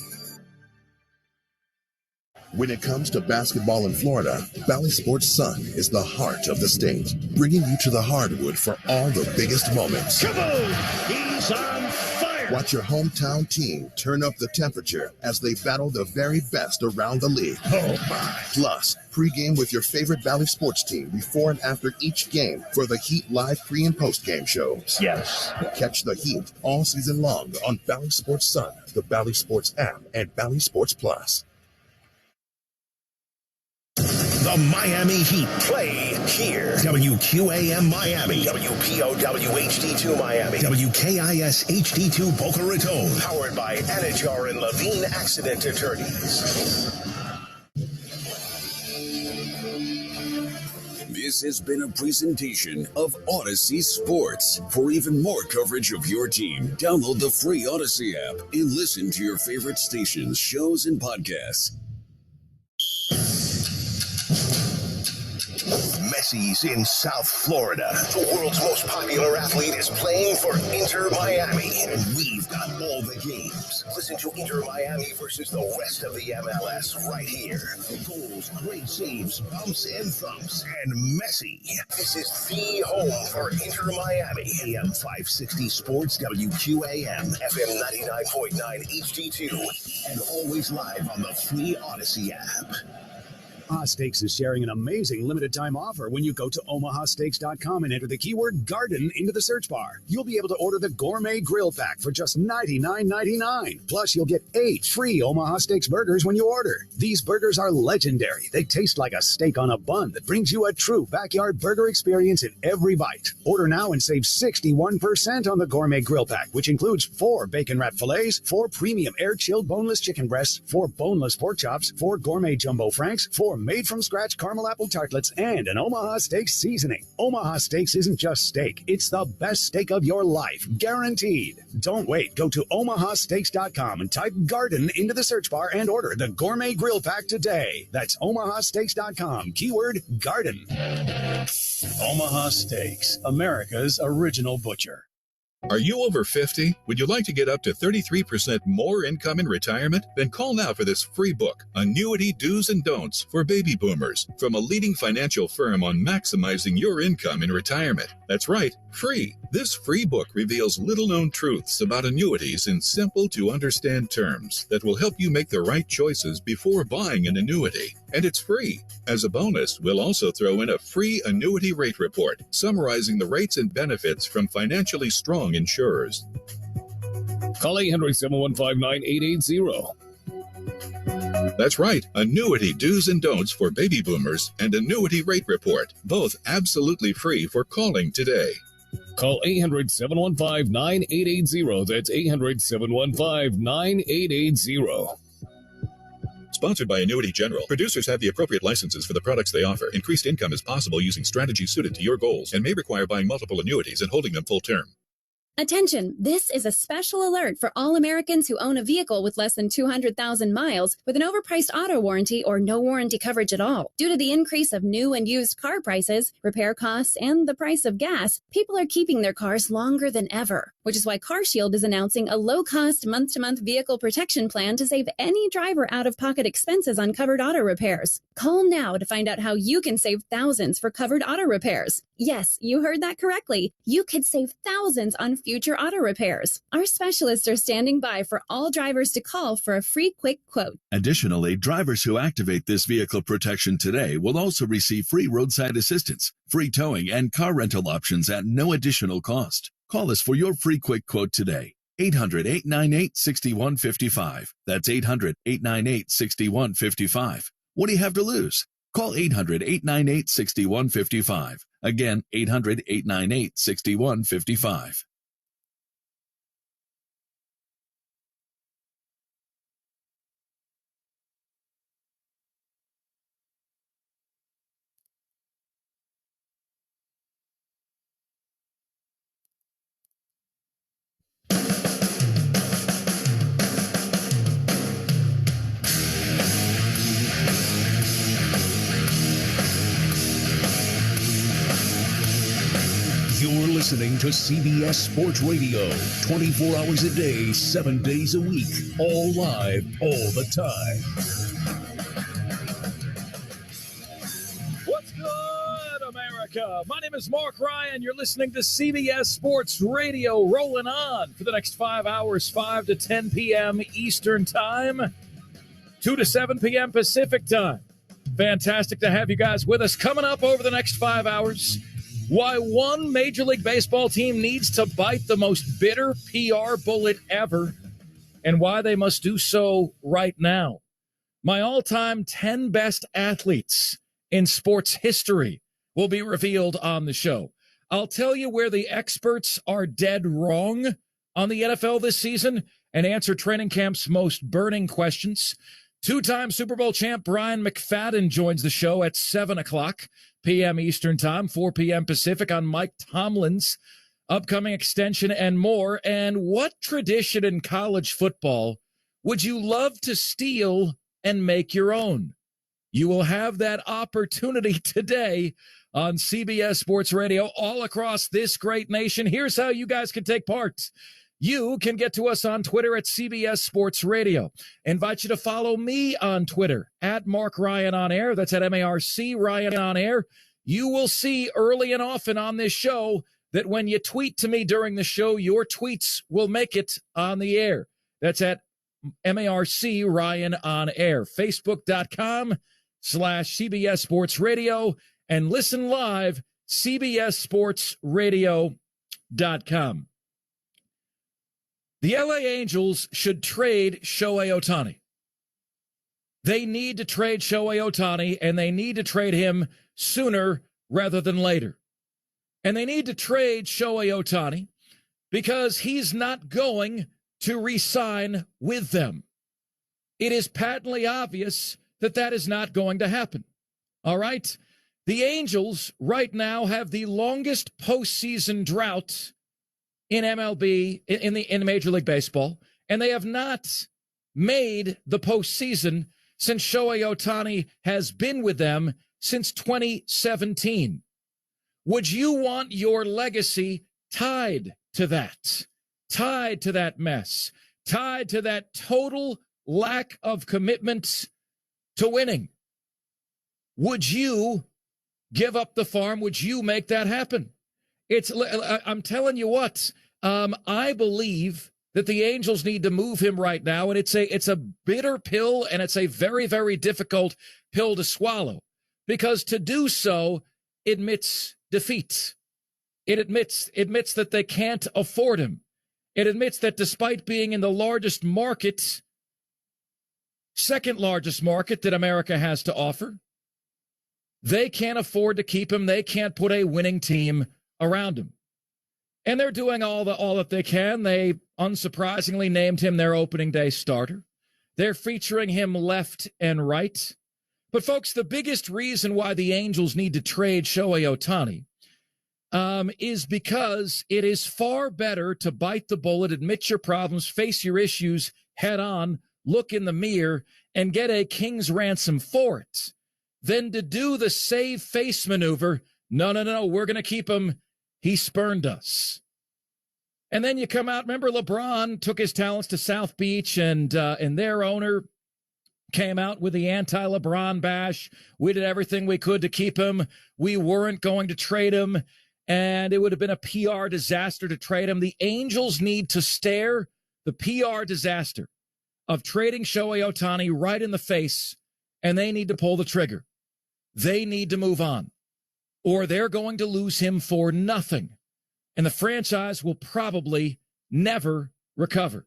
When it comes to basketball in Florida, Bally Sports Sun is the heart of the state, bringing you to the hardwood for all the biggest moments. He's on fire! Watch your hometown team turn up the temperature as they battle the very best around the league. Oh my! Plus, pregame with your favorite Bally Sports team before and after each game for the Heat live pre- and post-game shows. Yes. Catch the Heat all season long on Bally Sports Sun, the Bally Sports app, and Bally Sports Plus. The Miami Heat play here. WQAM Miami. WPOW HD2 Miami. WKIS HD2 Boca Raton. Powered by Anajar and Levine Accident Attorneys. This has been a presentation of Odyssey Sports. For even more coverage of your team, download the free Odyssey app and listen to your favorite stations, shows, and podcasts. Messi's in South Florida. The world's most popular athlete is playing for Inter Miami. And we've got all the games. Listen to Inter Miami versus the rest of the MLS right here. Goals, great saves, bumps and thumps, and Messi. This is the home for Inter Miami. AM 560 Sports, WQAM, FM 99.9 HD2, and always live on the free Odyssey app. Omaha Steaks is sharing an amazing limited-time offer when you go to omahasteaks.com and enter the keyword garden into the search bar. You'll be able to order the Gourmet Grill Pack for just $99.99. Plus, you'll get 8 free Omaha Steaks burgers when you order. These burgers are legendary. They taste like a steak on a bun that brings you a true backyard burger experience in every bite. Order now and save 61% on the Gourmet Grill Pack, which includes 4 bacon-wrapped fillets, 4 premium air-chilled boneless chicken breasts, 4 boneless pork chops, 4 gourmet jumbo franks, 4 made-from-scratch caramel apple tartlets, and an Omaha Steaks seasoning. Omaha Steaks isn't just steak. It's the best steak of your life, guaranteed. Don't wait. Go to omahasteaks.com and type garden into the search bar and order the Gourmet Grill Pack today. That's omahasteaks.com, keyword garden. Omaha Steaks, America's original butcher. Are you over 50? Would you like to get up to 33% more income in retirement? Then call now for this free book, Annuity Do's and Don'ts for Baby Boomers, from a leading financial firm on maximizing your income in retirement. That's right, free. This free book reveals little-known truths about annuities in simple-to-understand terms that will help you make the right choices before buying an annuity. And it's free. As a bonus, we'll also throw in a free annuity rate report summarizing the rates and benefits from financially strong insurers. Call 800-715-9880. That's right, Annuity Do's and Don'ts for Baby Boomers and Annuity Rate Report, both absolutely free for calling today. Call 800-715-9880. That's 800-715-9880. Sponsored by Annuity General. Producers have the appropriate licenses for the products they offer. Increased income is possible using strategies suited to your goals and may require buying multiple annuities and holding them full term. Attention, this is a special alert for all Americans who own a vehicle with less than 200,000 miles with an overpriced auto warranty or no warranty coverage at all. Due to the increase of new and used car prices, repair costs, and the price of gas, people are keeping their cars longer than ever, which is why CarShield is announcing a low-cost month-to-month vehicle protection plan to save any driver out-of-pocket expenses on covered auto repairs. Call now to find out how you can save thousands for covered auto repairs. Yes, you heard that correctly. You could save thousands on future auto repairs. Our specialists are standing by for all drivers to call for a free quick quote. Additionally, drivers who activate this vehicle protection today will also receive free roadside assistance, free towing, and car rental options at no additional cost. Call us for your free quick quote today. 800-898-6155. That's 800-898-6155. What do you have to lose? Call 800-898-6155. Again, 800-898-6155. You're listening to CBS Sports Radio, 24 hours a day, 7 days a week, all live, all the time. What's good, America? My name is Mark Ryan. You're listening to CBS Sports Radio, rolling on for the next 5 hours, 5 to 10 p.m. Eastern Time, 2 to 7 p.m. Pacific Time. Fantastic to have you guys with us. Coming up over the next 5 hours, why one Major League Baseball team needs to bite the most bitter PR bullet ever, and why they must do so right now. My all-time 10 best athletes in sports history will be revealed on the show. I'll tell you where the experts are dead wrong on the NFL this season and answer training camp's most burning questions. Two-time Super Bowl champ Brian McFadden joins the show at 7 o'clock p.m. Eastern Time, 4 p.m. Pacific on Mike Tomlin's upcoming extension and more. And what tradition in college football would you love to steal and make your own? You will have that opportunity today on CBS Sports Radio all across this great nation. Here's how you guys can take part. You can get to us on Twitter at CBS Sports Radio. Invite you to follow me on Twitter at Mark Ryan On Air. That's at MARC Ryan On Air. You will see early and often on this show that when you tweet to me during the show, your tweets will make it on the air. That's at MARC Ryan On Air. Facebook.com/CBS Sports Radio. And listen live, CBSSportsRadio.com. The LA Angels should trade Shohei Ohtani. They need to trade Shohei Ohtani, and they need to trade him sooner rather than later. And they need to trade Shohei Ohtani because he's not going to re-sign with them. It is patently obvious that that is not going to happen. All right? The Angels right now have the longest postseason drought in MLB, in Major League Baseball, and they have not made the postseason since Shohei Ohtani has been with them since 2017. Would you want your legacy tied to that mess, tied to that total lack of commitment to winning? Would you give up the farm? Would you make that happen? I'm telling you what, I believe that the Angels need to move him right now, and it's a bitter pill, and it's a very, very difficult pill to swallow, because to do so admits defeat. It admits that they can't afford him. It admits that despite being in the largest market, second largest market that America has to offer, they can't afford to keep him. They can't put a winning team around him. And they're doing all that they can. They unsurprisingly named him their opening day starter. They're featuring him left and right. But folks, the biggest reason why the Angels need to trade Shohei Ohtani is because it is far better to bite the bullet, admit your problems, face your issues head on, look in the mirror, and get a king's ransom for it, than to do the save face maneuver. No, we're going to keep him. He spurned us. And then you come out, remember LeBron took his talents to South Beach, and their owner came out with the anti-LeBron bash. We did everything we could to keep him. We weren't going to trade him, and it would have been a PR disaster to trade him. The Angels need to stare the PR disaster of trading Shohei Ohtani right in the face, and they need to pull the trigger. They need to move on, or they're going to lose him for nothing, and the franchise will probably never recover.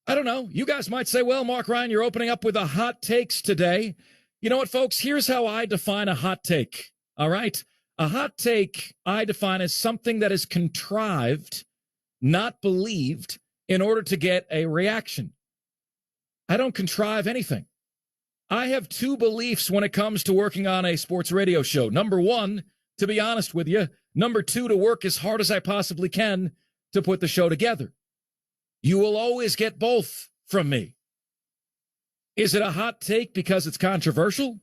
I don't know. You guys might say, well, Mark Ryan, you're opening up with the hot takes today. You know what, folks? Here's how I define a hot take, all right? A hot take I define as something that is contrived, not believed, in order to get a reaction. I don't contrive anything. I have two beliefs when it comes to working on a sports radio show. Number one, to be honest with you. Number two, to work as hard as I possibly can to put the show together. You will always get both from me. Is it a hot take because it's controversial?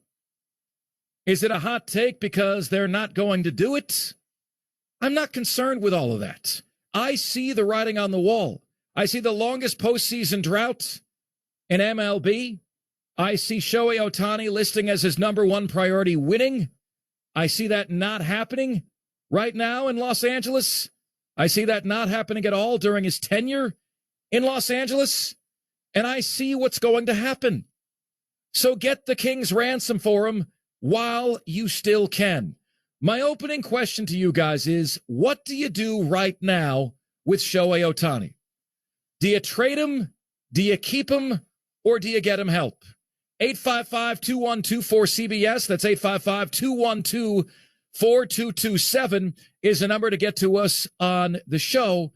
Is it a hot take because they're not going to do it? I'm not concerned with all of that. I see the writing on the wall. I see the longest postseason drought in MLB. I see Shohei Ohtani listing as his number one priority winning. I see that not happening right now in Los Angeles. I see that not happening at all during his tenure in Los Angeles. And I see what's going to happen. So get the king's ransom for him while you still can. My opening question to you guys is, what do you do right now with Shohei Ohtani? Do you trade him? Do you keep him? Or do you get him help? 855-212-4CBS. That's 855-212-4227 is the number to get to us on the show.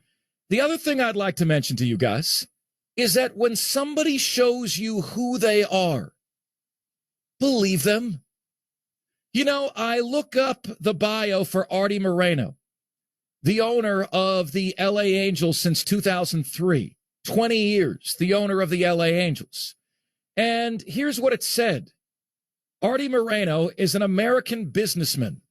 The other thing I'd like to mention to you guys is that when somebody shows you who they are, believe them. You know, I look up the bio for Artie Moreno, the owner of the LA Angels since 2003, 20 years, the owner of the LA Angels. And here's what it said. Artie Moreno is an American businessman.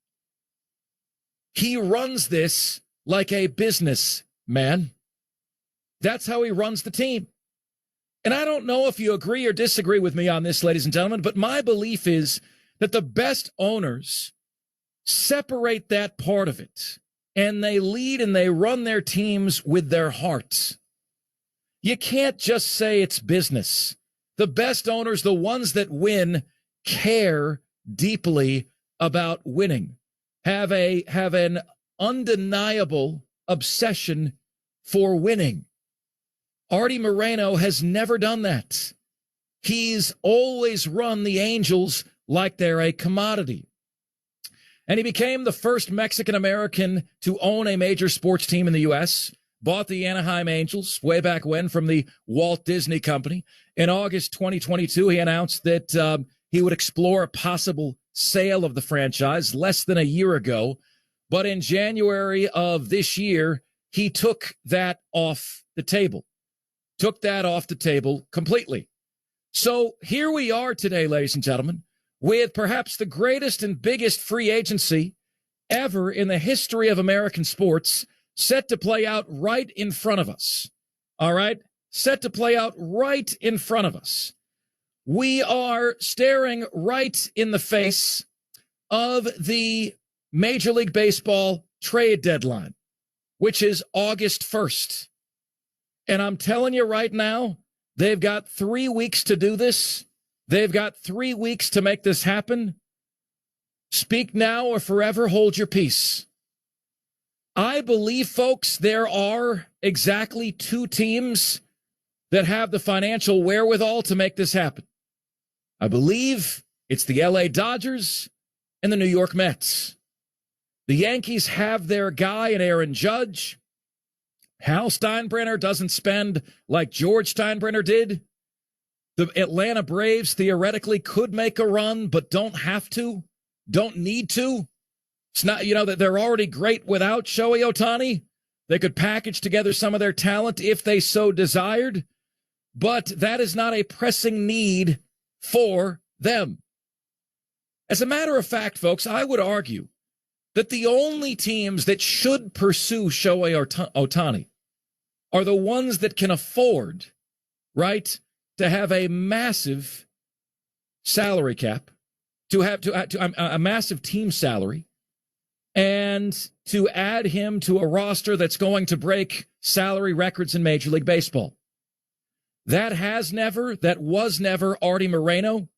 He runs this like a businessman. That's how he runs the team. And I don't know if you agree or disagree with me on this, ladies and gentlemen, but my belief is that the best owners separate that part of it, and they lead and they run their teams with their hearts. You can't just say it's business. The best owners, the ones that win, care deeply about winning, have an undeniable obsession for winning. Artie Moreno has never done that. He's always run the Angels like they're a commodity. And he became the first Mexican-American to own a major sports team in the U.S., bought the Anaheim Angels way back when from the Walt Disney Company. In August 2022, he announced that he would explore a possible sale of the franchise less than a year ago. But in January of this year, he took that off the table. Took that off the table completely. So here we are today, ladies and gentlemen, with perhaps the greatest and biggest free agency ever in the history of American sports, set to play out right in front of us. All right? Set to play out right in front of us. We are staring right in the face of the Major League Baseball trade deadline, which is August 1st. And I'm telling you right now, they've got 3 weeks to do this. They've got 3 weeks to make this happen. Speak now or forever hold your peace. I believe, folks, there are exactly 2 teams that have the financial wherewithal to make this happen. I believe it's the LA Dodgers and the New York Mets. The Yankees have their guy in Aaron Judge. Hal Steinbrenner doesn't spend like George Steinbrenner did. The Atlanta Braves theoretically could make a run, but don't have to, don't need to. It's not, you know, that they're already great without Shohei Ohtani. They could package together some of their talent if they so desired, but that is not a pressing need for them. As a matter of fact, folks, I would argue that the only teams that should pursue Shohei Ohtani are the ones that can afford, right, to have a massive salary cap, to have a massive team salary, and to add him to a roster that's going to break salary records in Major League Baseball. That was never Artie Moreno.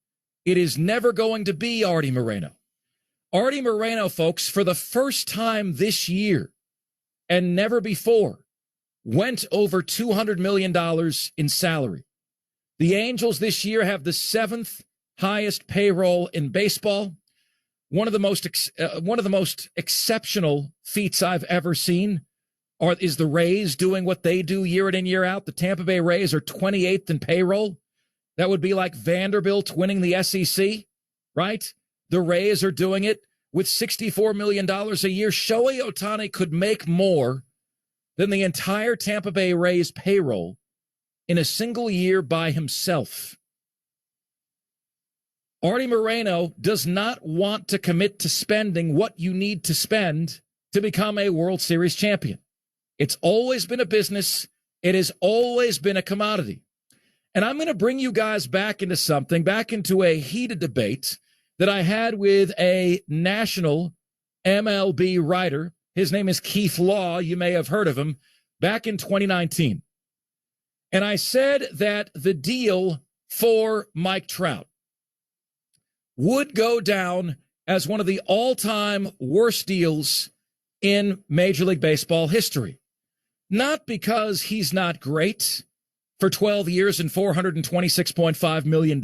It is never going to be Artie Moreno. Artie Moreno, folks, for the first time this year and never before, went over $200 million in salary. The Angels this year have the 7th highest payroll in baseball. One of the most exceptional feats I've ever seen is the Rays doing what they do year in and year out. The Tampa Bay Rays are 28th in payroll. That would be like Vanderbilt winning the SEC, right? The Rays are doing it with $64 million a year. Shohei Ohtani could make more than the entire Tampa Bay Rays payroll in a single year by himself. Artie Moreno does not want to commit to spending what you need to spend to become a World Series champion. It's always been a business. It has always been a commodity. And I'm going to bring you guys back into a heated debate that I had with a national MLB writer. His name is Keith Law. You may have heard of him, back in 2019. And I said that the deal for Mike Trout would go down as one of the all-time worst deals in Major League Baseball history. Not because he's not great for 12 years and $426.5 million,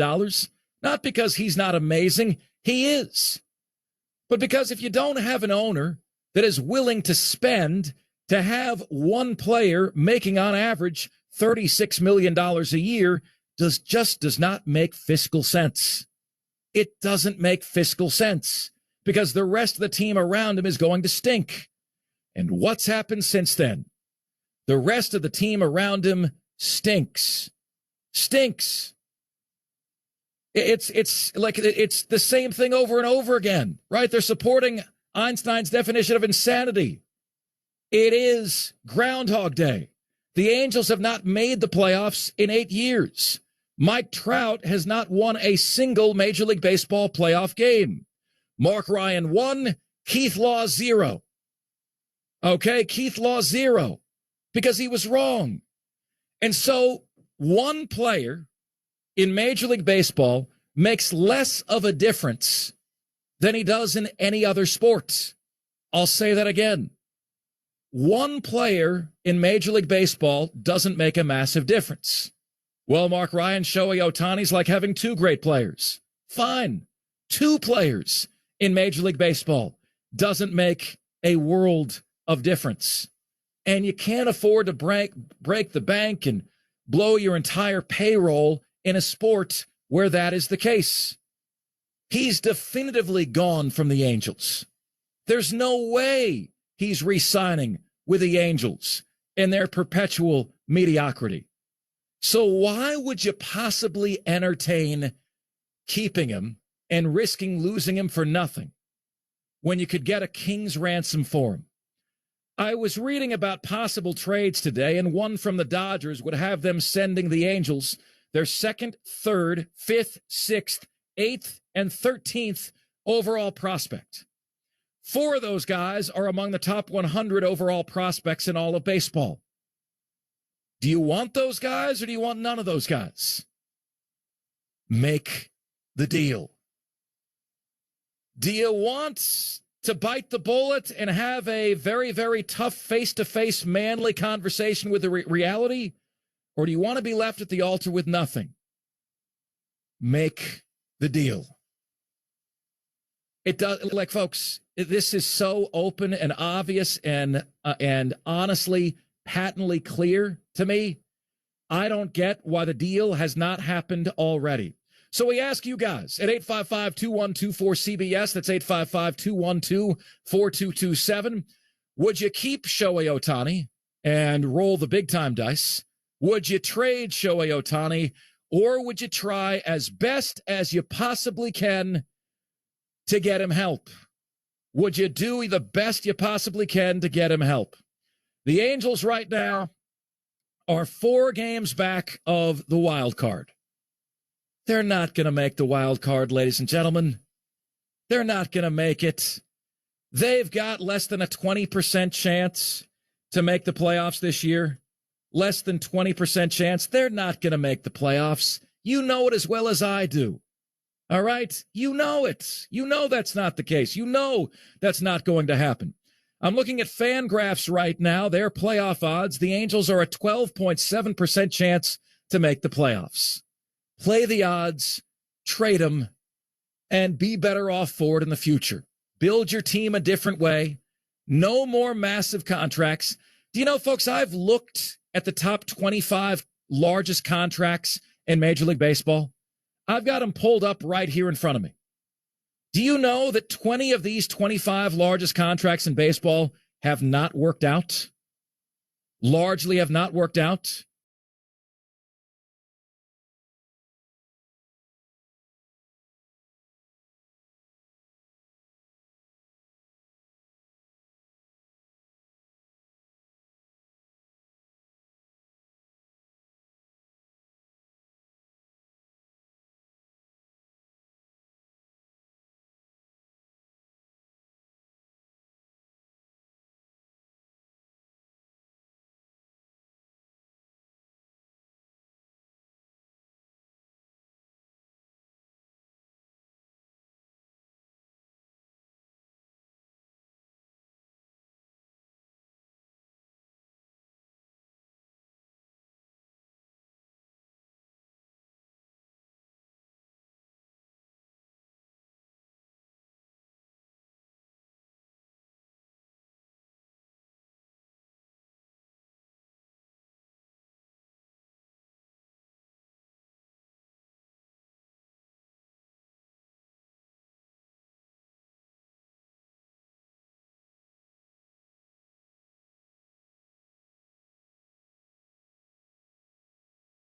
Not because he's not amazing. He is. But because if you don't have an owner that is willing to spend to have one player making on average $36 million a year does not make fiscal sense. It doesn't make fiscal sense because the rest of the team around him is going to stink. And what's happened since then? The rest of the team around him stinks. Stinks. It's like it's the same thing over and over again, right? They're supporting Einstein's definition of insanity. It is Groundhog Day. The Angels have not made the playoffs in 8 years. Mike Trout has not won a single Major League Baseball playoff game. Mark Ryan 1, Keith Law 0. Okay, Keith Law 0, because he was wrong. And so one player in Major League Baseball makes less of a difference than he does in any other sport. I'll say that again. One player in Major League Baseball doesn't make a massive difference. Well, Mark Ryan, Shohei Ohtani's like having two great players. Fine. Two players in Major League Baseball doesn't make a world of difference. And you can't afford to break the bank and blow your entire payroll in a sport where that is the case. He's definitively gone from the Angels. There's no way he's re-signing with the Angels in their perpetual mediocrity. So why would you possibly entertain keeping him and risking losing him for nothing when you could get a king's ransom for him? I was reading about possible trades today, and one from the Dodgers would have them sending the Angels their 2nd, 3rd, 5th, 6th, 8th, and 13th overall prospect. 4 of those guys are among the top 100 overall prospects in all of baseball. Do you want those guys or do you want none of those guys? Make the deal. Do you want to bite the bullet and have a very, very tough face-to-face manly conversation with the reality? Or do you want to be left at the altar with nothing? Make the deal. It does, like, folks, this is so open and obvious and honestly, patently clear to me. I don't get why the deal has not happened already. So we ask you guys at 855-2124-CBS, that's 855-212-4227, would you keep Shohei Ohtani and roll the big-time dice? Would you trade Shohei Ohtani, or would you try as best as you possibly can to get him help? Would you do the best you possibly can to get him help? The Angels right now are 4 games back of the wild card. They're not going to make the wild card, ladies and gentlemen. They're not going to make it. They've got less than a 20% chance to make the playoffs this year. Less than 20% chance. They're not going to make the playoffs. You know it as well as I do. All right? You know it. You know that's not the case. You know that's not going to happen. I'm looking at FanGraphs right now. Their playoff odds. The Angels are a 12.7% chance to make the playoffs. Play the odds, trade them, and be better off for it in the future. Build your team a different way. No more massive contracts. Do you know, folks, I've looked at the top 25 largest contracts in Major League Baseball. I've got them pulled up right here in front of me. Do you know that 20 of these 25 largest contracts in baseball have not worked out? Largely have not worked out.